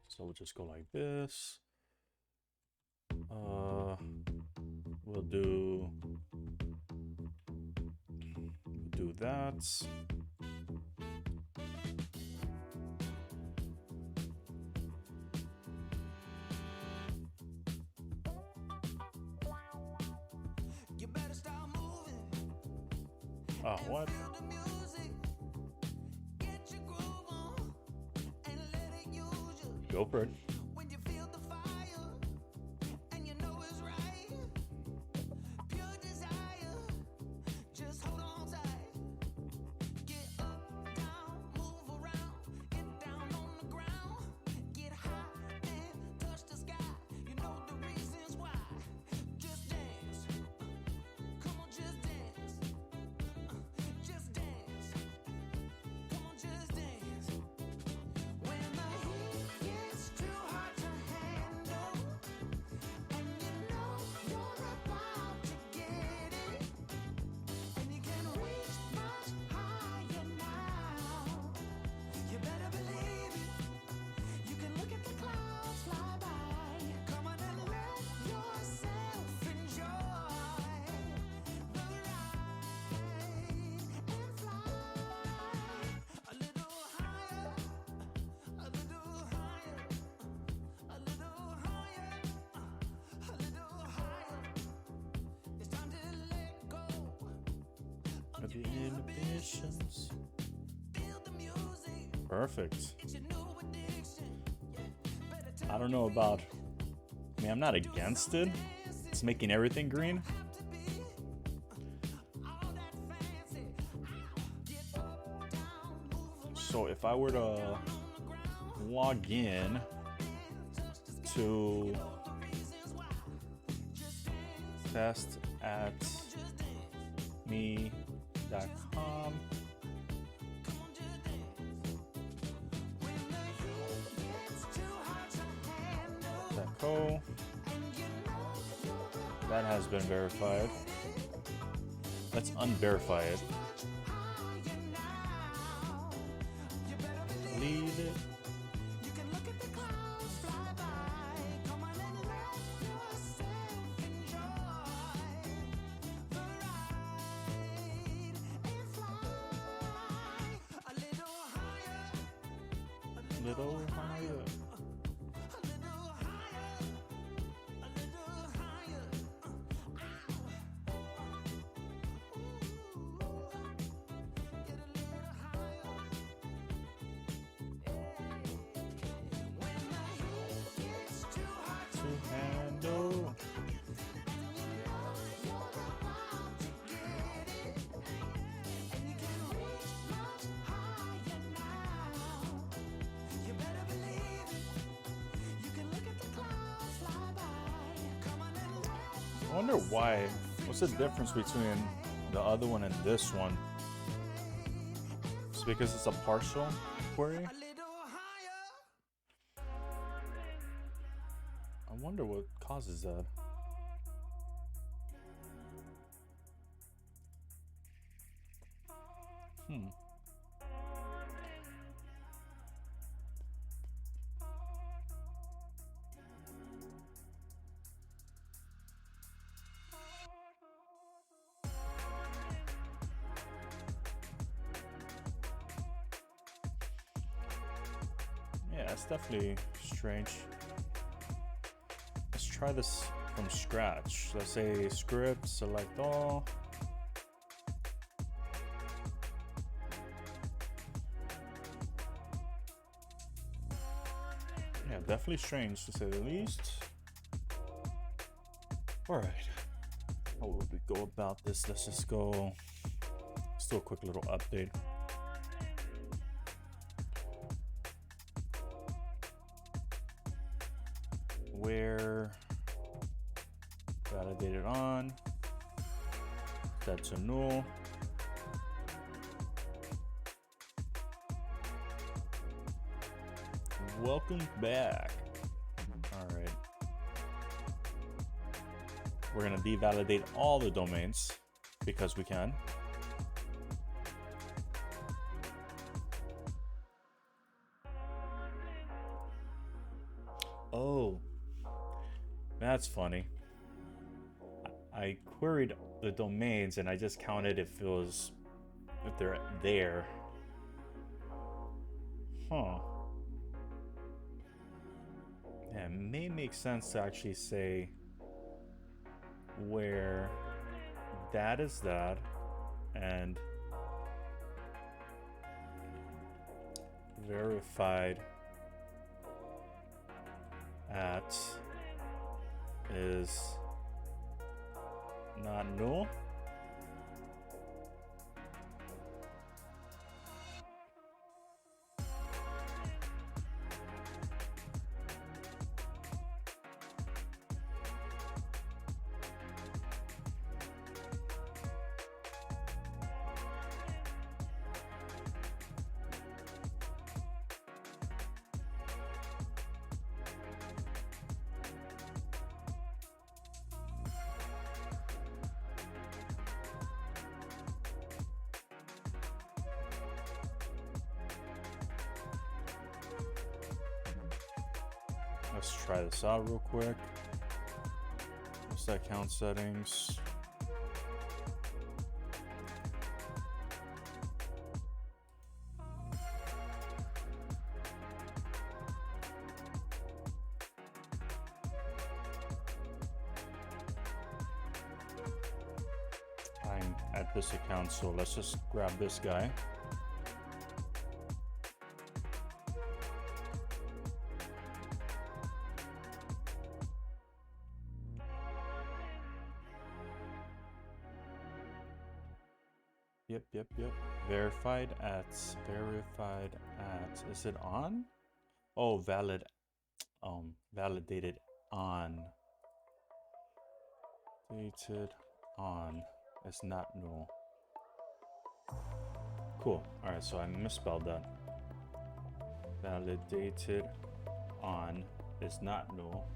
So we'll just go like this. We'll do that. Oh, what? Go for it. The inhibitions. Perfect. I don't know about, I mean, I'm not against it. It's making everything green. So if I were to log in to test@me.com. That has been verified. Let's unverify it. Little higher. To handle. I wonder why. What's the difference between the other one and this one? It's because it's a partial query? I wonder what causes that. Yeah, it's definitely strange. Let's try this from scratch. Let's say script, select all. Yeah, definitely strange to say the least. Alright. How would we go about this? Let's just go. Let's do a quick little update. Where validated on, set to null. Welcome back. All right. We're going to devalidate all the domains because we can. Oh, that's funny. I queried the domains and I just counted if they're there. Huh. Yeah, it may make sense to actually say where that is that and verified at is not null. Let's try this out real quick. What's that count settings? I'm at this account, so let's just grab this guy. Yep. Verified at, is it on? Oh, validated on. Dated on. It's not null. Cool. Alright, so I misspelled that. Validated on is not null.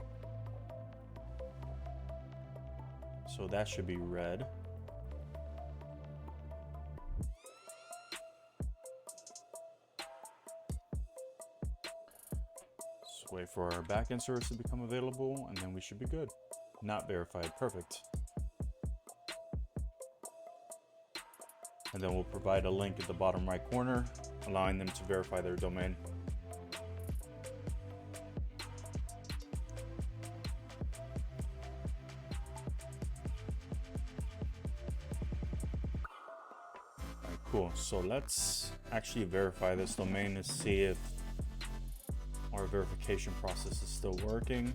So that should be red. Wait for our backend service to become available, and then we should be good. Not verified. Perfect. And then we'll provide a link at the bottom right corner, allowing them to verify their domain. Cool, so let's actually verify this domain to see if our verification process is still working.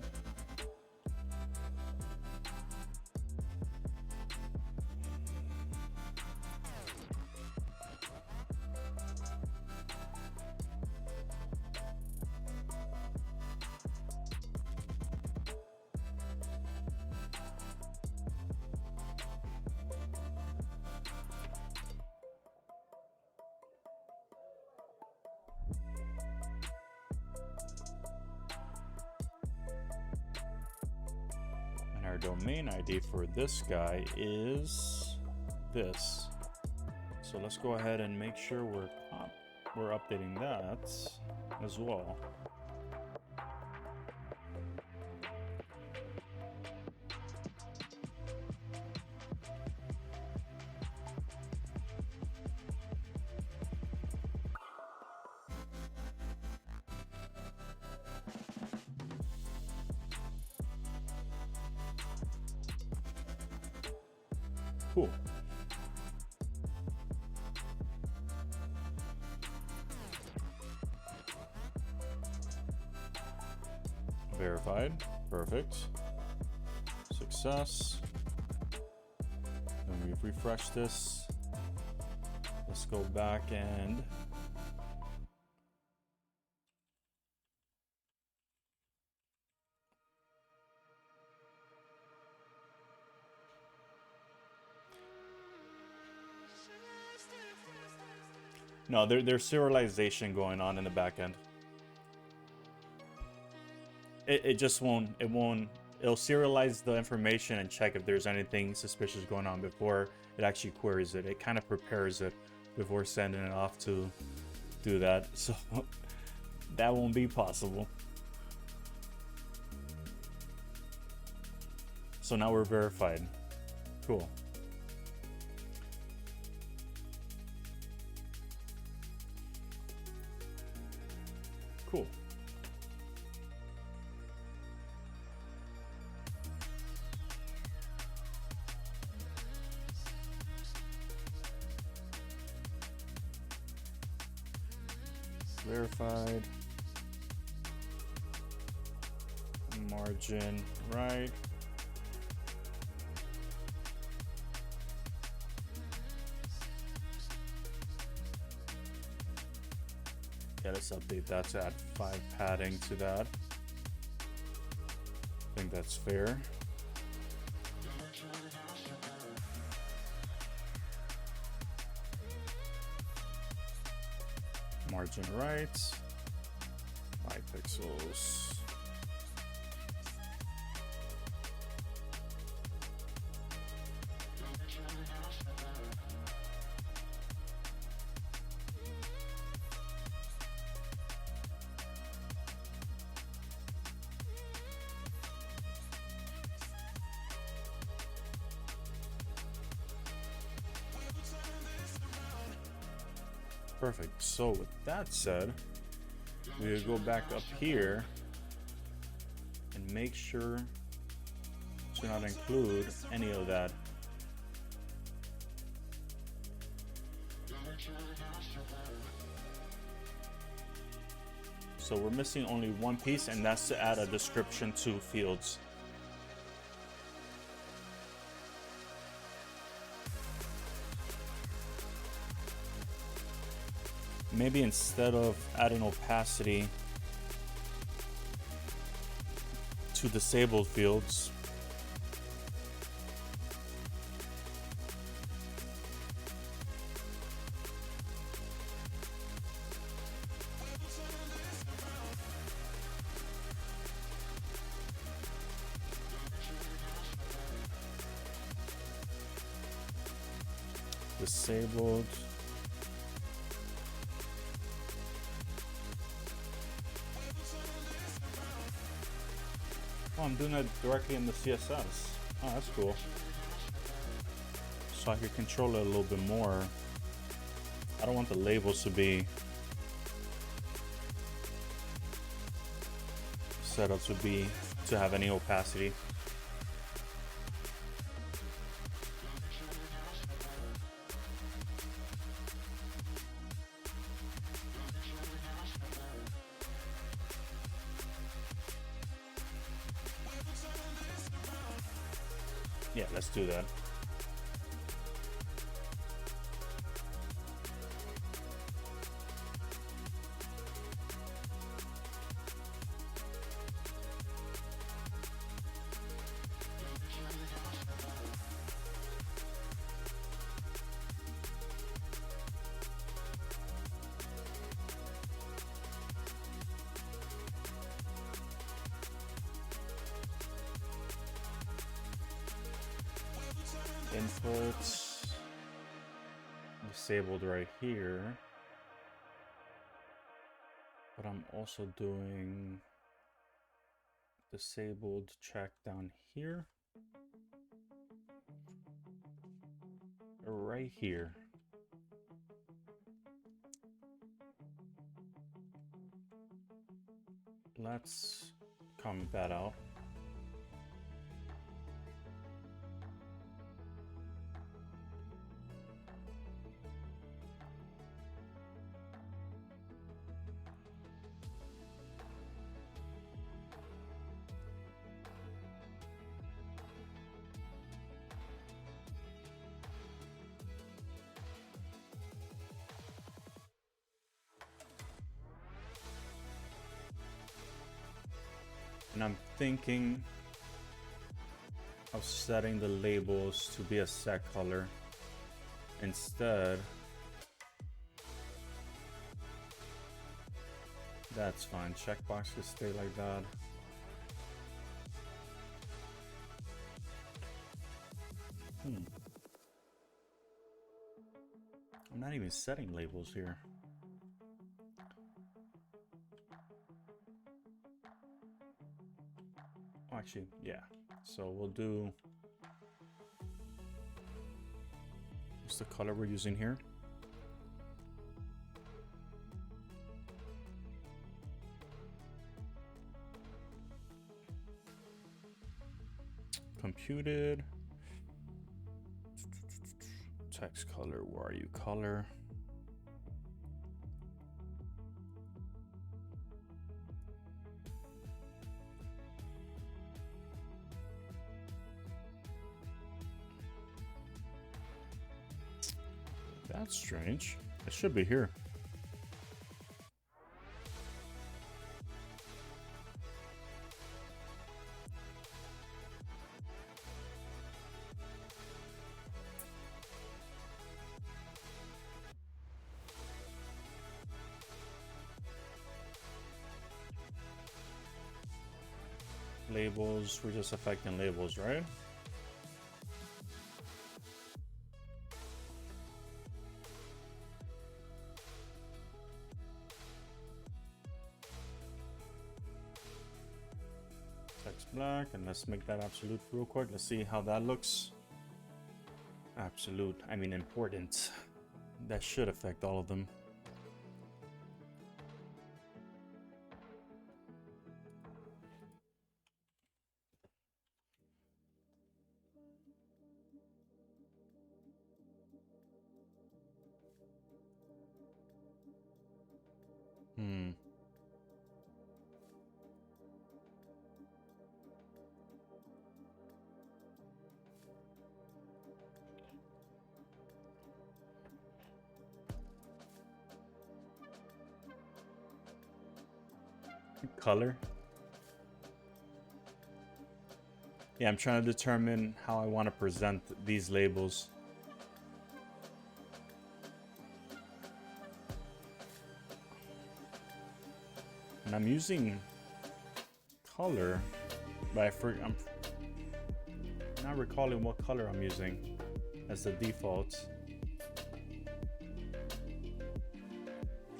Our domain ID for this guy is this. So let's go ahead and make sure we're updating that as well. Cool. Verified. Perfect. Success. Then we've refreshed this. Let's go back and no, there's serialization going on in the back end. It just won't, it'll serialize the information and check if there's anything suspicious going on before it actually queries it. It kind of prepares it before sending it off to do that. So that won't be possible. So now we're verified. Cool. Cool. Verified. Margin right. Yeah, let's update that to add 5 padding to that. I think that's fair. Margin right. 5 pixels. Perfect. So with that said, we'll go back up here and make sure to not include any of that. So we're missing only one piece, and that's to add a description to fields. Maybe instead of adding opacity to disabled fields, disabled. Oh, I'm doing it directly in the CSS. Oh, that's cool. So I can control it a little bit more. I don't want the labels to be set up to have any opacity. Yeah, let's do that. Inputs disabled right here, but I'm also doing disabled check down here, right here. Let's comment that out. And I'm thinking of setting the labels to be a set color instead. That's fine. Checkboxes stay like that. I'm not even setting labels here. Oh, actually, yeah. So we'll do. What's the color we're using here? Computed. Text color, where are you? Color. That's strange. It should be here. Labels, we're just affecting labels, right? Text black, and let's make that absolute real quick. Let's see how that looks. Absolute, I mean important. That should affect all of them. Color. Yeah, I'm trying to determine how I want to present these labels. And I'm using color, but I'm not recalling what color I'm using as the default.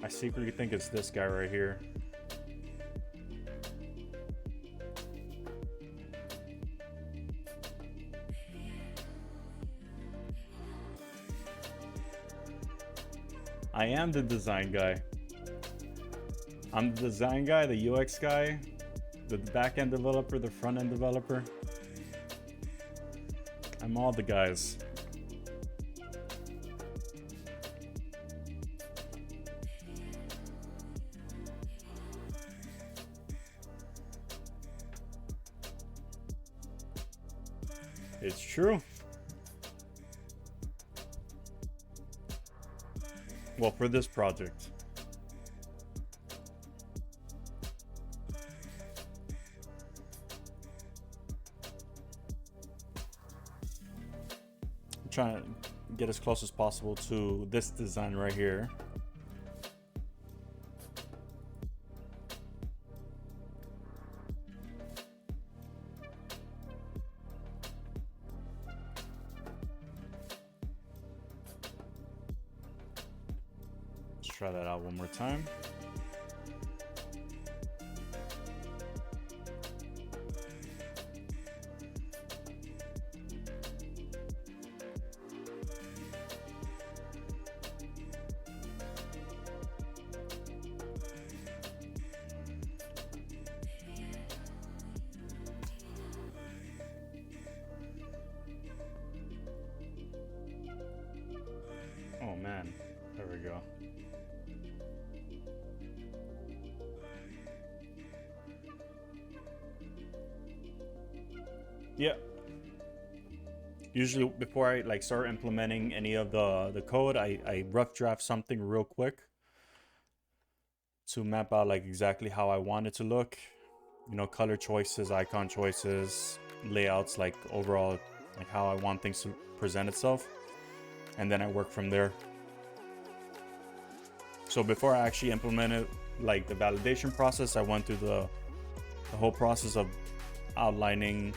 I secretly think it's this guy right here. I am the design guy. I'm the design guy, the UX guy, the back-end developer, the front-end developer. I'm all the guys. It's true. Well, for this project. I'm trying to get as close as possible to this design right here. Let's try that out one more time. Oh man, there we go. Yeah. Usually before I like start implementing any of the code, I rough draft something real quick to map out like exactly how I want it to look. You know, color choices, icon choices, layouts, like overall like how I want things to present itself. And then I work from there. So before I actually implemented like the validation process, I went through the whole process of outlining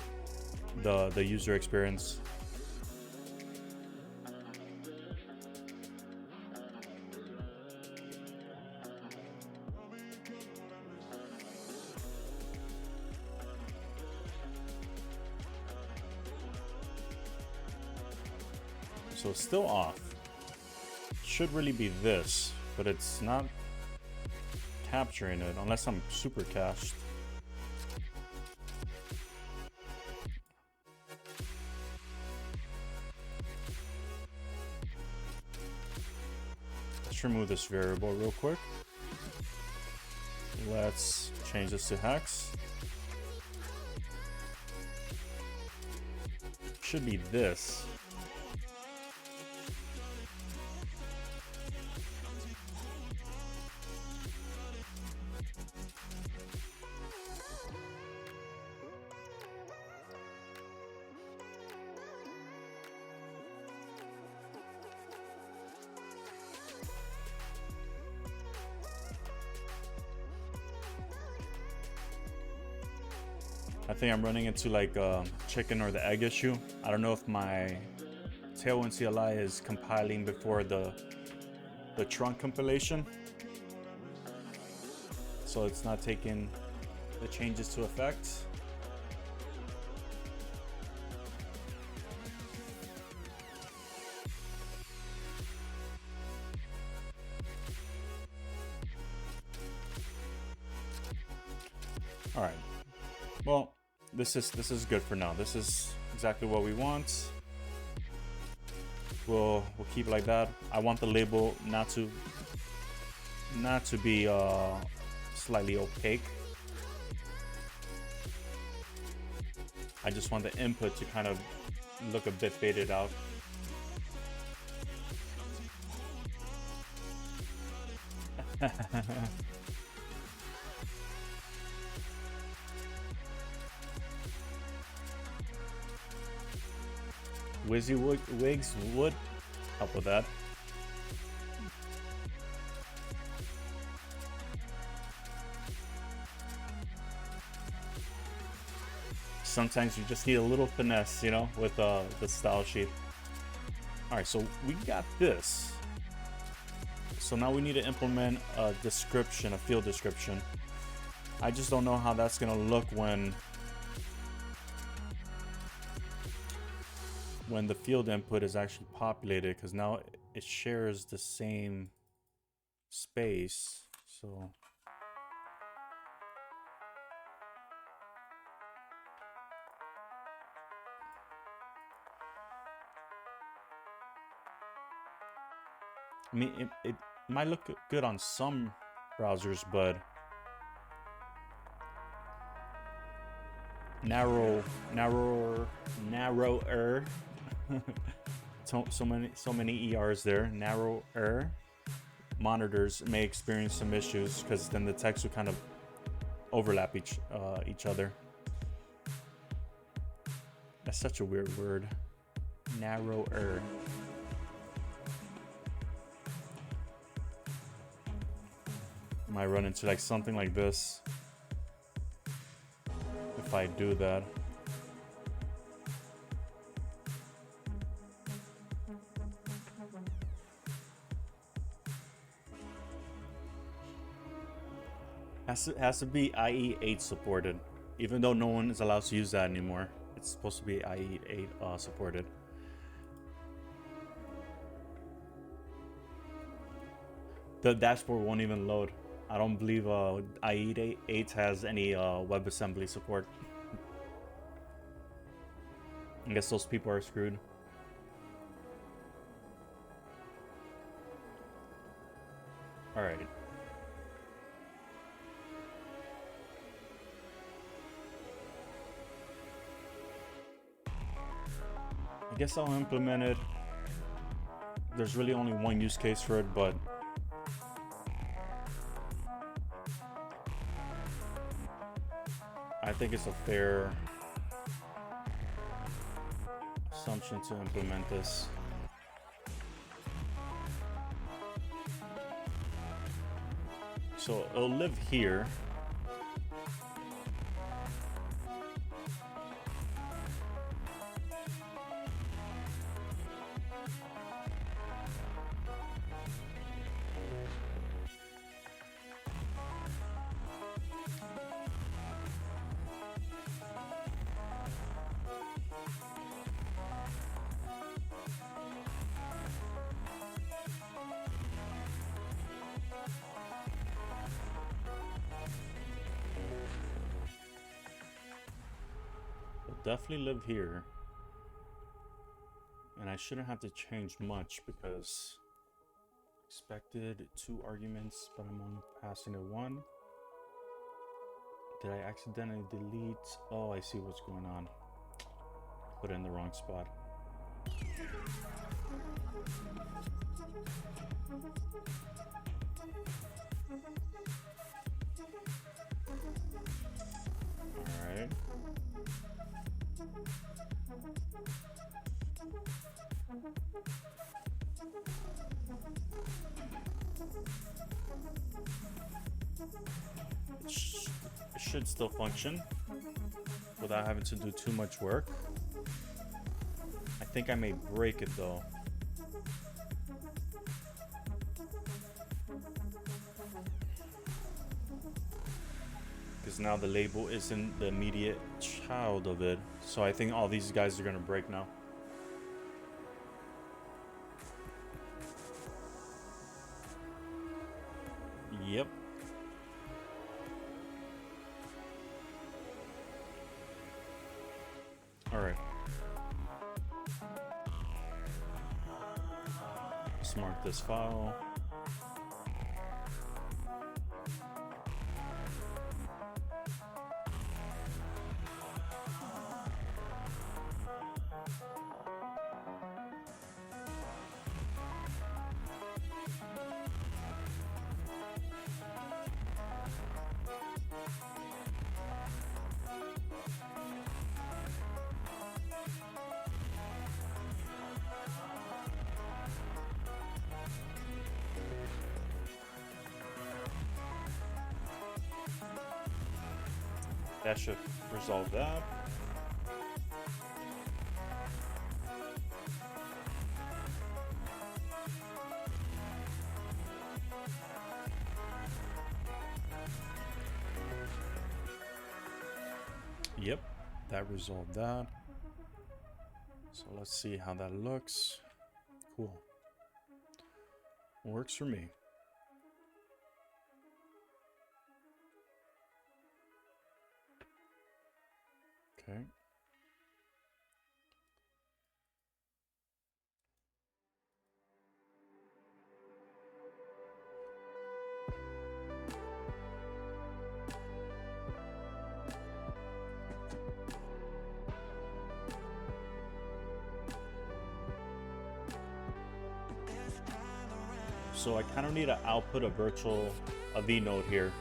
the user experience. So it's still off. Should really be this, but it's not capturing it unless I'm super cached. Let's remove this variable real quick. Let's change this to hex. Should be this. I think I'm running into like a chicken or the egg issue. I don't know if my Tailwind CLI is compiling before the trunk compilation, so it's not taking the changes to effect. All right. Well, this is good for now. This is exactly what we want. We'll keep it like that. I want the label not to be slightly opaque. I just want the input to kind of look a bit faded out. WYSIWYGs would help with that. Sometimes you just need a little finesse, you know, with the style sheet. All right, so we got this. So now we need to implement a description, a field description. I just don't know how that's gonna look when the field input is actually populated, because now it shares the same space. So I mean, it might look good on some browsers, but narrower. So many ERs there. Narrower monitors may experience some issues because then the text will kind of overlap each other. That's such a weird word. Narrower. Might run into like something like this if I do that. Has to be IE8 supported, even though no one is allowed to use that anymore. It's supposed to be IE8 supported. The dashboard won't even load. I don't believe IE8 has any WebAssembly support. I guess those people are screwed. All right. I guess I'll implement it. There's really only one use case for it, but I think it's a fair assumption to implement this. So it'll live here. Definitely live here, and I shouldn't have to change much because expected 2 arguments, but I'm only passing it 1. Did I accidentally delete? Oh, I see what's going on. Put it in the wrong spot. All right. It should still function without having to do too much work. I think I may break it though. Because now the label isn't the immediate child of it. So I think all these guys are gonna break now. Yep. All right. Let's mark this file. That should resolve that. Yep, that resolved that. So let's see how that looks. Cool. Works for me. Okay. So I kind of need to output a V node here.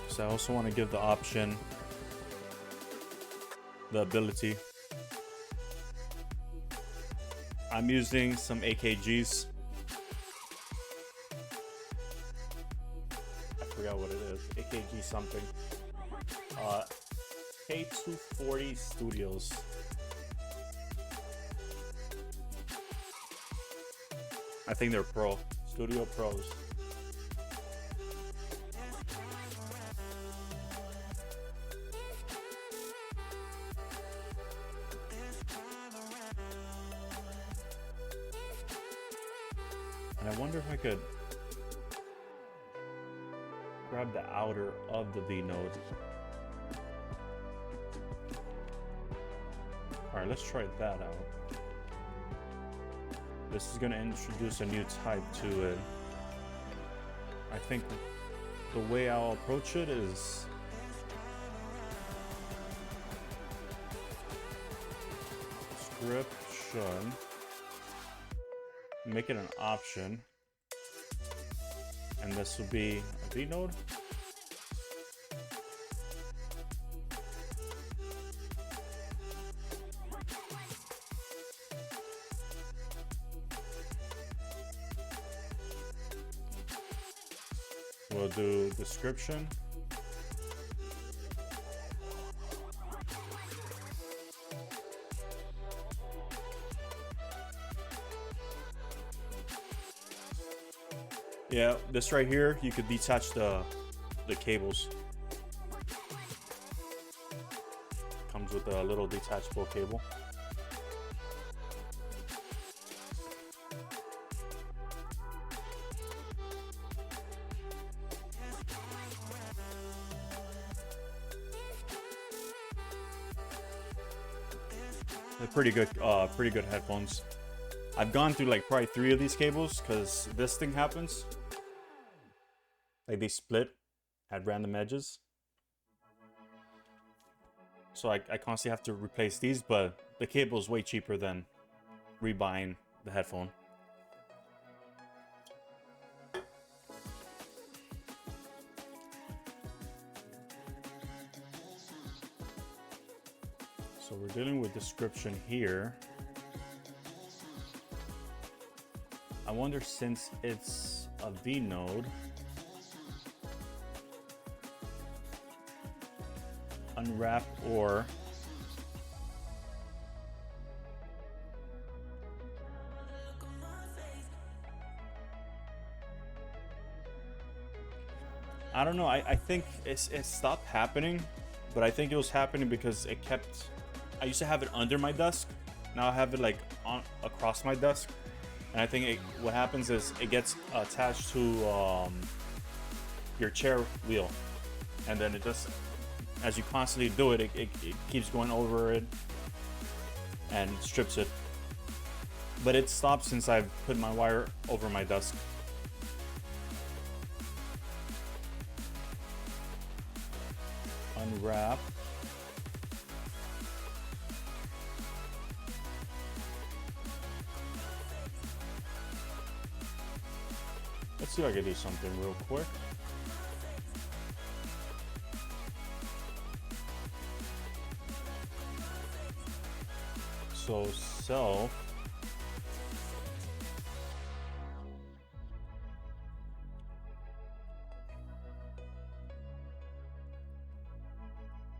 So I also want to give the option, the ability. I'm using some AKGs. I forgot what it is. AKG something. K240 Studios. I think they're Pro. Studio Pros. And I wonder if I could grab the outer of the V node. Alright, let's try that out. This is going to introduce a new type to it. I think the way I'll approach it is description. Make it an option. And this will be a V node. We'll do description. Yeah, this right here, you could detach the cables. Comes with a little detachable cable. They're pretty good headphones. I've gone through like probably 3 of these cables because this thing happens. Like they split at random edges. So I constantly have to replace these, but the cable is way cheaper than rebuying the headphone. So we're dealing with description here. I wonder, since it's a V node, unwrap or I don't know. I think it stopped happening, but I think it was happening because it kept. I used to have it under my desk. Now I have it like across my desk, and I think what happens is it gets attached to your chair wheel, and then it just, as you constantly do it, it keeps going over it and strips it. But it stopped since I've put my wire over my desk. Unwrap. Let's see if I can do something real quick. So self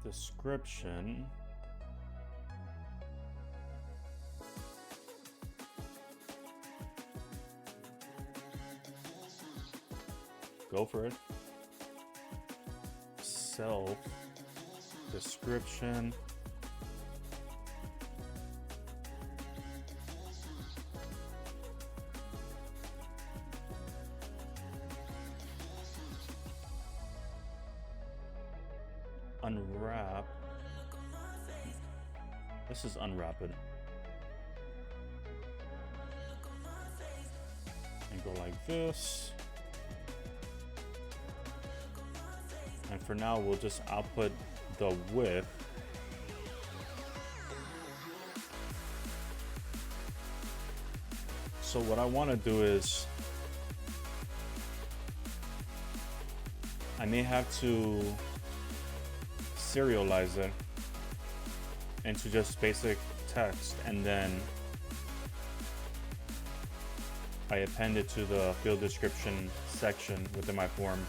description. Go for it. Self description. Unwrap. This is unwrap it. And go like this. And for now, we'll just output the width. So what I want to do is I may have to serialize it into just basic text, and then I append it to the field description section within my form.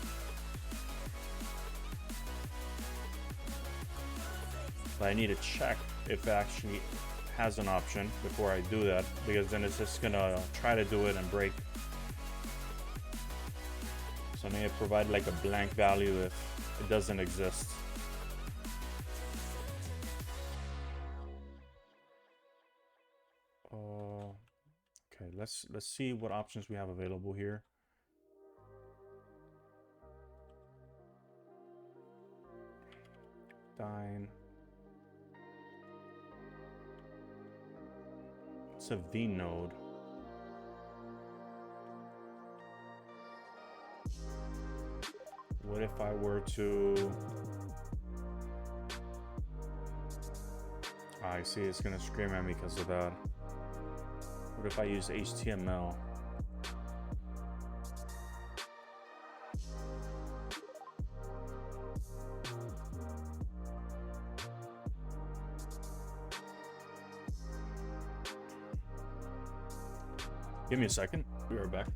But I need to check if it actually has an option before I do that, because then it's just gonna try to do it and break. So I may provide like a blank value if it doesn't exist. Okay, let's see what options we have available here. Dyn. It's a V node. What if I were to... I see it's gonna scream at me because of that. What if I use HTML? Give me a second. Be right back.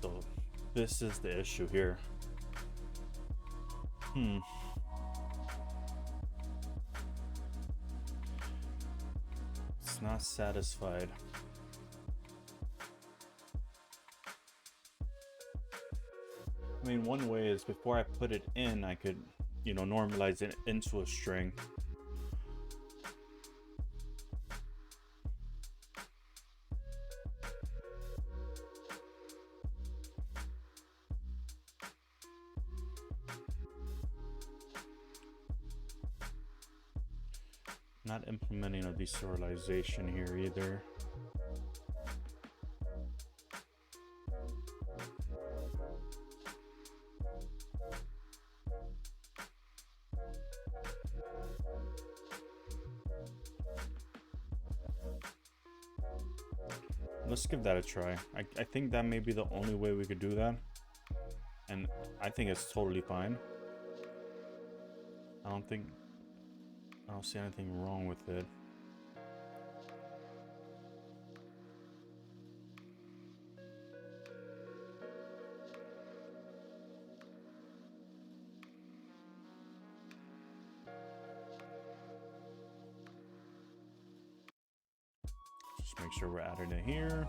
So this is the issue here. It's not satisfied. I mean, one way is before I put it in, I could, normalize it into a string. Not implementing a deserialization here either. let's give that a try. I think that may be the only way we could do that. And I think it's totally fine. I don't see anything wrong with it. Just make sure we're adding it here.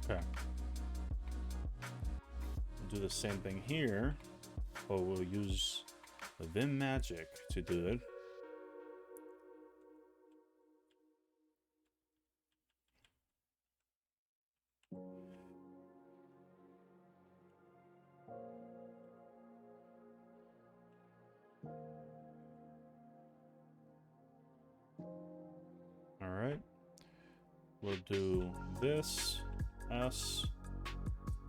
Okay. We'll do the same thing here, but we'll use the Vim magic to do it. All right. We'll do this. S.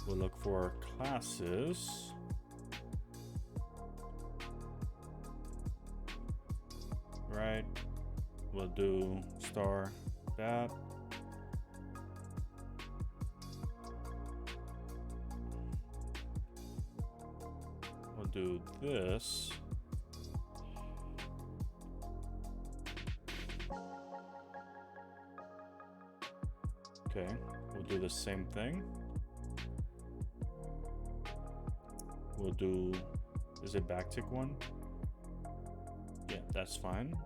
We'll look for classes. Right. We'll do star that. We'll do this. Okay, we'll do the same thing. We'll do, is it backtick one? Yeah, that's fine.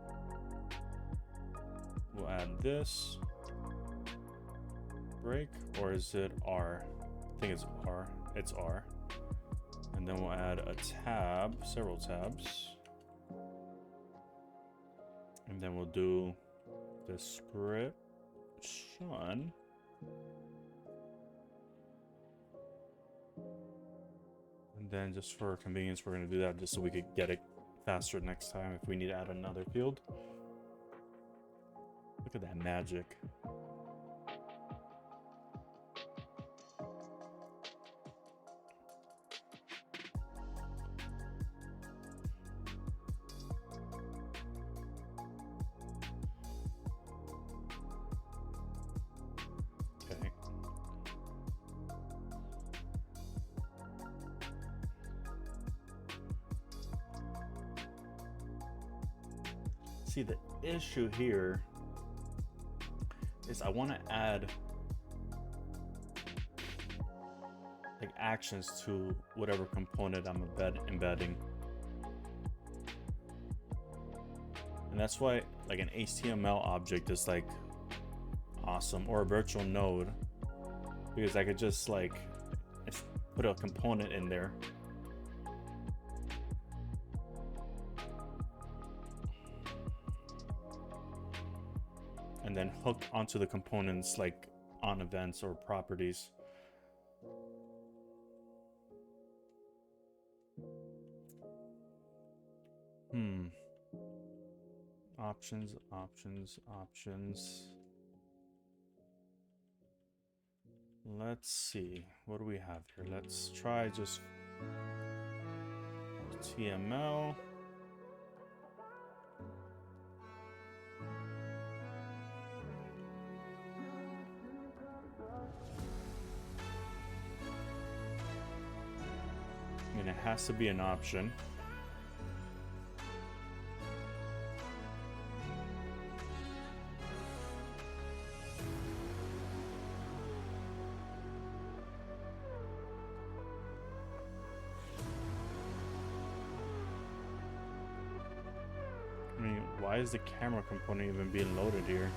We'll add this break, or is it R? I think it's R. It's R. And then we'll add a tab, several tabs. And then we'll do description. And then just for convenience, we're going to do that just so we could get it faster next time if we need to add another field. Look at that magic. Okay. See, the issue here is I want to add like actions to whatever component I'm embedding. And that's why like an HTML object is like awesome, or a virtual node, because I could just like put a component in there. And then hook onto the components like on events or properties. Options, options, options. Let's see, what do we have here? Let's try just TML. I mean, it has to be an option. I mean, why is the camera component even being loaded here?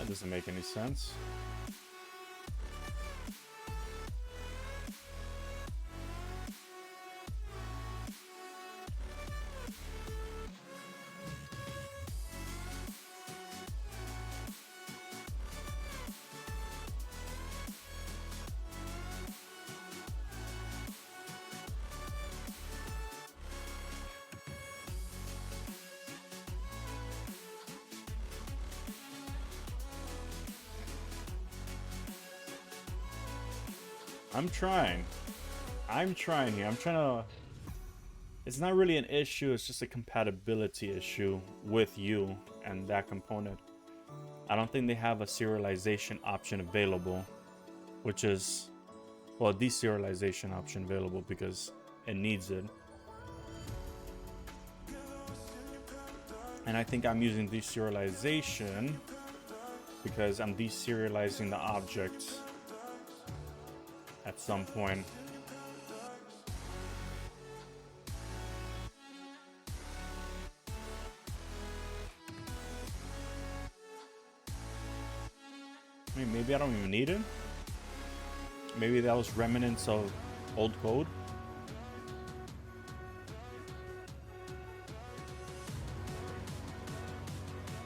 That doesn't make any sense. I'm trying here. I'm trying to... It's not really an issue, it's just a compatibility issue with you and that component. I don't think they have a serialization option available, which is, well, a deserialization option available because it needs it. And I think I'm using deserialization because I'm deserializing the objects at some point. I mean, maybe I don't even need it. Maybe that was remnants of old code.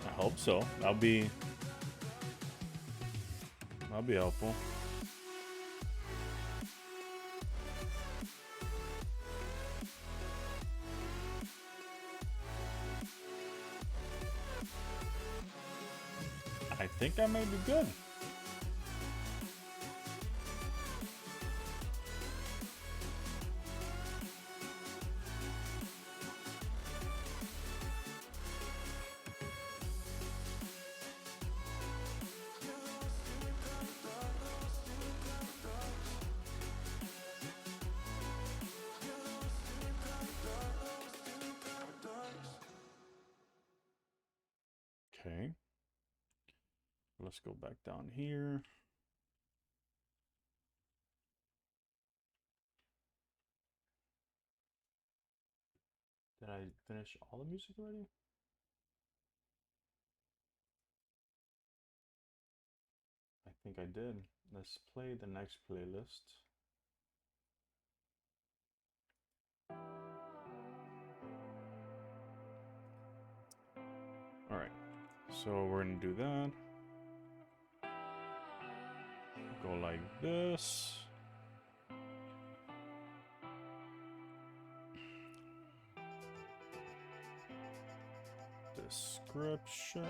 I hope so. That'll be helpful. I think I may be good. Okay. Let's go back down here. Did I finish all the music already? I think I did. Let's play the next playlist. All right, so we're gonna do that. Go like this. Description.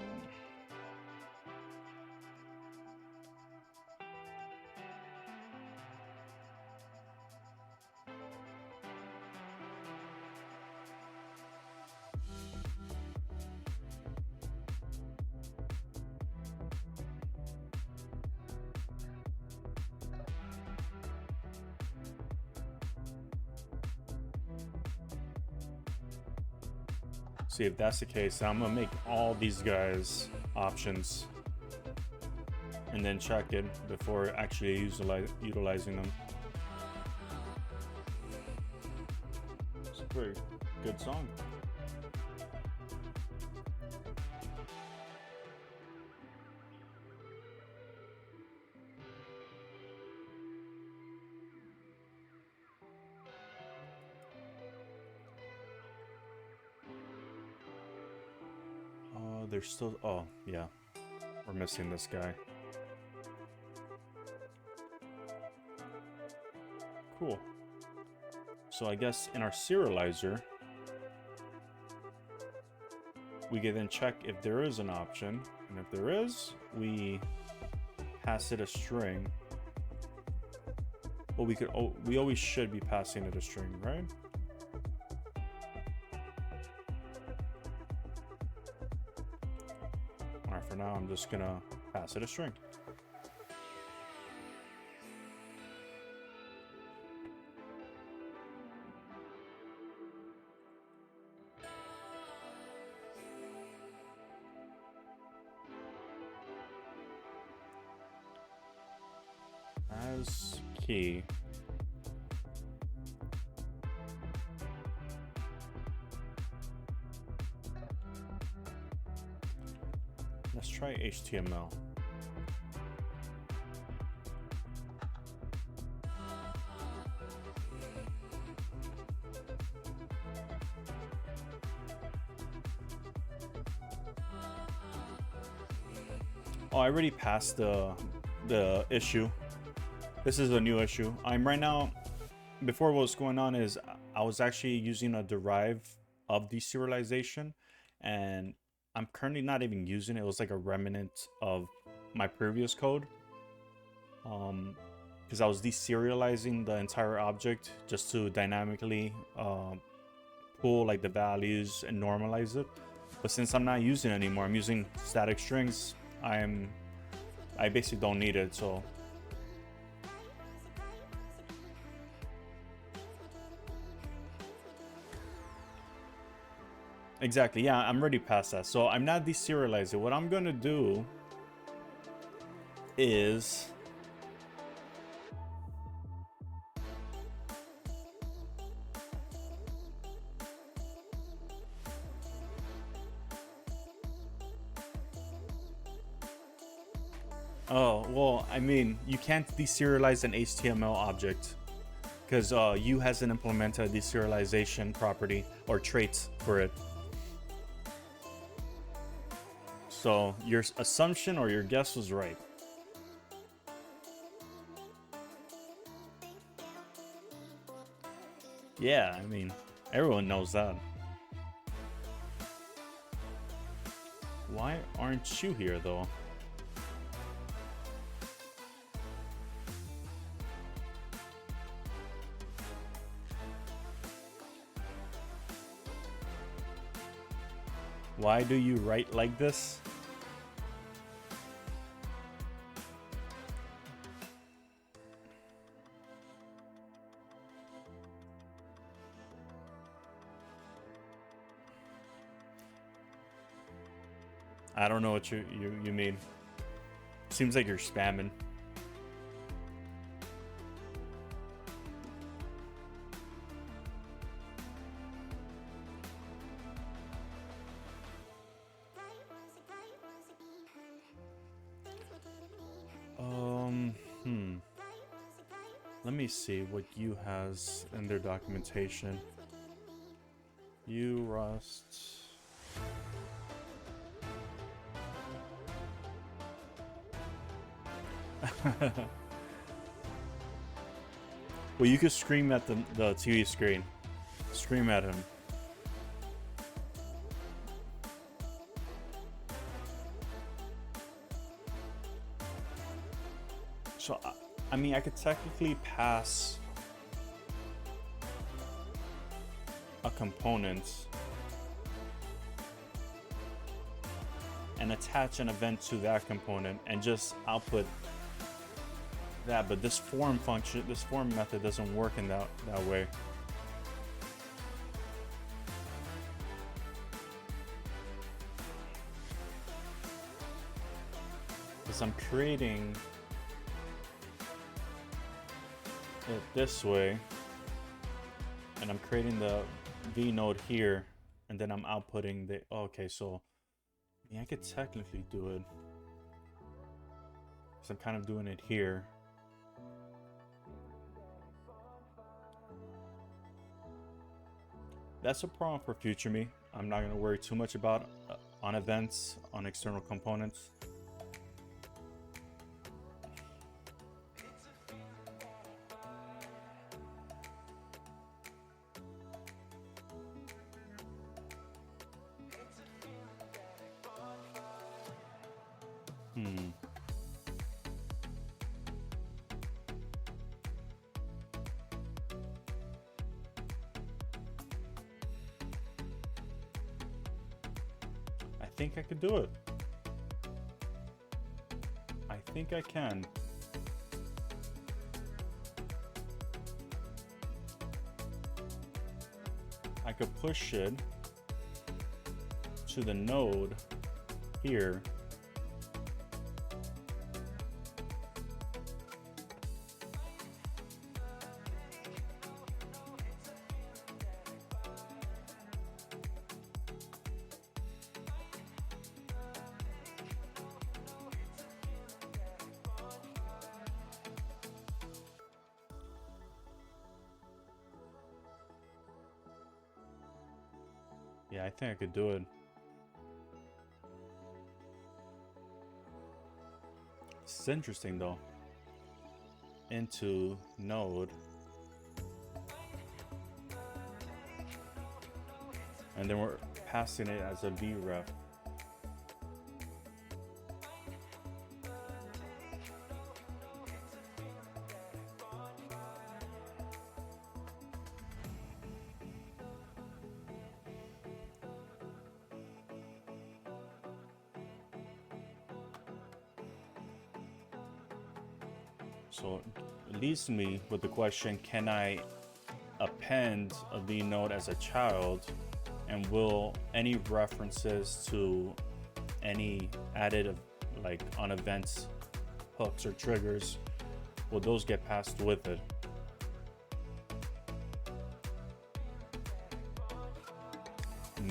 See, if that's the case, I'm gonna make all these guys options and then check it before actually utilizing them. It's a pretty good song. There's still, oh yeah, we're missing this guy. Cool. So I guess in our serializer, we can then check if there is an option, and if there is, we pass it a string. Well, we always should be passing it a string, right? For now, I'm just gonna pass it a string. As key. Let's try HTML. Oh, I already passed the issue. This is a new issue. I'm right now. Before, what's going on is I was actually using a derive of deserialization, and I'm currently not even using it. It was like a remnant of my previous code. Because I was deserializing the entire object just to dynamically pull like the values and normalize it. But since I'm not using it anymore, I'm using static strings. I basically don't need it, so. Exactly, yeah, I'm already past that. So I'm not deserializing. What I'm gonna do is oh, well, I mean, you can't deserialize an HTML object because U hasn't implemented a deserialization property or trait for it. So your assumption or your guess was right. Yeah, I mean, everyone knows that. Why aren't you here, though? Why do you write like this? I don't know what you mean. Seems like you're spamming. Let me see what U has in their documentation. U Rust. Well, you could scream at the TV screen. Scream at him. So, I mean, I could technically pass a component and attach an event to that component and just output that, but this form function, this form method doesn't work in that way. Because I'm creating it this way, and I'm creating the V node here, and then I'm outputting the, okay, so yeah, I could technically do it. So I'm kind of doing it here. That's a problem for future me. I'm not going to worry too much about on events, on external components. I think I could do it. I think I can. I could push it to the node here. Yeah, I think I could do it. is interesting though. Into node. And then we're passing it as a vref. So it leaves me with the question, can I append a V node as a child, and will any references to any added like on events, hooks or triggers, will those get passed with it?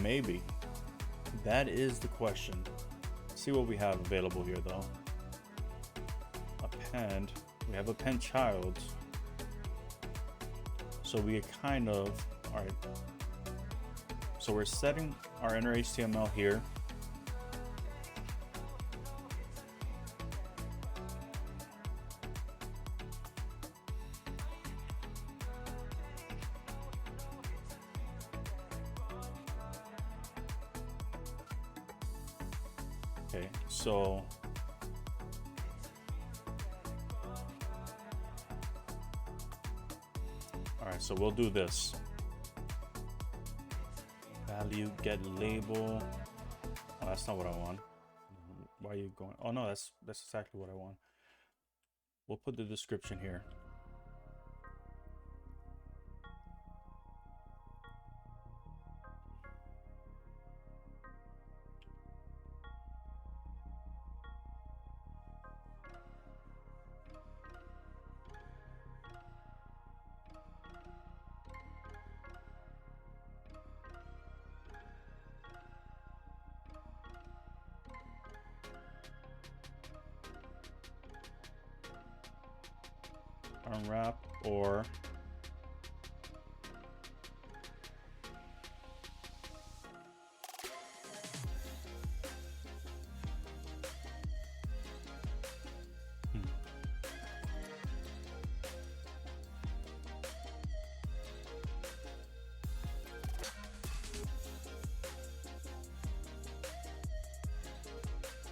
Maybe. That is the question. Let's see what we have available here though. Append. We have append child. So we kind of, all right. So we're setting our inner HTML here. Okay, so all right, so we'll do this. Value get label. Oh, that's not what I want. Why are you going? Oh no, that's exactly what I want. We'll put the description here. Unwrap or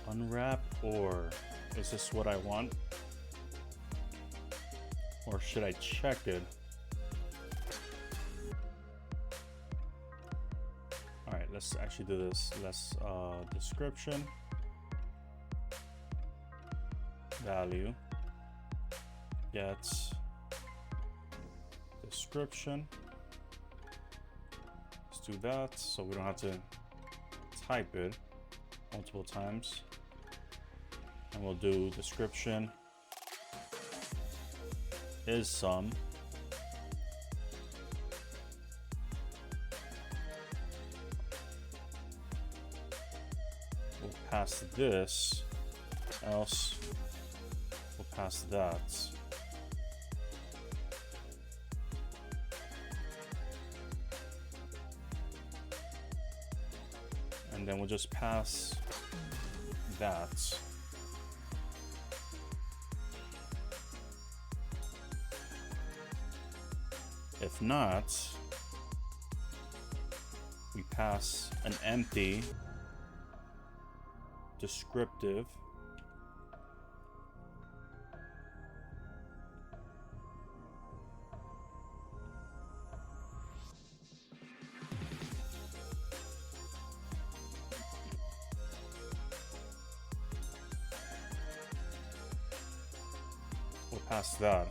unwrap, or is this what I want? Or should I check it? All right, let's actually do this. Let's description, value, get description. Let's do that so we don't have to type it multiple times. And we'll do description is some. We'll pass this, else we'll pass that. And then we'll just pass that. If not, we pass an empty descriptive we'll pass that.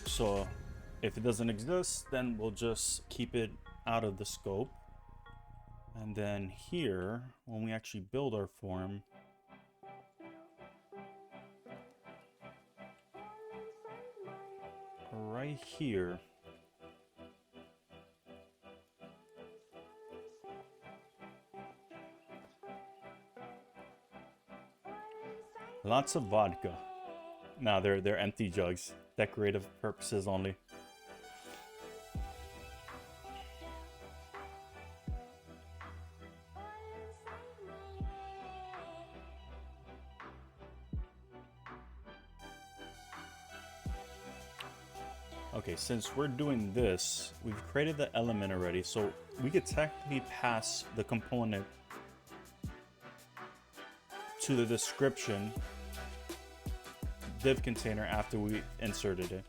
So if it doesn't exist, then we'll just keep it out of the scope. And then here, when we actually build our form, right here, lots of vodka. No, they're empty jugs. Decorative purposes only. Okay, since we're doing this, we've created the element already, so we could technically pass the component to the description div container after we inserted it.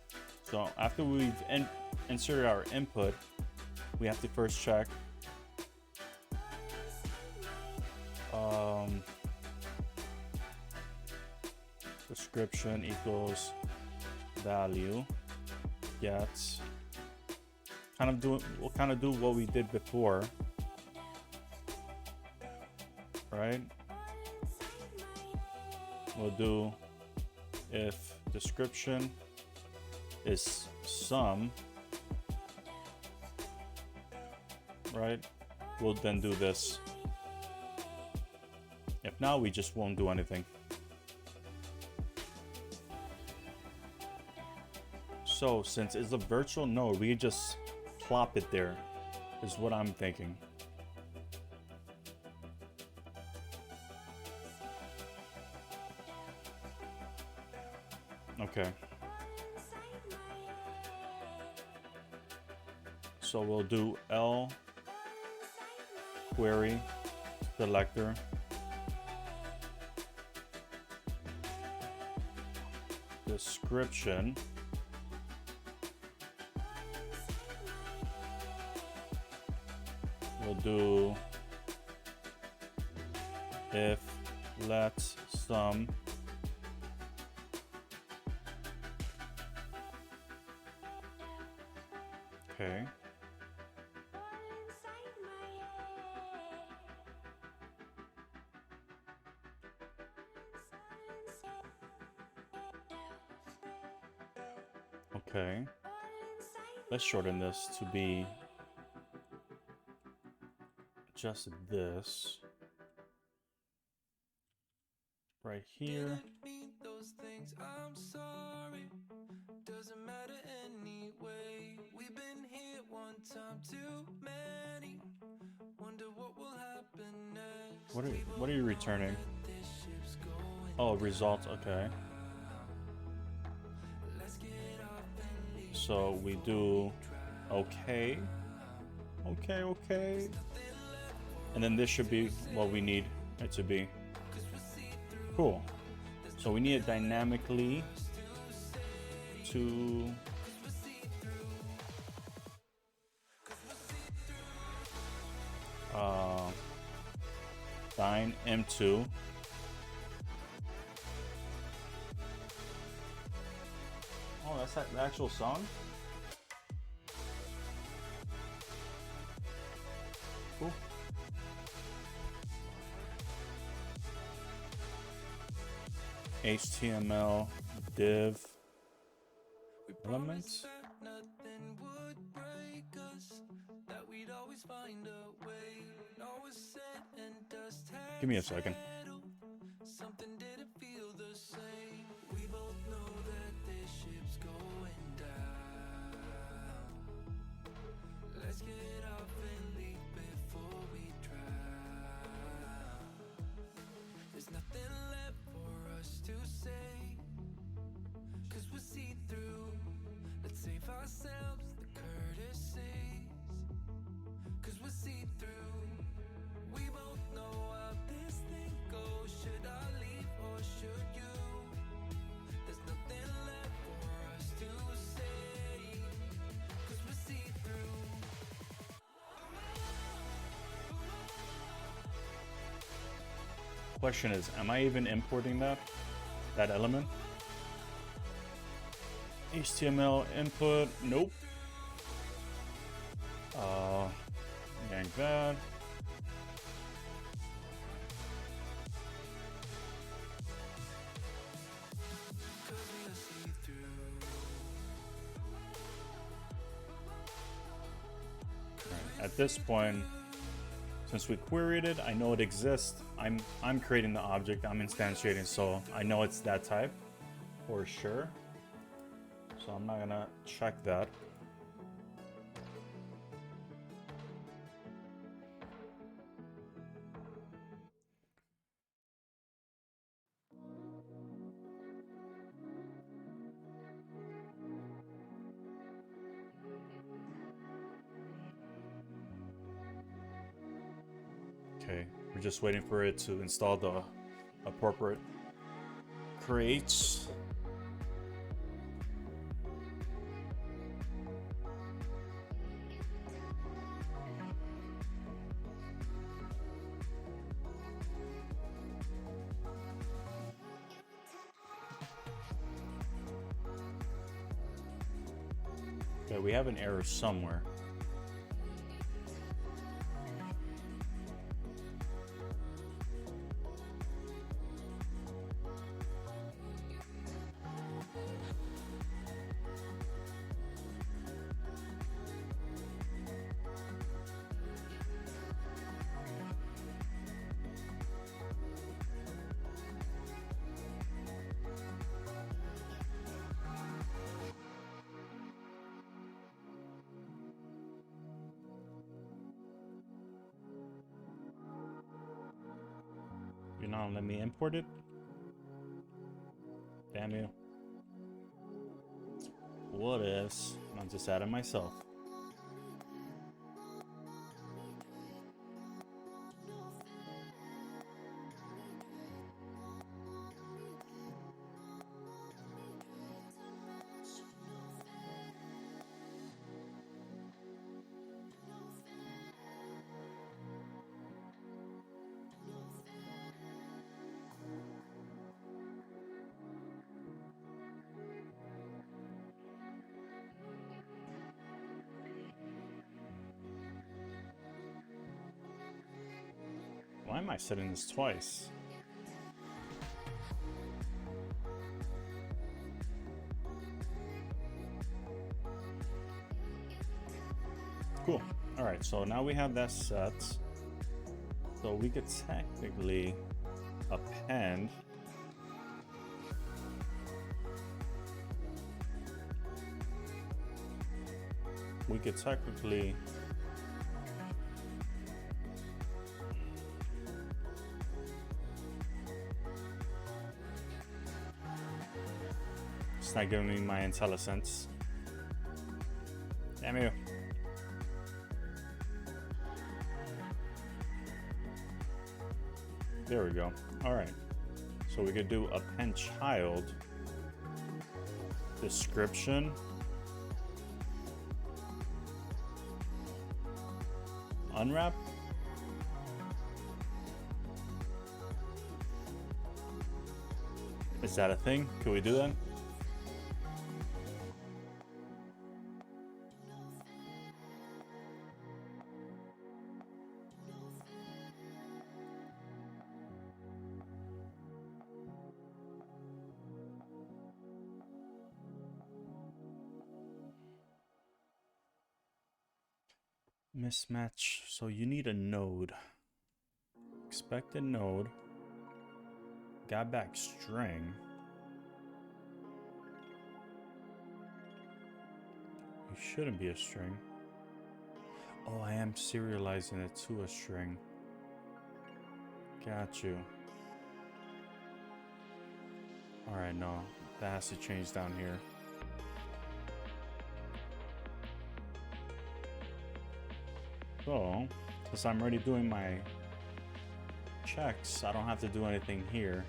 So after we've inserted our input, we have to first check description equals value get. We'll kind of do what we did before, right? We'll do if description is sum, right? We'll then do this. If not, we just won't do anything. So since it's a virtual node, we just plop it there, is what I'm thinking. Okay. So we'll do L query selector description we'll do if let sum okay. Okay. Let's shorten this to be just this right here. Those things, I'm sorry. Doesn't matter anyway. We've been here one time too many. Wonder what will happen next. What are you returning? Oh, results, okay. So we do okay. Okay. And then this should be what we need it to be. Cool. So we need it dynamically to dyne M2. Oh, that's the actual song? Cool. HTML div elements. Give me a second. Something didn't feel the same. We both know that this ship's going down. Let's get off and leave before we drown. There's nothing left for us to say, 'cause we're see-through. Let's save ourselves the courtesies, 'cause we're see-through. We both know how this thing goes. Should I leave or should you? There's nothing left for us to say, 'cause we're see-through. Question is, am I even importing that element? HTML input, nope. Yank that. At this point, since we queried it, I know it exists. I'm creating the object, I'm instantiating, so I know it's that type. for sure. So I'm not gonna check that. Okay, we're just waiting for it to install the appropriate creates. Okay, we have an error somewhere. You're not letting me import it? Damn you. What is? I'll just add it myself. Why am I setting this twice? Cool. All right, so now we have that set. So we could technically append it's not giving me my IntelliSense. Damn you. There we go. All right. So we could do append child description. Unwrap. Is that a thing? Can we do that? Mismatch. So you need a node. Expected node. Got back string. It shouldn't be a string. Oh, I am serializing it to a string. Got you. Alright, no. That has to change down here. So, since I'm already doing my checks, I don't have to do anything here.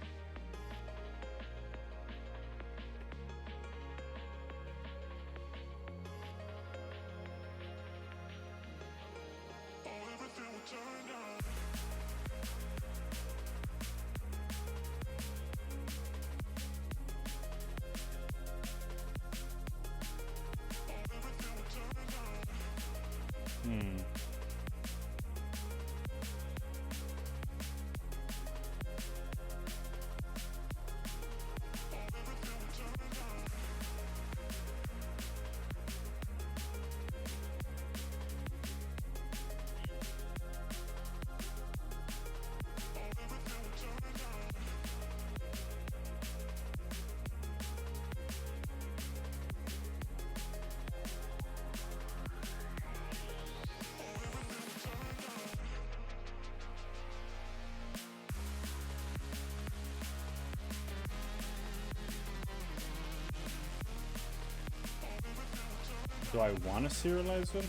Do I want to serialize it?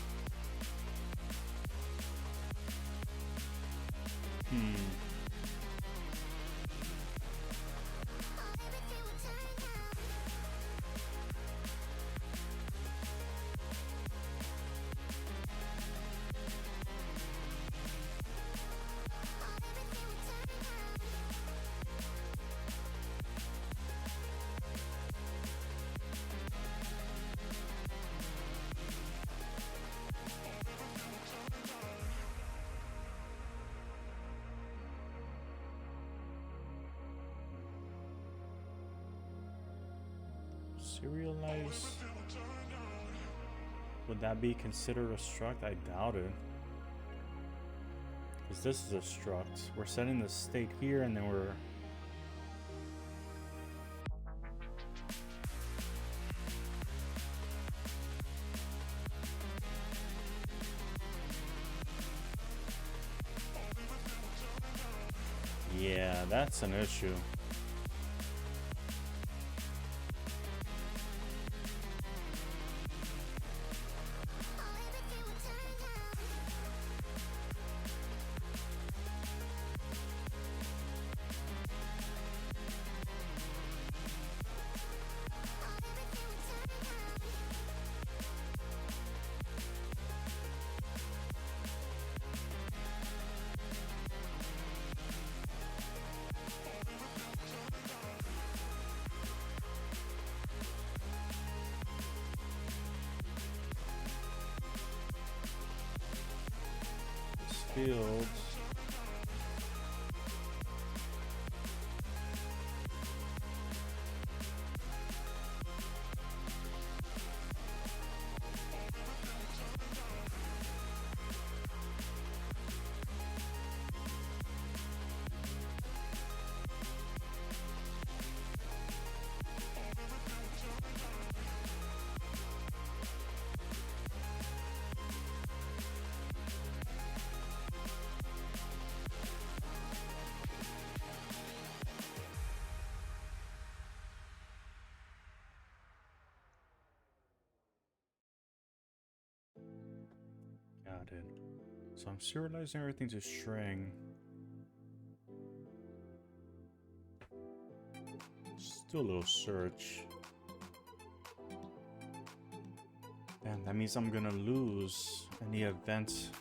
Serialize. Would that be considered a struct? I doubt it. Because this is a struct. We're setting the state here and then we're... Yeah, that's an issue. Fields. Got it. So I'm serializing everything to string. Still a little search. And that means I'm gonna lose any event.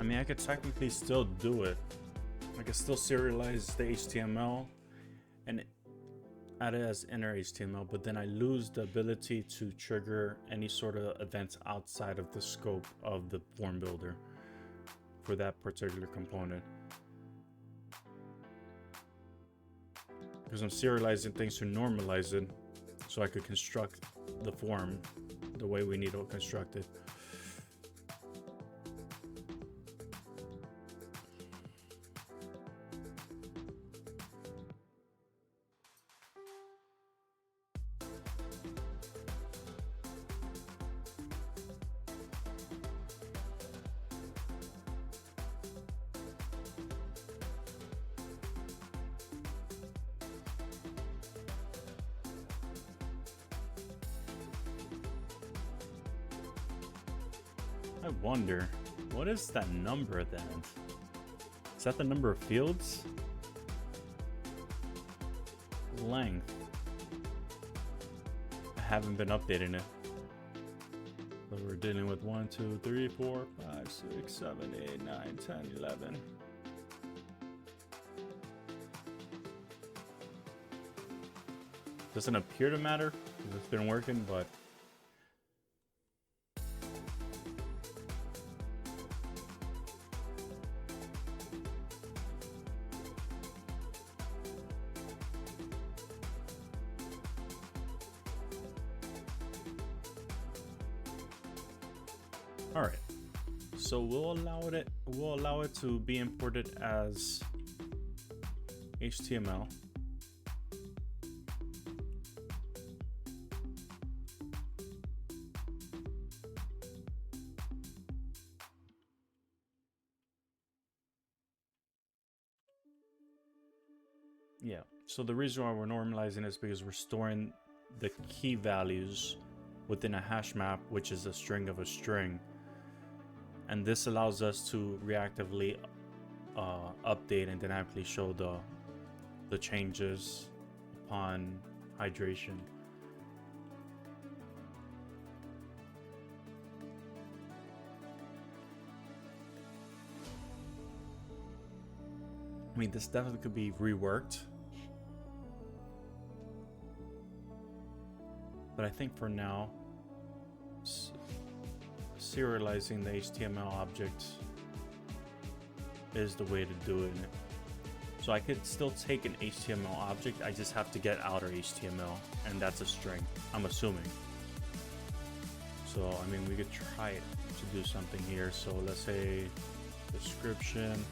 I mean, I could technically still do it. I could still serialize the HTML and add it as inner HTML, but then I lose the ability to trigger any sort of events outside of the scope of the form builder for that particular component. Because I'm serializing things to normalize it so I could construct the form the way we need to construct it. I wonder, what is that number then? Is that the number of fields? length. I haven't been updating it. So we're dealing with 1, 2, 3, 4, 5, 6, 7, 8, 9, 10, 11. Doesn't appear to matter because it's been working, but all right. So we'll allow it to be imported as HTML. Yeah, so the reason why we're normalizing is because we're storing the key values within a hash map, which is a string of a string. And this allows us to reactively update and dynamically show the changes upon hydration. I mean, this definitely could be reworked. But I think for now, serializing the HTML object is the way to do it. So I could still take an HTML object, I just have to get outer HTML, and that's a string, I'm assuming. So, I mean, we could try to do something here. So let's say description.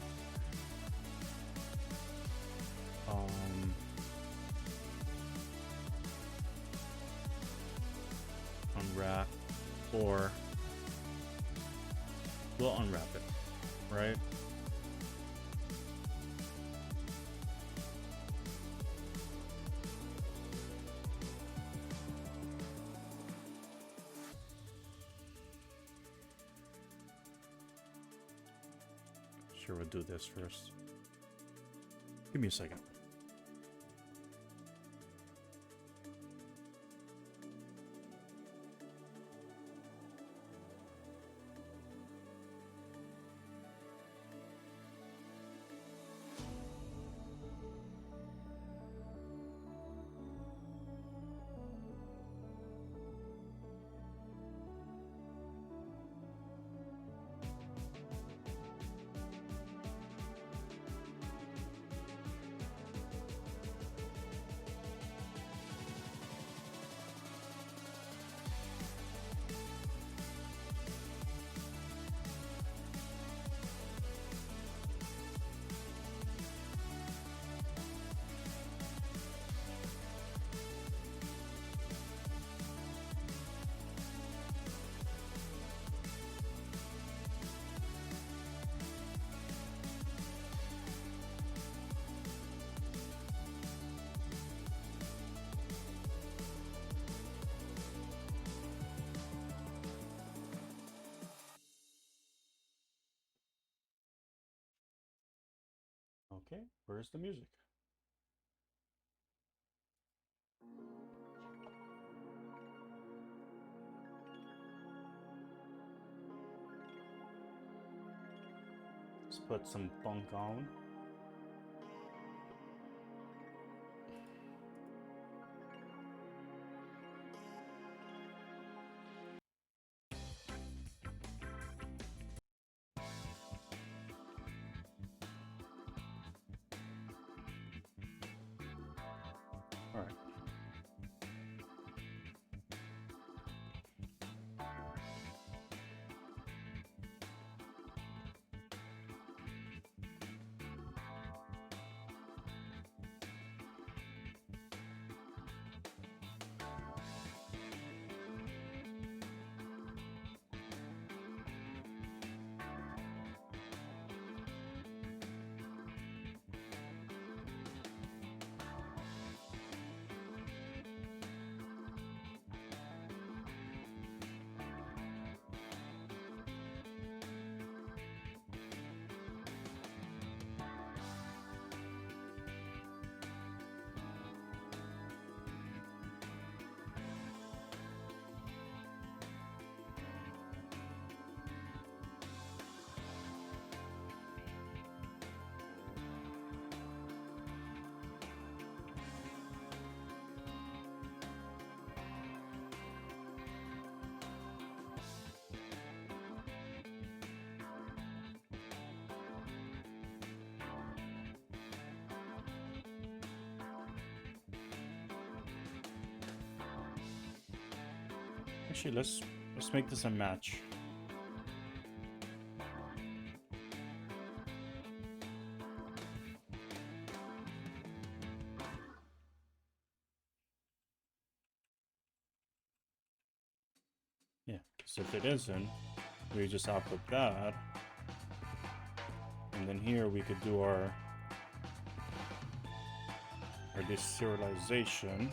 Unwrap, or we'll unwrap it, right? Sure, we'll do this first. Give me a second. Okay, where's the music? Let's put some funk on. All right. Actually, let's make this a match. Yeah, so if it isn't, we just output that. And then here we could do our deserialization.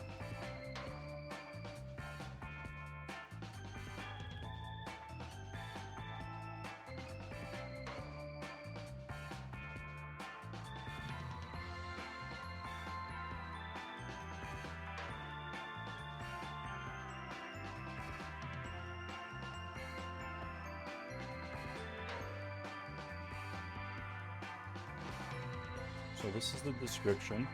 So this is the description.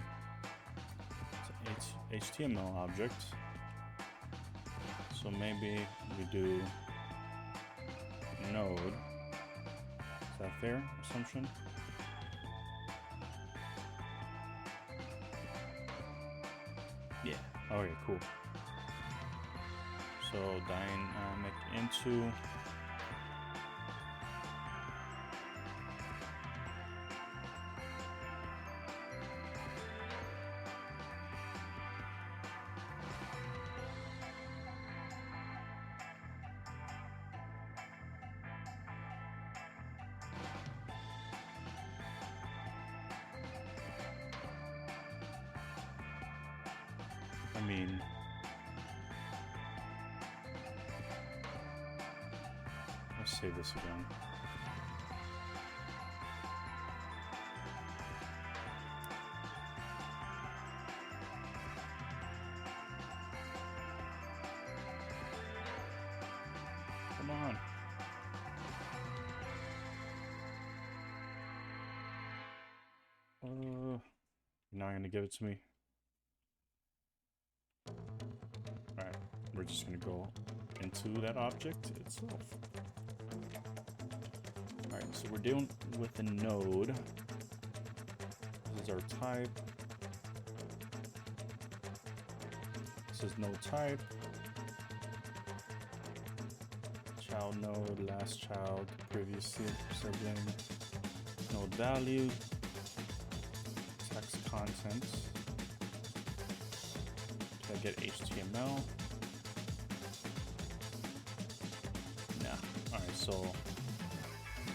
It's an HTML object. So maybe we do node. Is that fair assumption? Yeah. Okay, cool. So dynamic into. I mean, let's say this again. Come on. You're not gonna give it to me. Alright, we're just gonna go into that object itself. Alright, so we're dealing with a node. This is our type. This is node type. Child node, last child, previous sibling. Node value. Text content. Can I get HTML? Nah. Alright, so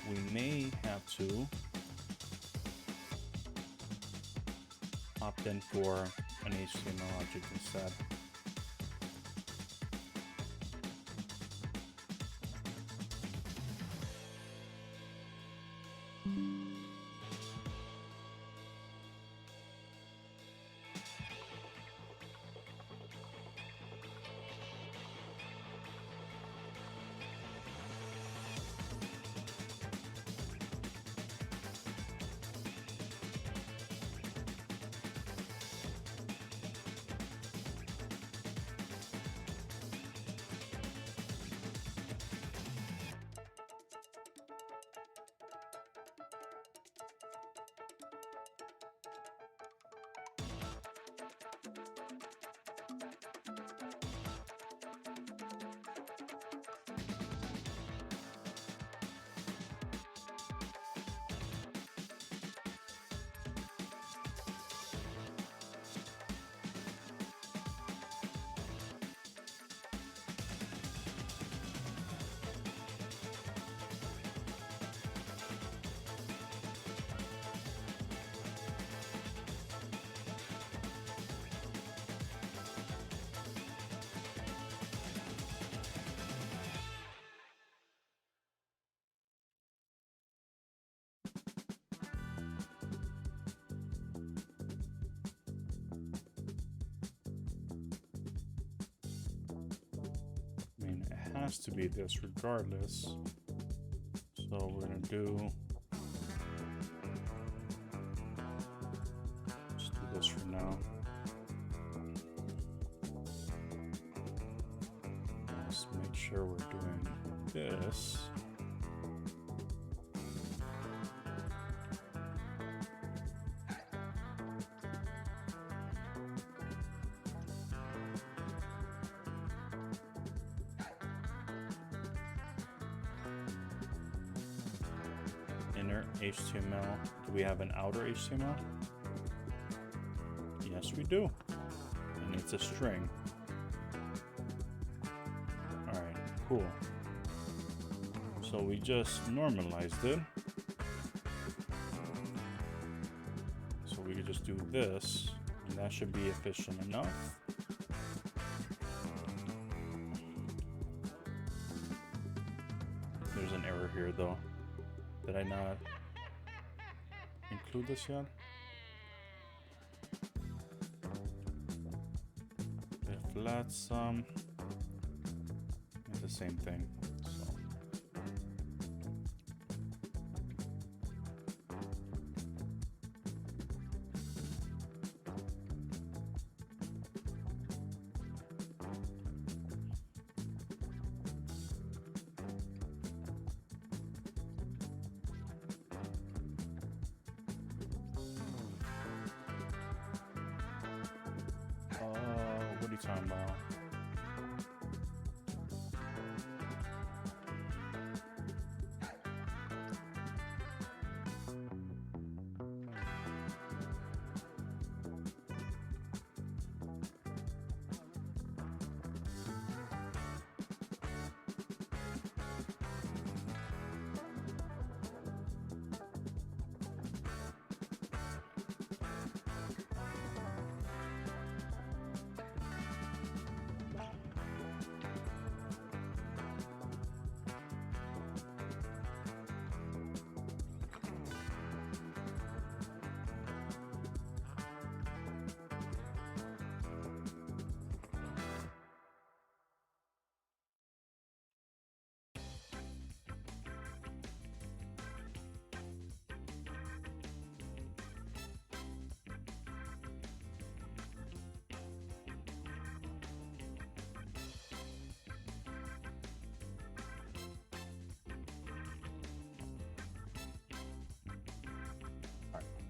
we may have to opt in for an HTML object instead. I mean, it has to be this regardless. So we're gonna do, just do this for now. Let's make sure we're doing this. inner HTML. Do we have an outer HTML? Yes, we do. And it's a string. Alright, cool. So we just normalized it. So we could just do this, and that should be efficient enough. There's an error here though. Did I not include this yet? The flat sum is the same thing. So what are you talking about?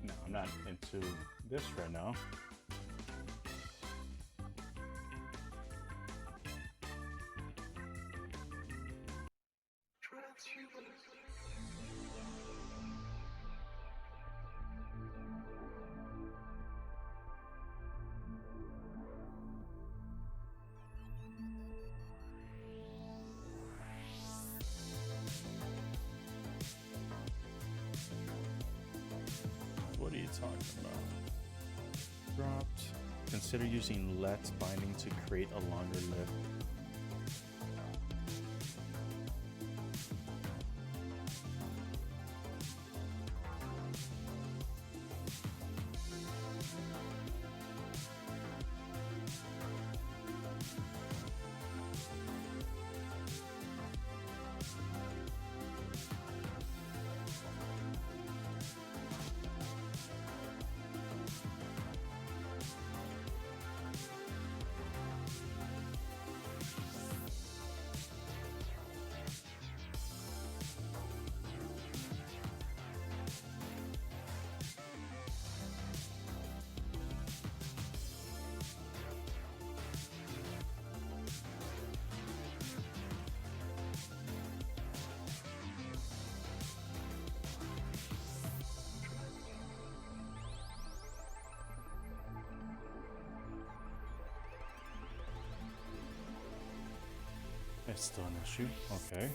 No, I'm not into this right now. What are you talking about? Dropped. Consider using let binding to create a longer lib. It's still an issue. Okay.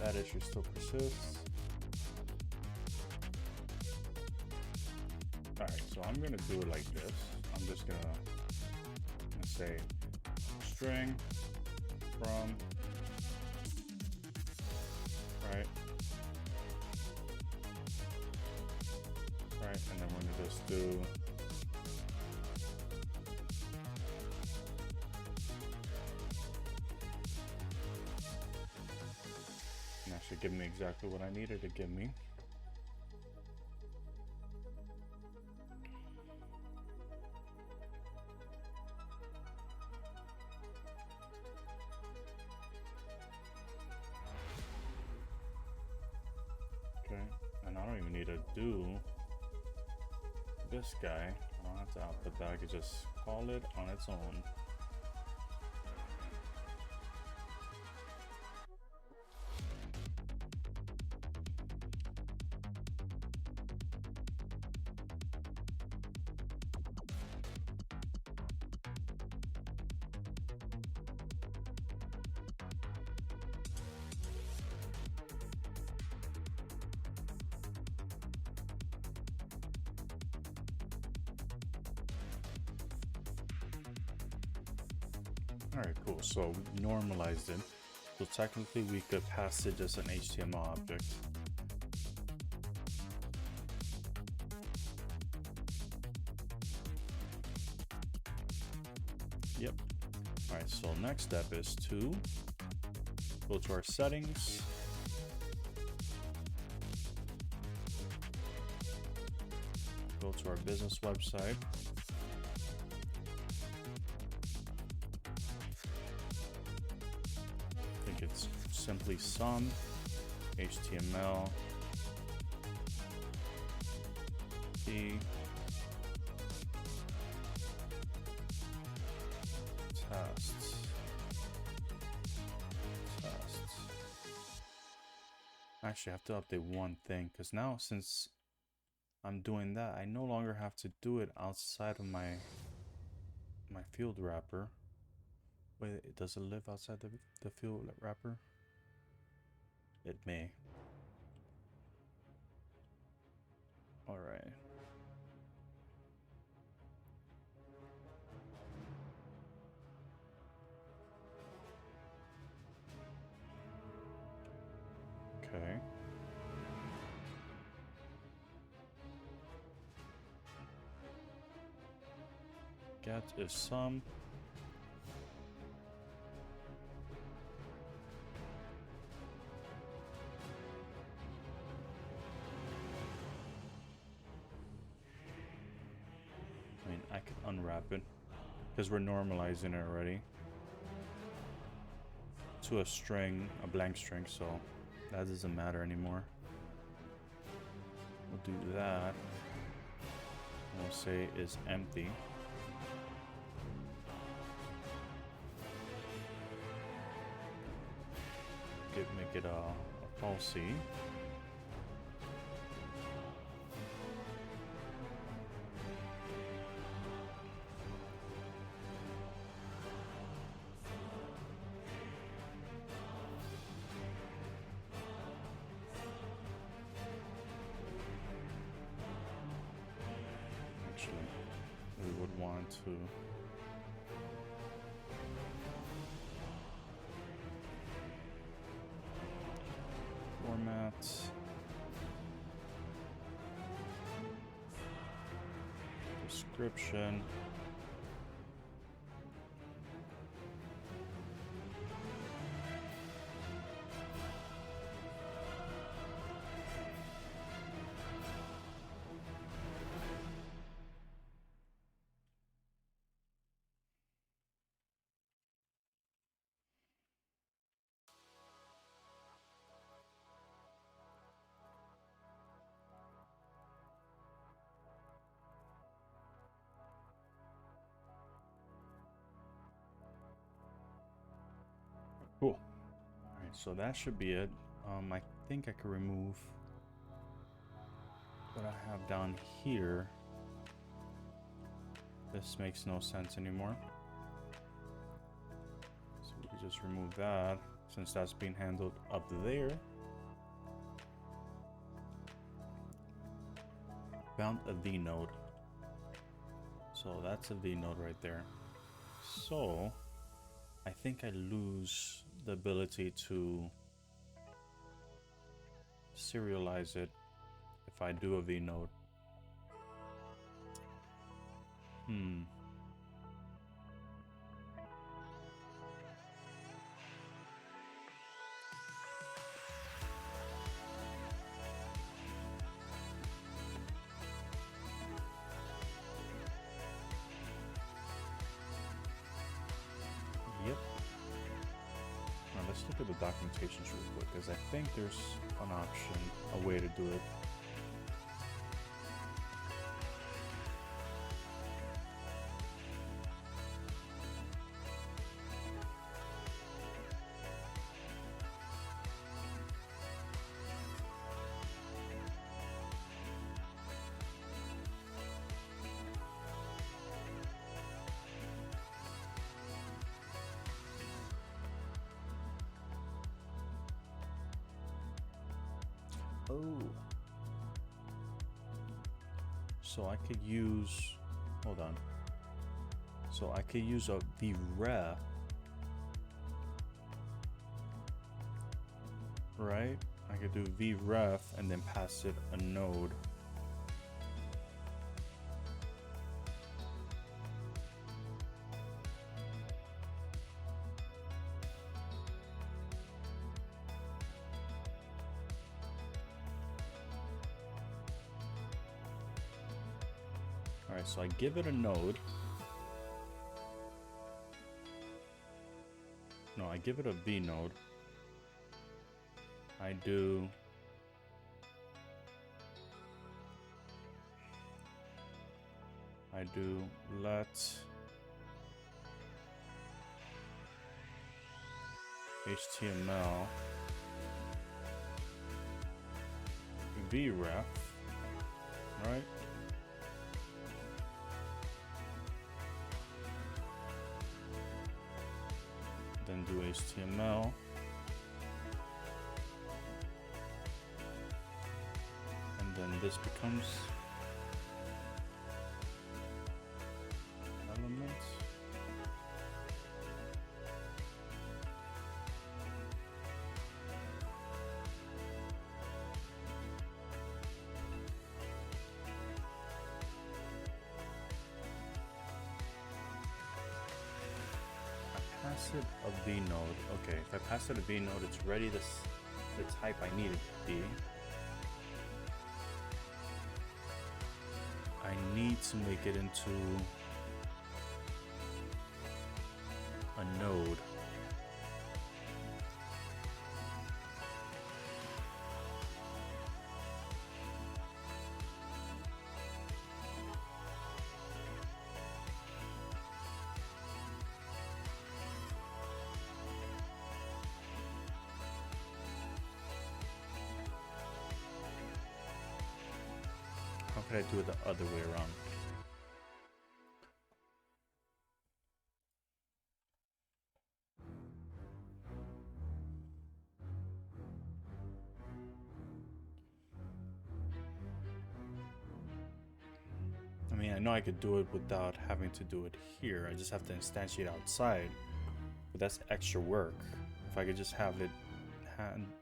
That issue still persists. Alright, so I'm gonna do it like this. I'm just gonna say string from, right, and then we're gonna just do and that should give me exactly what I needed to give me. Okay, and I don't even need to do this guy. I don't have to output that. I could just call it on its own. Alright, cool. So we normalized it. So technically we could pass it as an HTML object. Yep. Alright, so next step is to go to our settings. Go to our business website. It's simply some HTML P tests. Actually, I have to update one thing because now since I'm doing that, I no longer have to do it outside of my field wrapper. Wait, does it live outside the field wrapper? It may. All right. Okay. Get is some. I can unwrap it because we're normalizing it already to a string, a blank string, so that doesn't matter anymore. We'll do that. And we'll say is empty. Make it a falsy. We would want to format description Cool. All right, so that should be it. I think I could remove what I have down here. This makes no sense anymore. So we can just remove that since that's being handled up there. found a V node. So that's a V node right there. So I think I lose the ability to serialize it if I do a V node. Yep. Now let's look at the documentations real quick, because I think there's an option, a way to do it. Oh. So I could use, hold on. So I could use a vref, right? I could do vref and then pass it a node. Alright, so I give it a node. No, I give it a V node. I do let HTML vref, right? Then do HTML. And then this becomes elements. Pass it a V node. Okay, if I pass it a V node, it's ready the type I need it to be. I need to make it into a node. How could I do it the other way around? I mean, I know I could do it without having to do it here. I just have to instantiate outside, but that's extra work. If I could just have it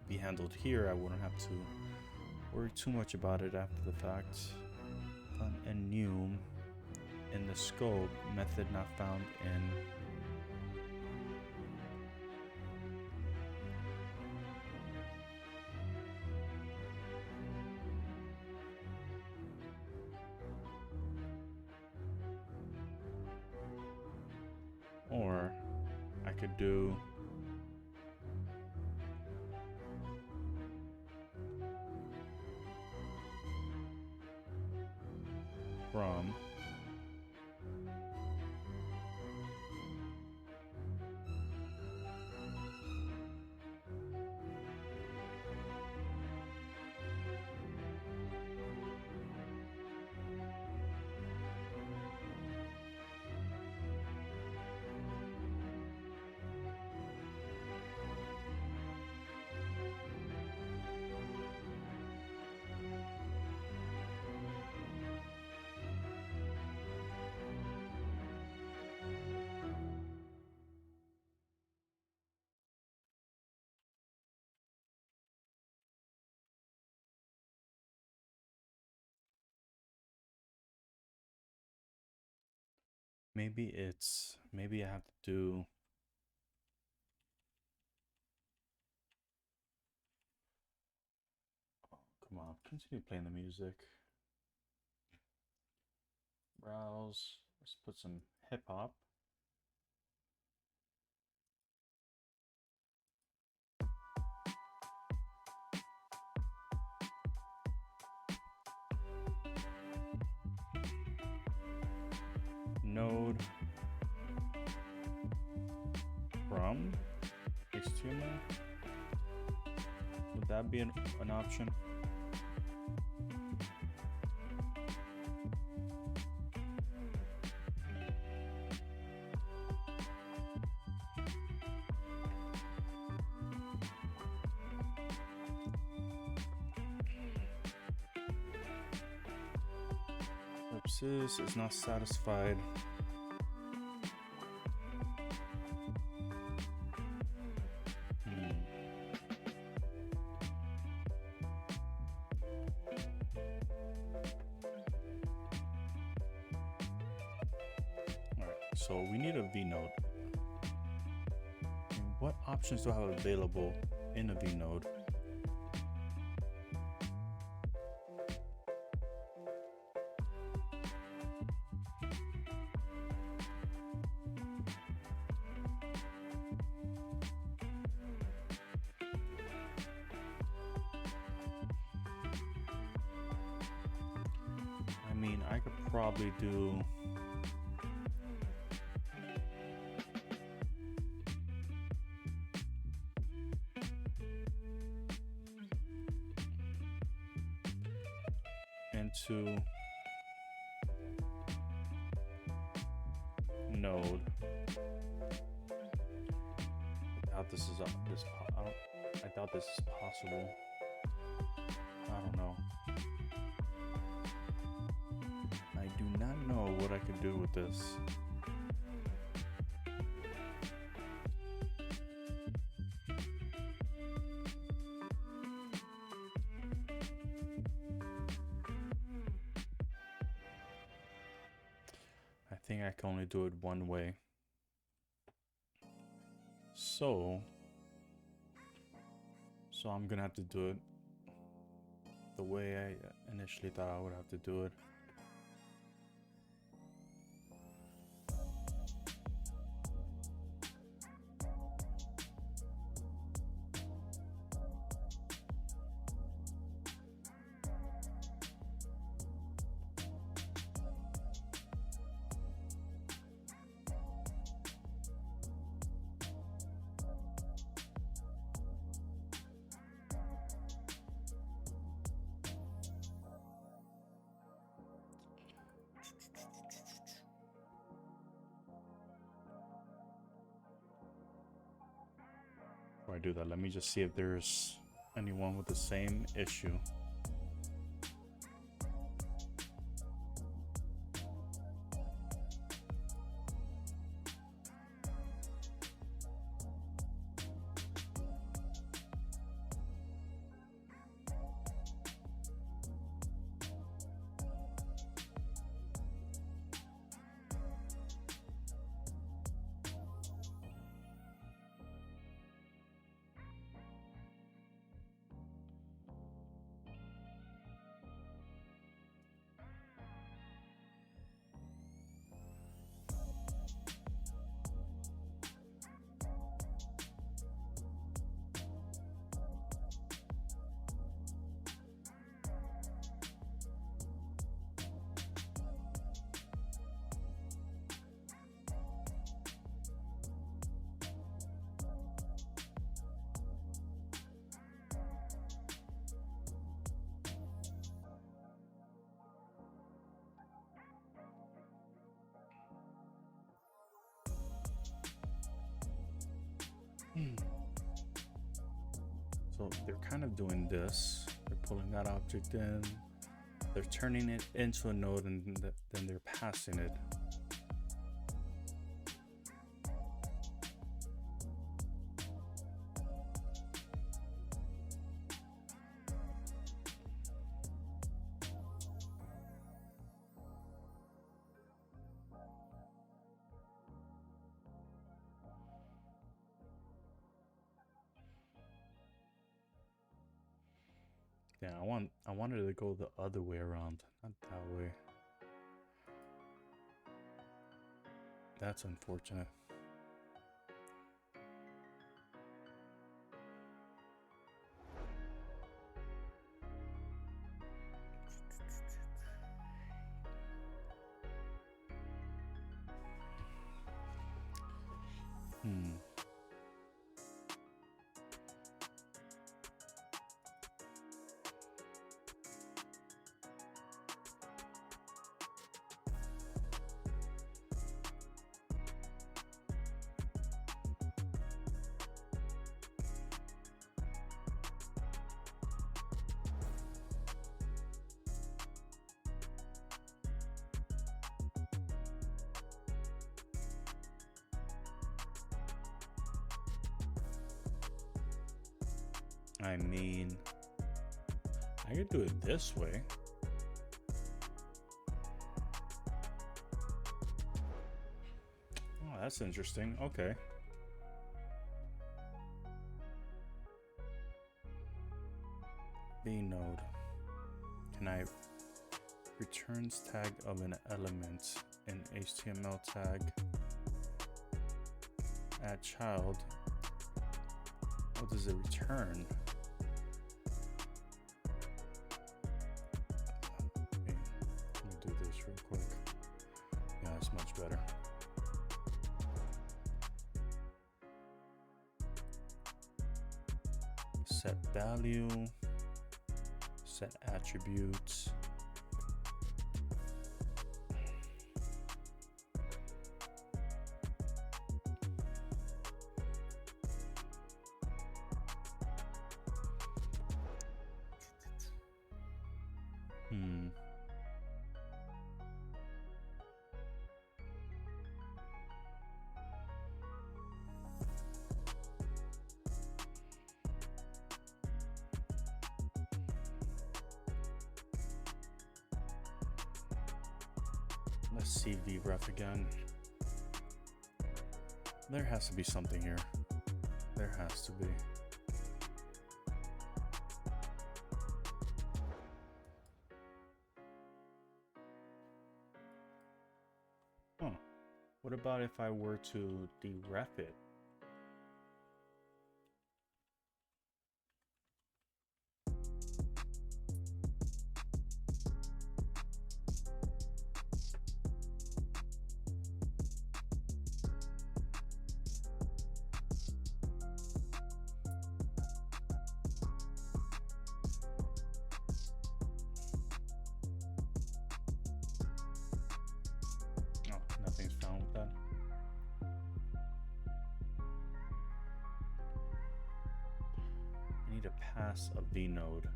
be handled here, I wouldn't have to worry too much about it after the fact. Fun and new in the scope, method not found in or I could do from maybe I have to do. Oh, come on, continue playing the music. Browse. Let's put some hip hop. Node from HTML. Would that be an option? Ellipsis is not satisfied. So we need a vnode. What options do I have available in a vnode? I mean, I could probably do into node. I doubt this is I doubt this is possible. I don't know. I do not know what I can do with this. I think I can only do it one way. So I'm gonna have to do it the way I initially thought I would have to do it. Before I do that, let me just see if there's anyone with the same issue. So they're kind of doing this. They're pulling that object in. They're turning it into a node, and then they're passing it. Yeah, I wanted to go the other way around, not that way. That's unfortunate. I mean, I could do it this way. Oh, that's interesting. Okay. V node. Can I returns tag of an element in HTML tag add child? What does it return? Let me do this real quick. Yeah, that's much better. Set value, set attributes. Let's see vref again. There has to be something here. There has to be. Huh. What about if I were to deref it? Nothing's found with that. I need to pass a V node.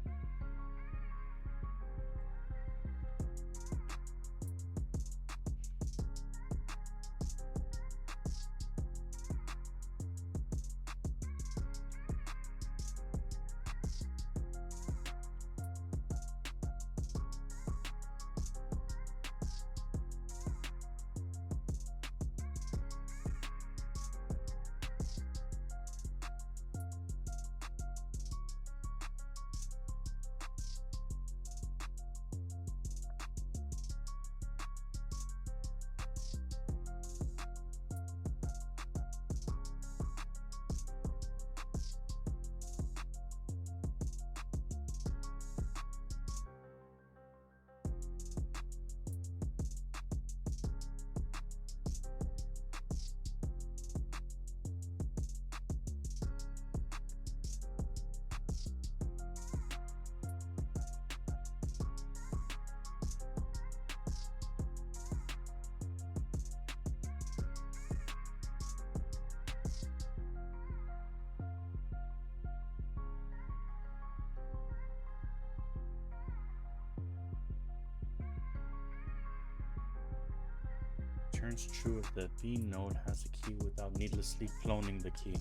Turns true if the V node has a key without needlessly cloning the key.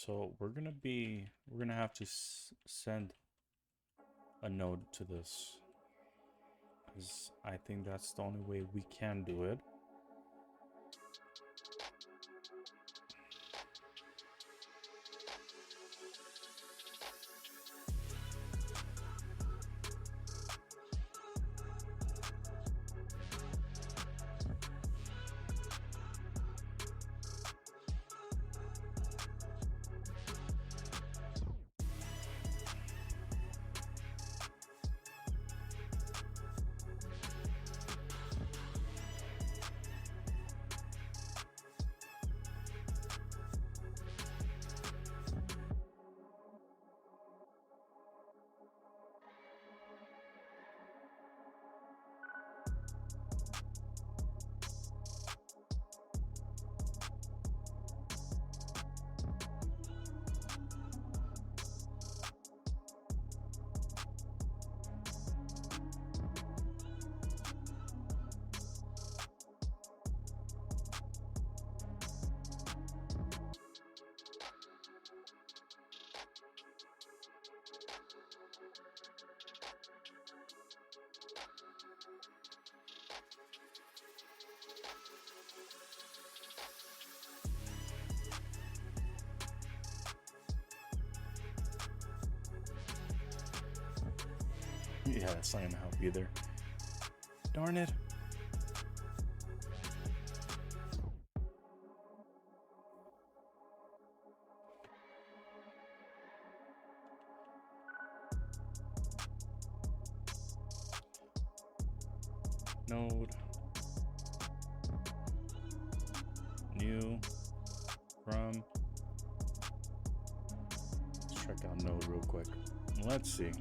So we're gonna have to send a node to this, because I think that's the only way we can do it. Yeah, it's not gonna help either. Darn it. Node. New. From. Let's check out node real quick. Let's see.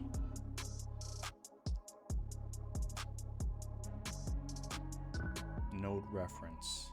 Node reference.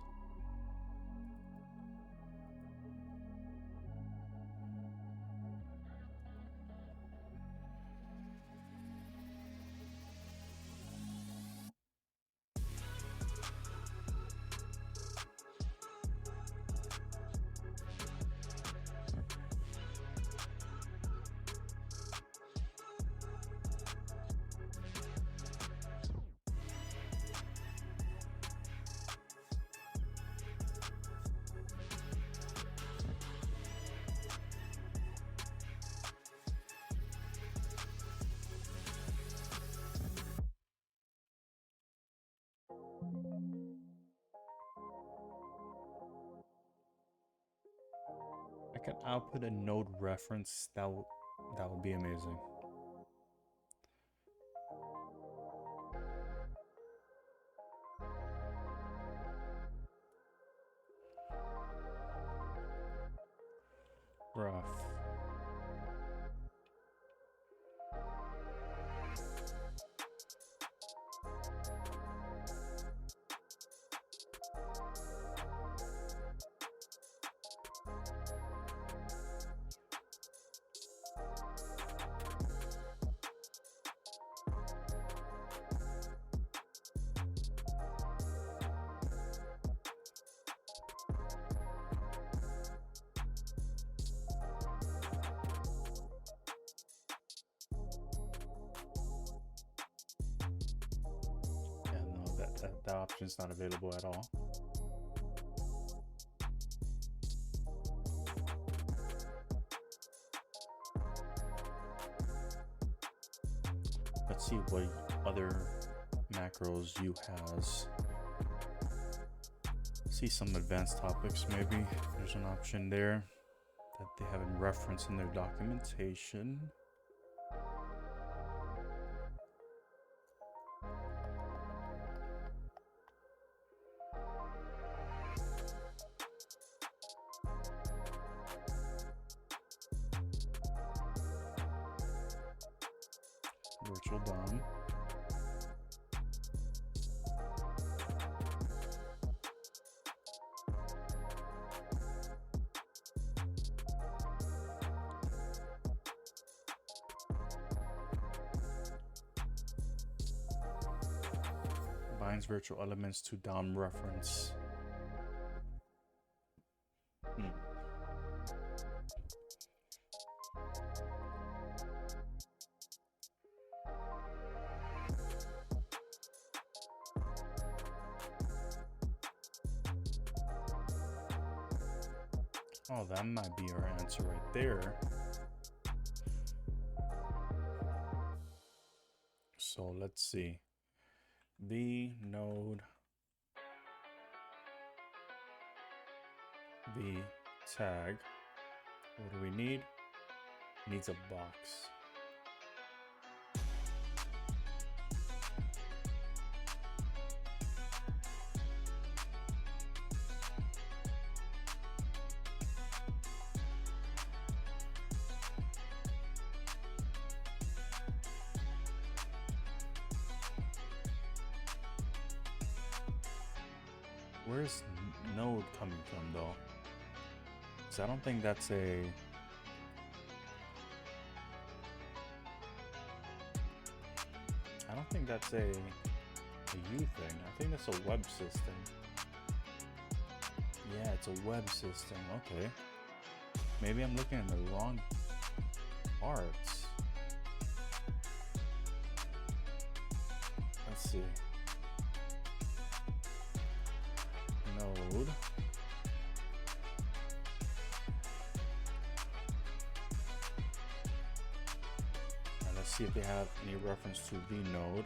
I can output a node reference. That would be amazing. Rough. That option is not available at all. Let's see what other macros you has. See some advanced topics maybe. There's an option there that they haven't referenced in their documentation. Virtual DOM. Binds virtual elements to DOM reference. Oh, that might be our answer right there. So let's see. V node V tag. What do we need? Needs a box. Where's node coming from though? Because I don't think that's a... I don't think that's a U thing. I think that's a web system. Yeah, it's a web system. Okay. Maybe I'm looking at the wrong parts. Let's see. Node. And let's see if they have any reference to the node.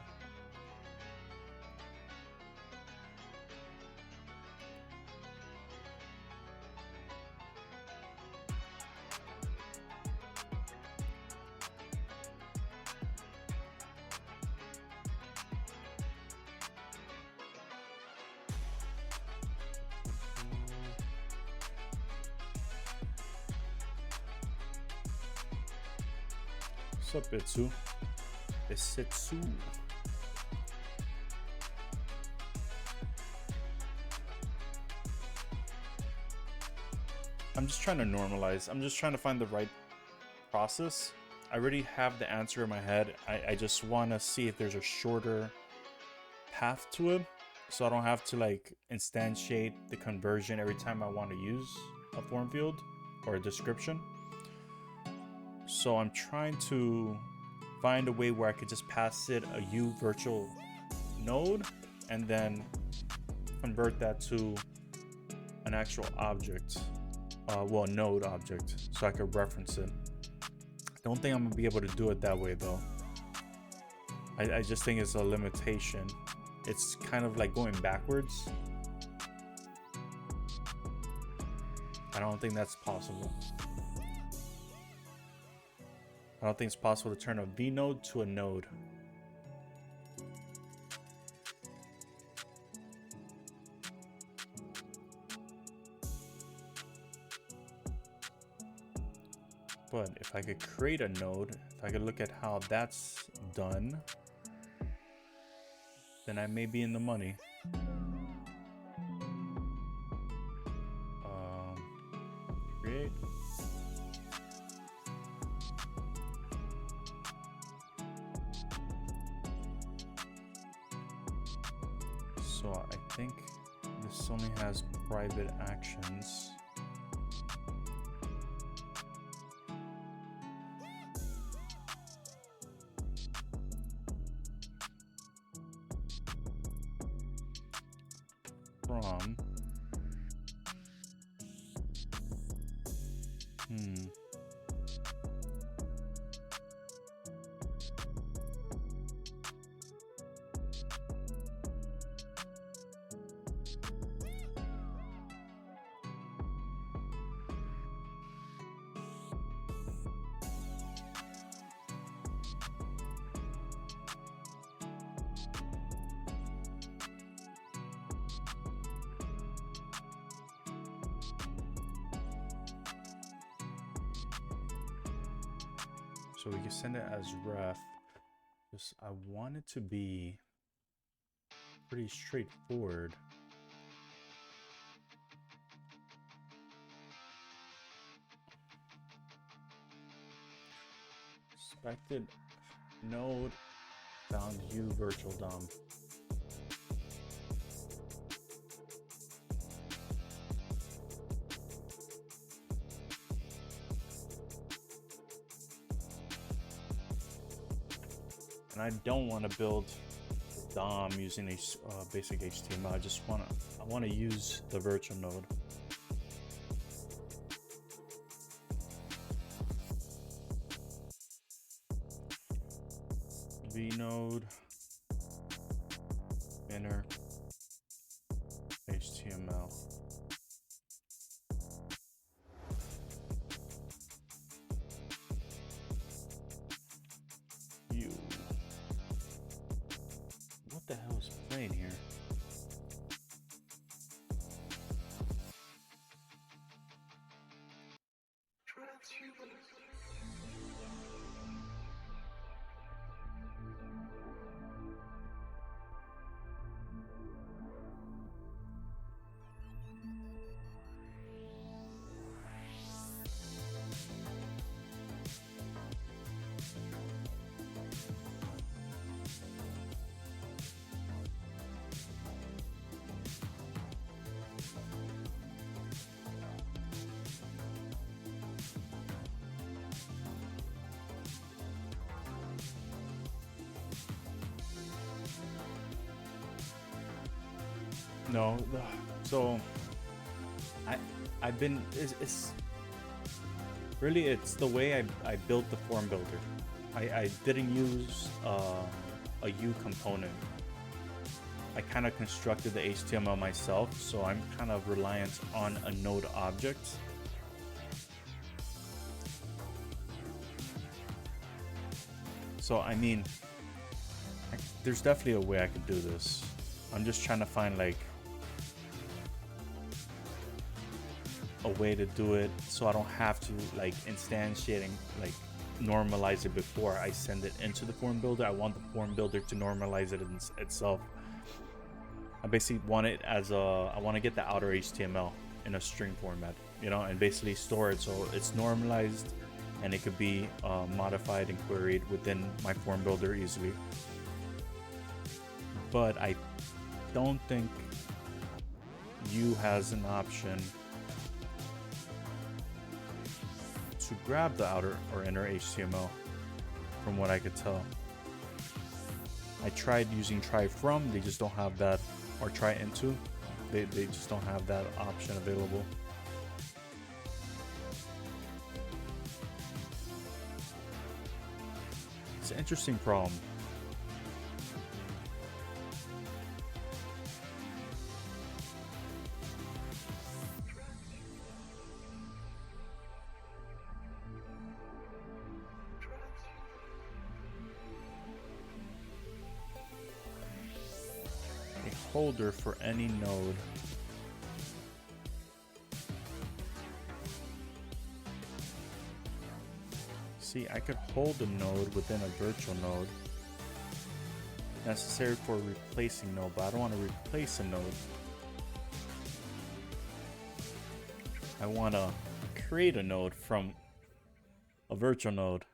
What's up, Itsu? It's Itsu. I'm just trying to normalize. I'm just trying to find the right process. I already have the answer in my head. I just want to see if there's a shorter path to it, so I don't have to like instantiate the conversion every time I want to use a form field or a description. So I'm trying to find a way where I could just pass it a U virtual node and then convert that to an actual object, well, node object, so I could reference it. I don't think I'm gonna be able to do it that way though. I just think it's a limitation. It's kind of like going backwards. I don't think that's possible. I don't think it's possible to turn a V node to a node. But if I could create a node, if I could look at how that's done, then I may be in the money. Create. So I think this only has private actions. From so we can send it as ref. Just I want it to be pretty straightforward. Expected node found U virtual DOM. And I don't want to build DOM using a basic HTML. I want to use the virtual node. vnode inner HTML. What the hell is playing here? No, so I've been it's really it's the way I built the form builder. I didn't use a U component. I kind of constructed the HTML myself, so I'm kind of reliant on a node object. So I mean, there's definitely a way I could do this. I'm just trying to find like a way to do it so I don't have to like instantiating, like normalize it before I send it into the form builder. I want the form builder to normalize it itself. I basically want it as I want to get the outer HTML in a string format, you know, and basically store it so it's normalized and it could be modified and queried within my form builder easily. But I don't think U has an option to grab the outer or inner HTML, from what I could tell. I tried using try from, they just don't have that, or try into, they just don't have that option available. It's an interesting problem. Holder for any node. See, I could hold a node within a virtual node. Necessary for replacing node, but I don't want to replace a node. I want to create a node from a virtual node.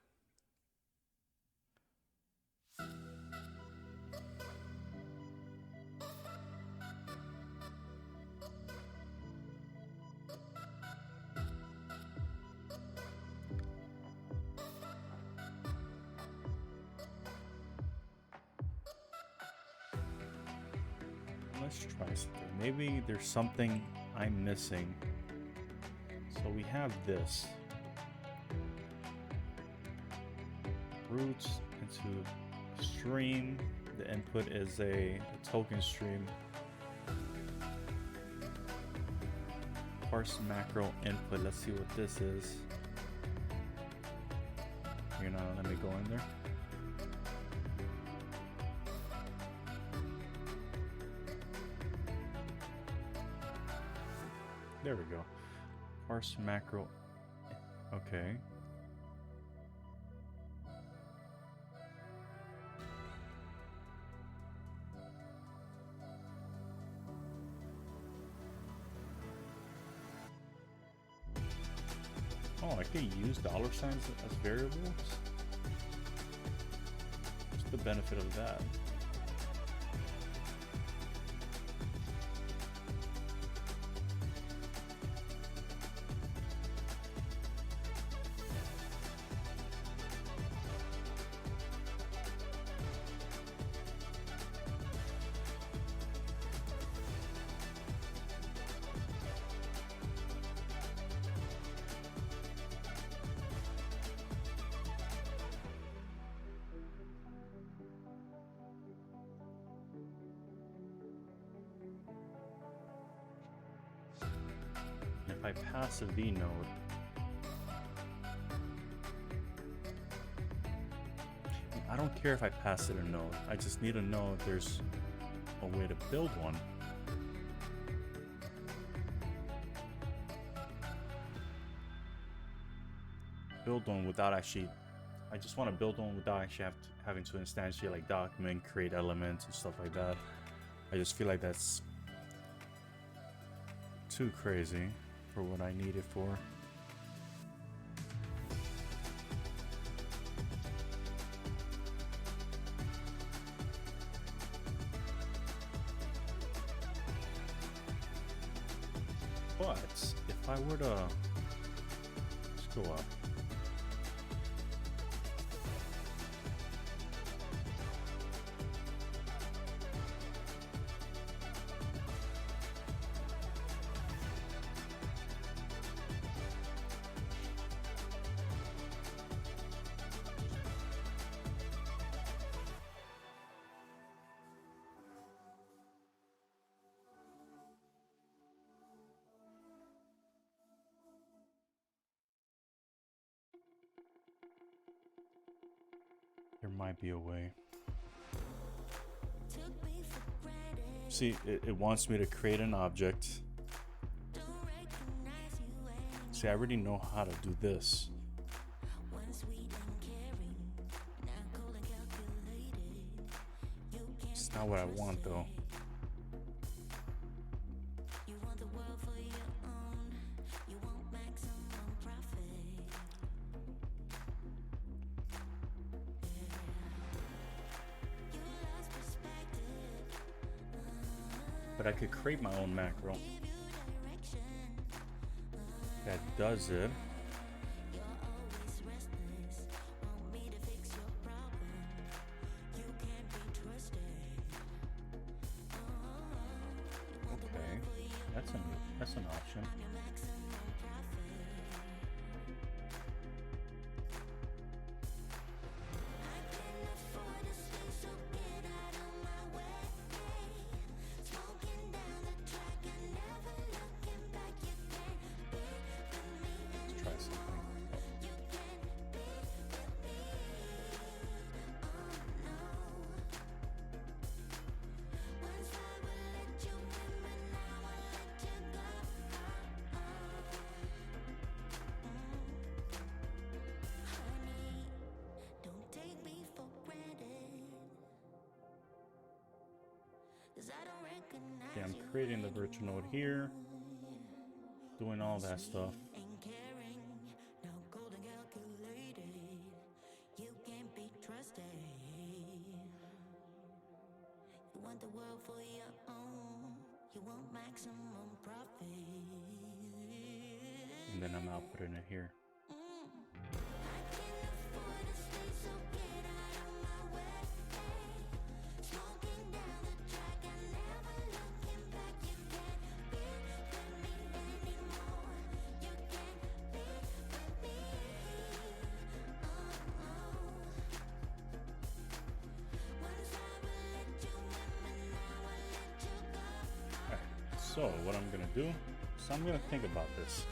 Let's try something. Maybe there's something I'm missing. So we have this. Roots into stream. The input is a token stream. Parse macro input. Let's see what this is. You're not gonna let me go in there. There we go. Parse macro. Okay. Oh, I can use dollar signs as variables? What's the benefit of that? I pass a V node, I don't care if I pass it a node. I just need to know if there's a way to build one. Build one without actually, I just want to build one without actually having to instantiate like document, create elements and stuff like that. I just feel like that's too crazy for what I need it for. But if I were to, let's go up. There might be a way. See, it wants me to create an object. See, I already know how to do this. It's not what I want though. But I could create my own macro that does it. Okay, that's an option. Okay, I'm creating the virtual node here, doing all that stuff. And then I'm outputting it here. So what I'm gonna do is I'm gonna think about this,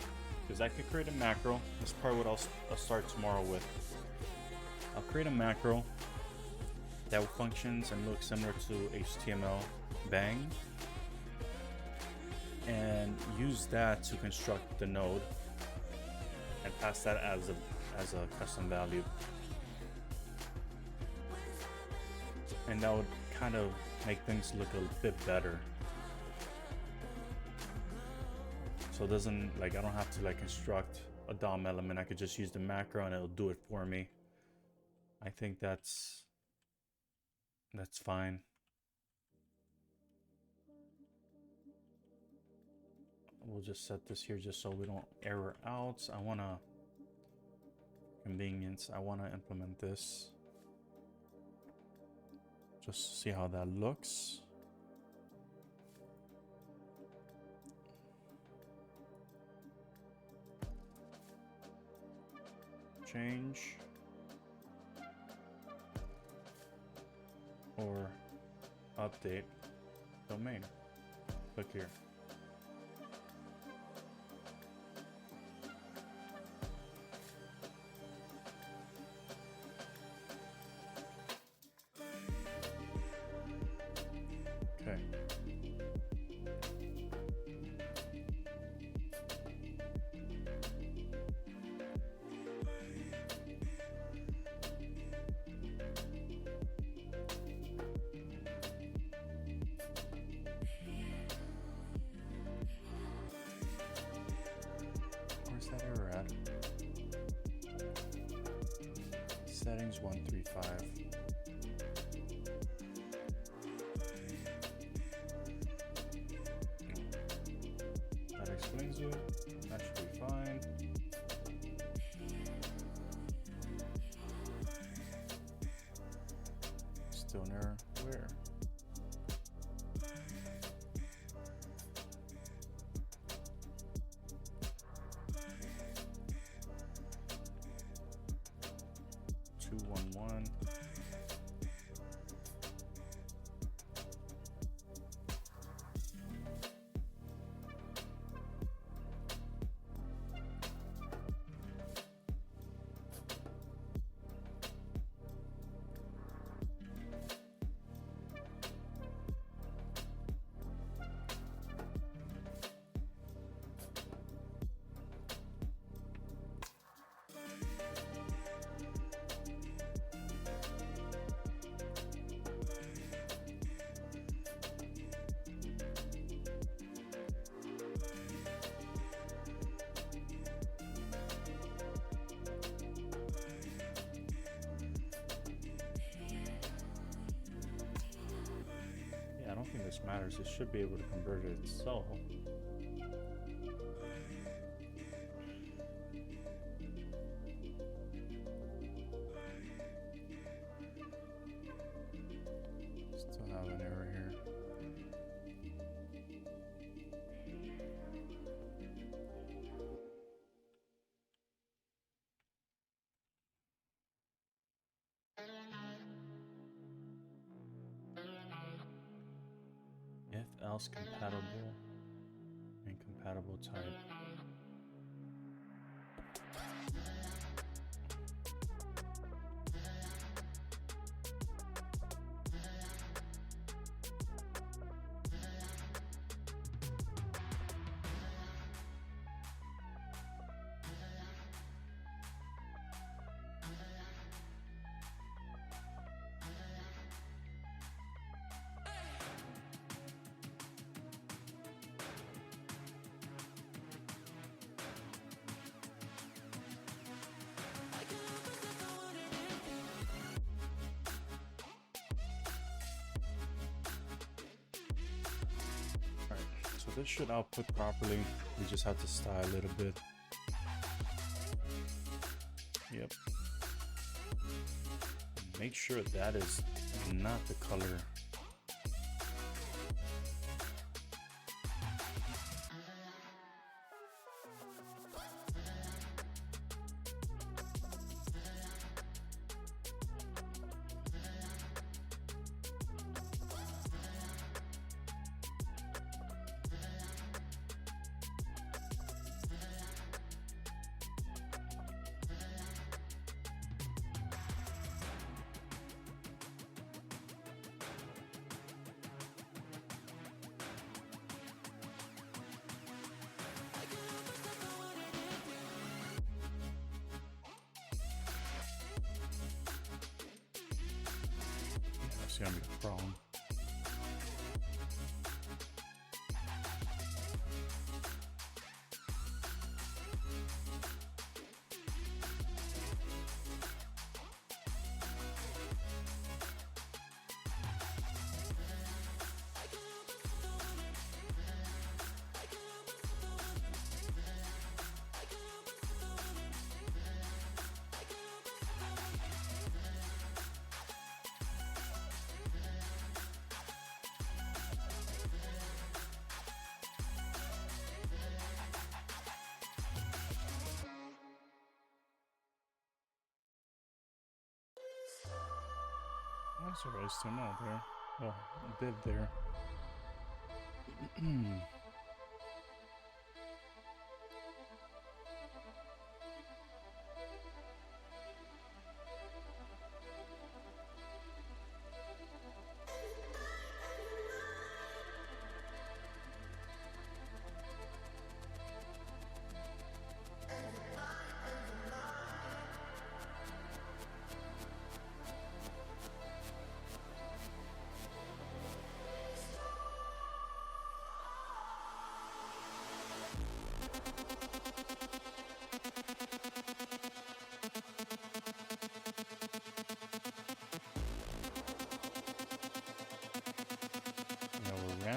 because I could create a macro. That's probably what I'll start tomorrow with. I'll create a macro that functions and looks similar to HTML bang, and use that to construct the node and pass that as a custom value. And that would kind of make things look a bit better. So it doesn't, like, I don't have to like construct a DOM element. I could just use the macro and it'll do it for me. I think that's fine. We'll just set this here just so we don't error out. I want to convenience. I want to implement this. Just see how that looks. Change or update domain. Click here. settings 135. That explains it. That should be fine. Still an error. Where? I don't think this matters. It should be able to convert it itself. Still have an error here. If else compatible, incompatible type. So this should output properly. We just have to style a little bit. Yep. Make sure that is not the color. That's gonna be a problem. That's alright, still not there. Well, a bit there.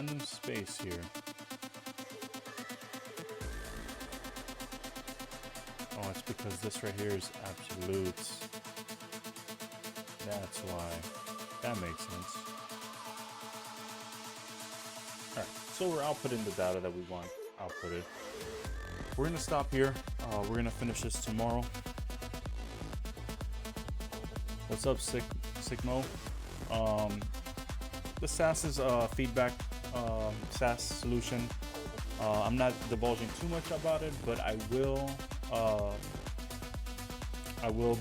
random space here. Oh, it's because this right here is absolutes. That's why. That makes sense. Alright, so we're outputting the data that we want outputted. We're gonna stop here. We're gonna finish this tomorrow. What's up, Sigmo? The SaaS is a feedback SaaS solution. I'm not divulging too much about it, but I will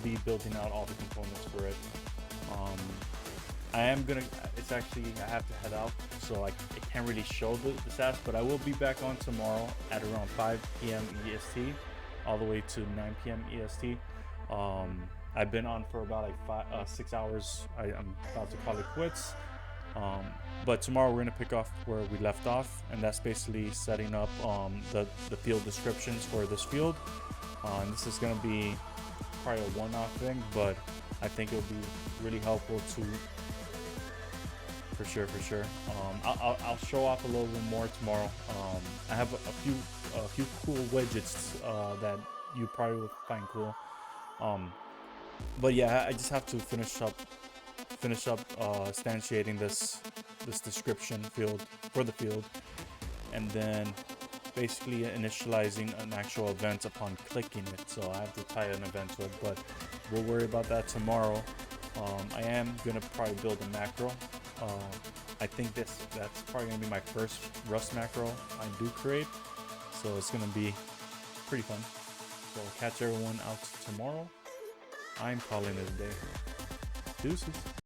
be building out all the components for it. I am gonna. It's actually I have to head out, so I can't really show the SaaS, but I will be back on tomorrow at around 5 p.m. EST, all the way to 9 p.m. EST. I've been on for about like 6 hours. I'm about to call it quits. But tomorrow we're gonna pick off where we left off, and that's basically setting up the field descriptions for this field. And this is gonna be probably a one-off thing, but I think it'll be really helpful to. For sure. I'll show off a little bit more tomorrow. I have a few cool widgets that you probably will find cool. But yeah, I just have to finish up instantiating this description field for the field, and then basically initializing an actual event upon clicking it. So I have to tie an event to it, but we'll worry about that tomorrow. I am gonna probably build a macro. I think that's probably gonna be my first Rust macro I do create, so it's gonna be pretty fun. So I'll catch everyone out tomorrow. I'm calling it a day. Deuces.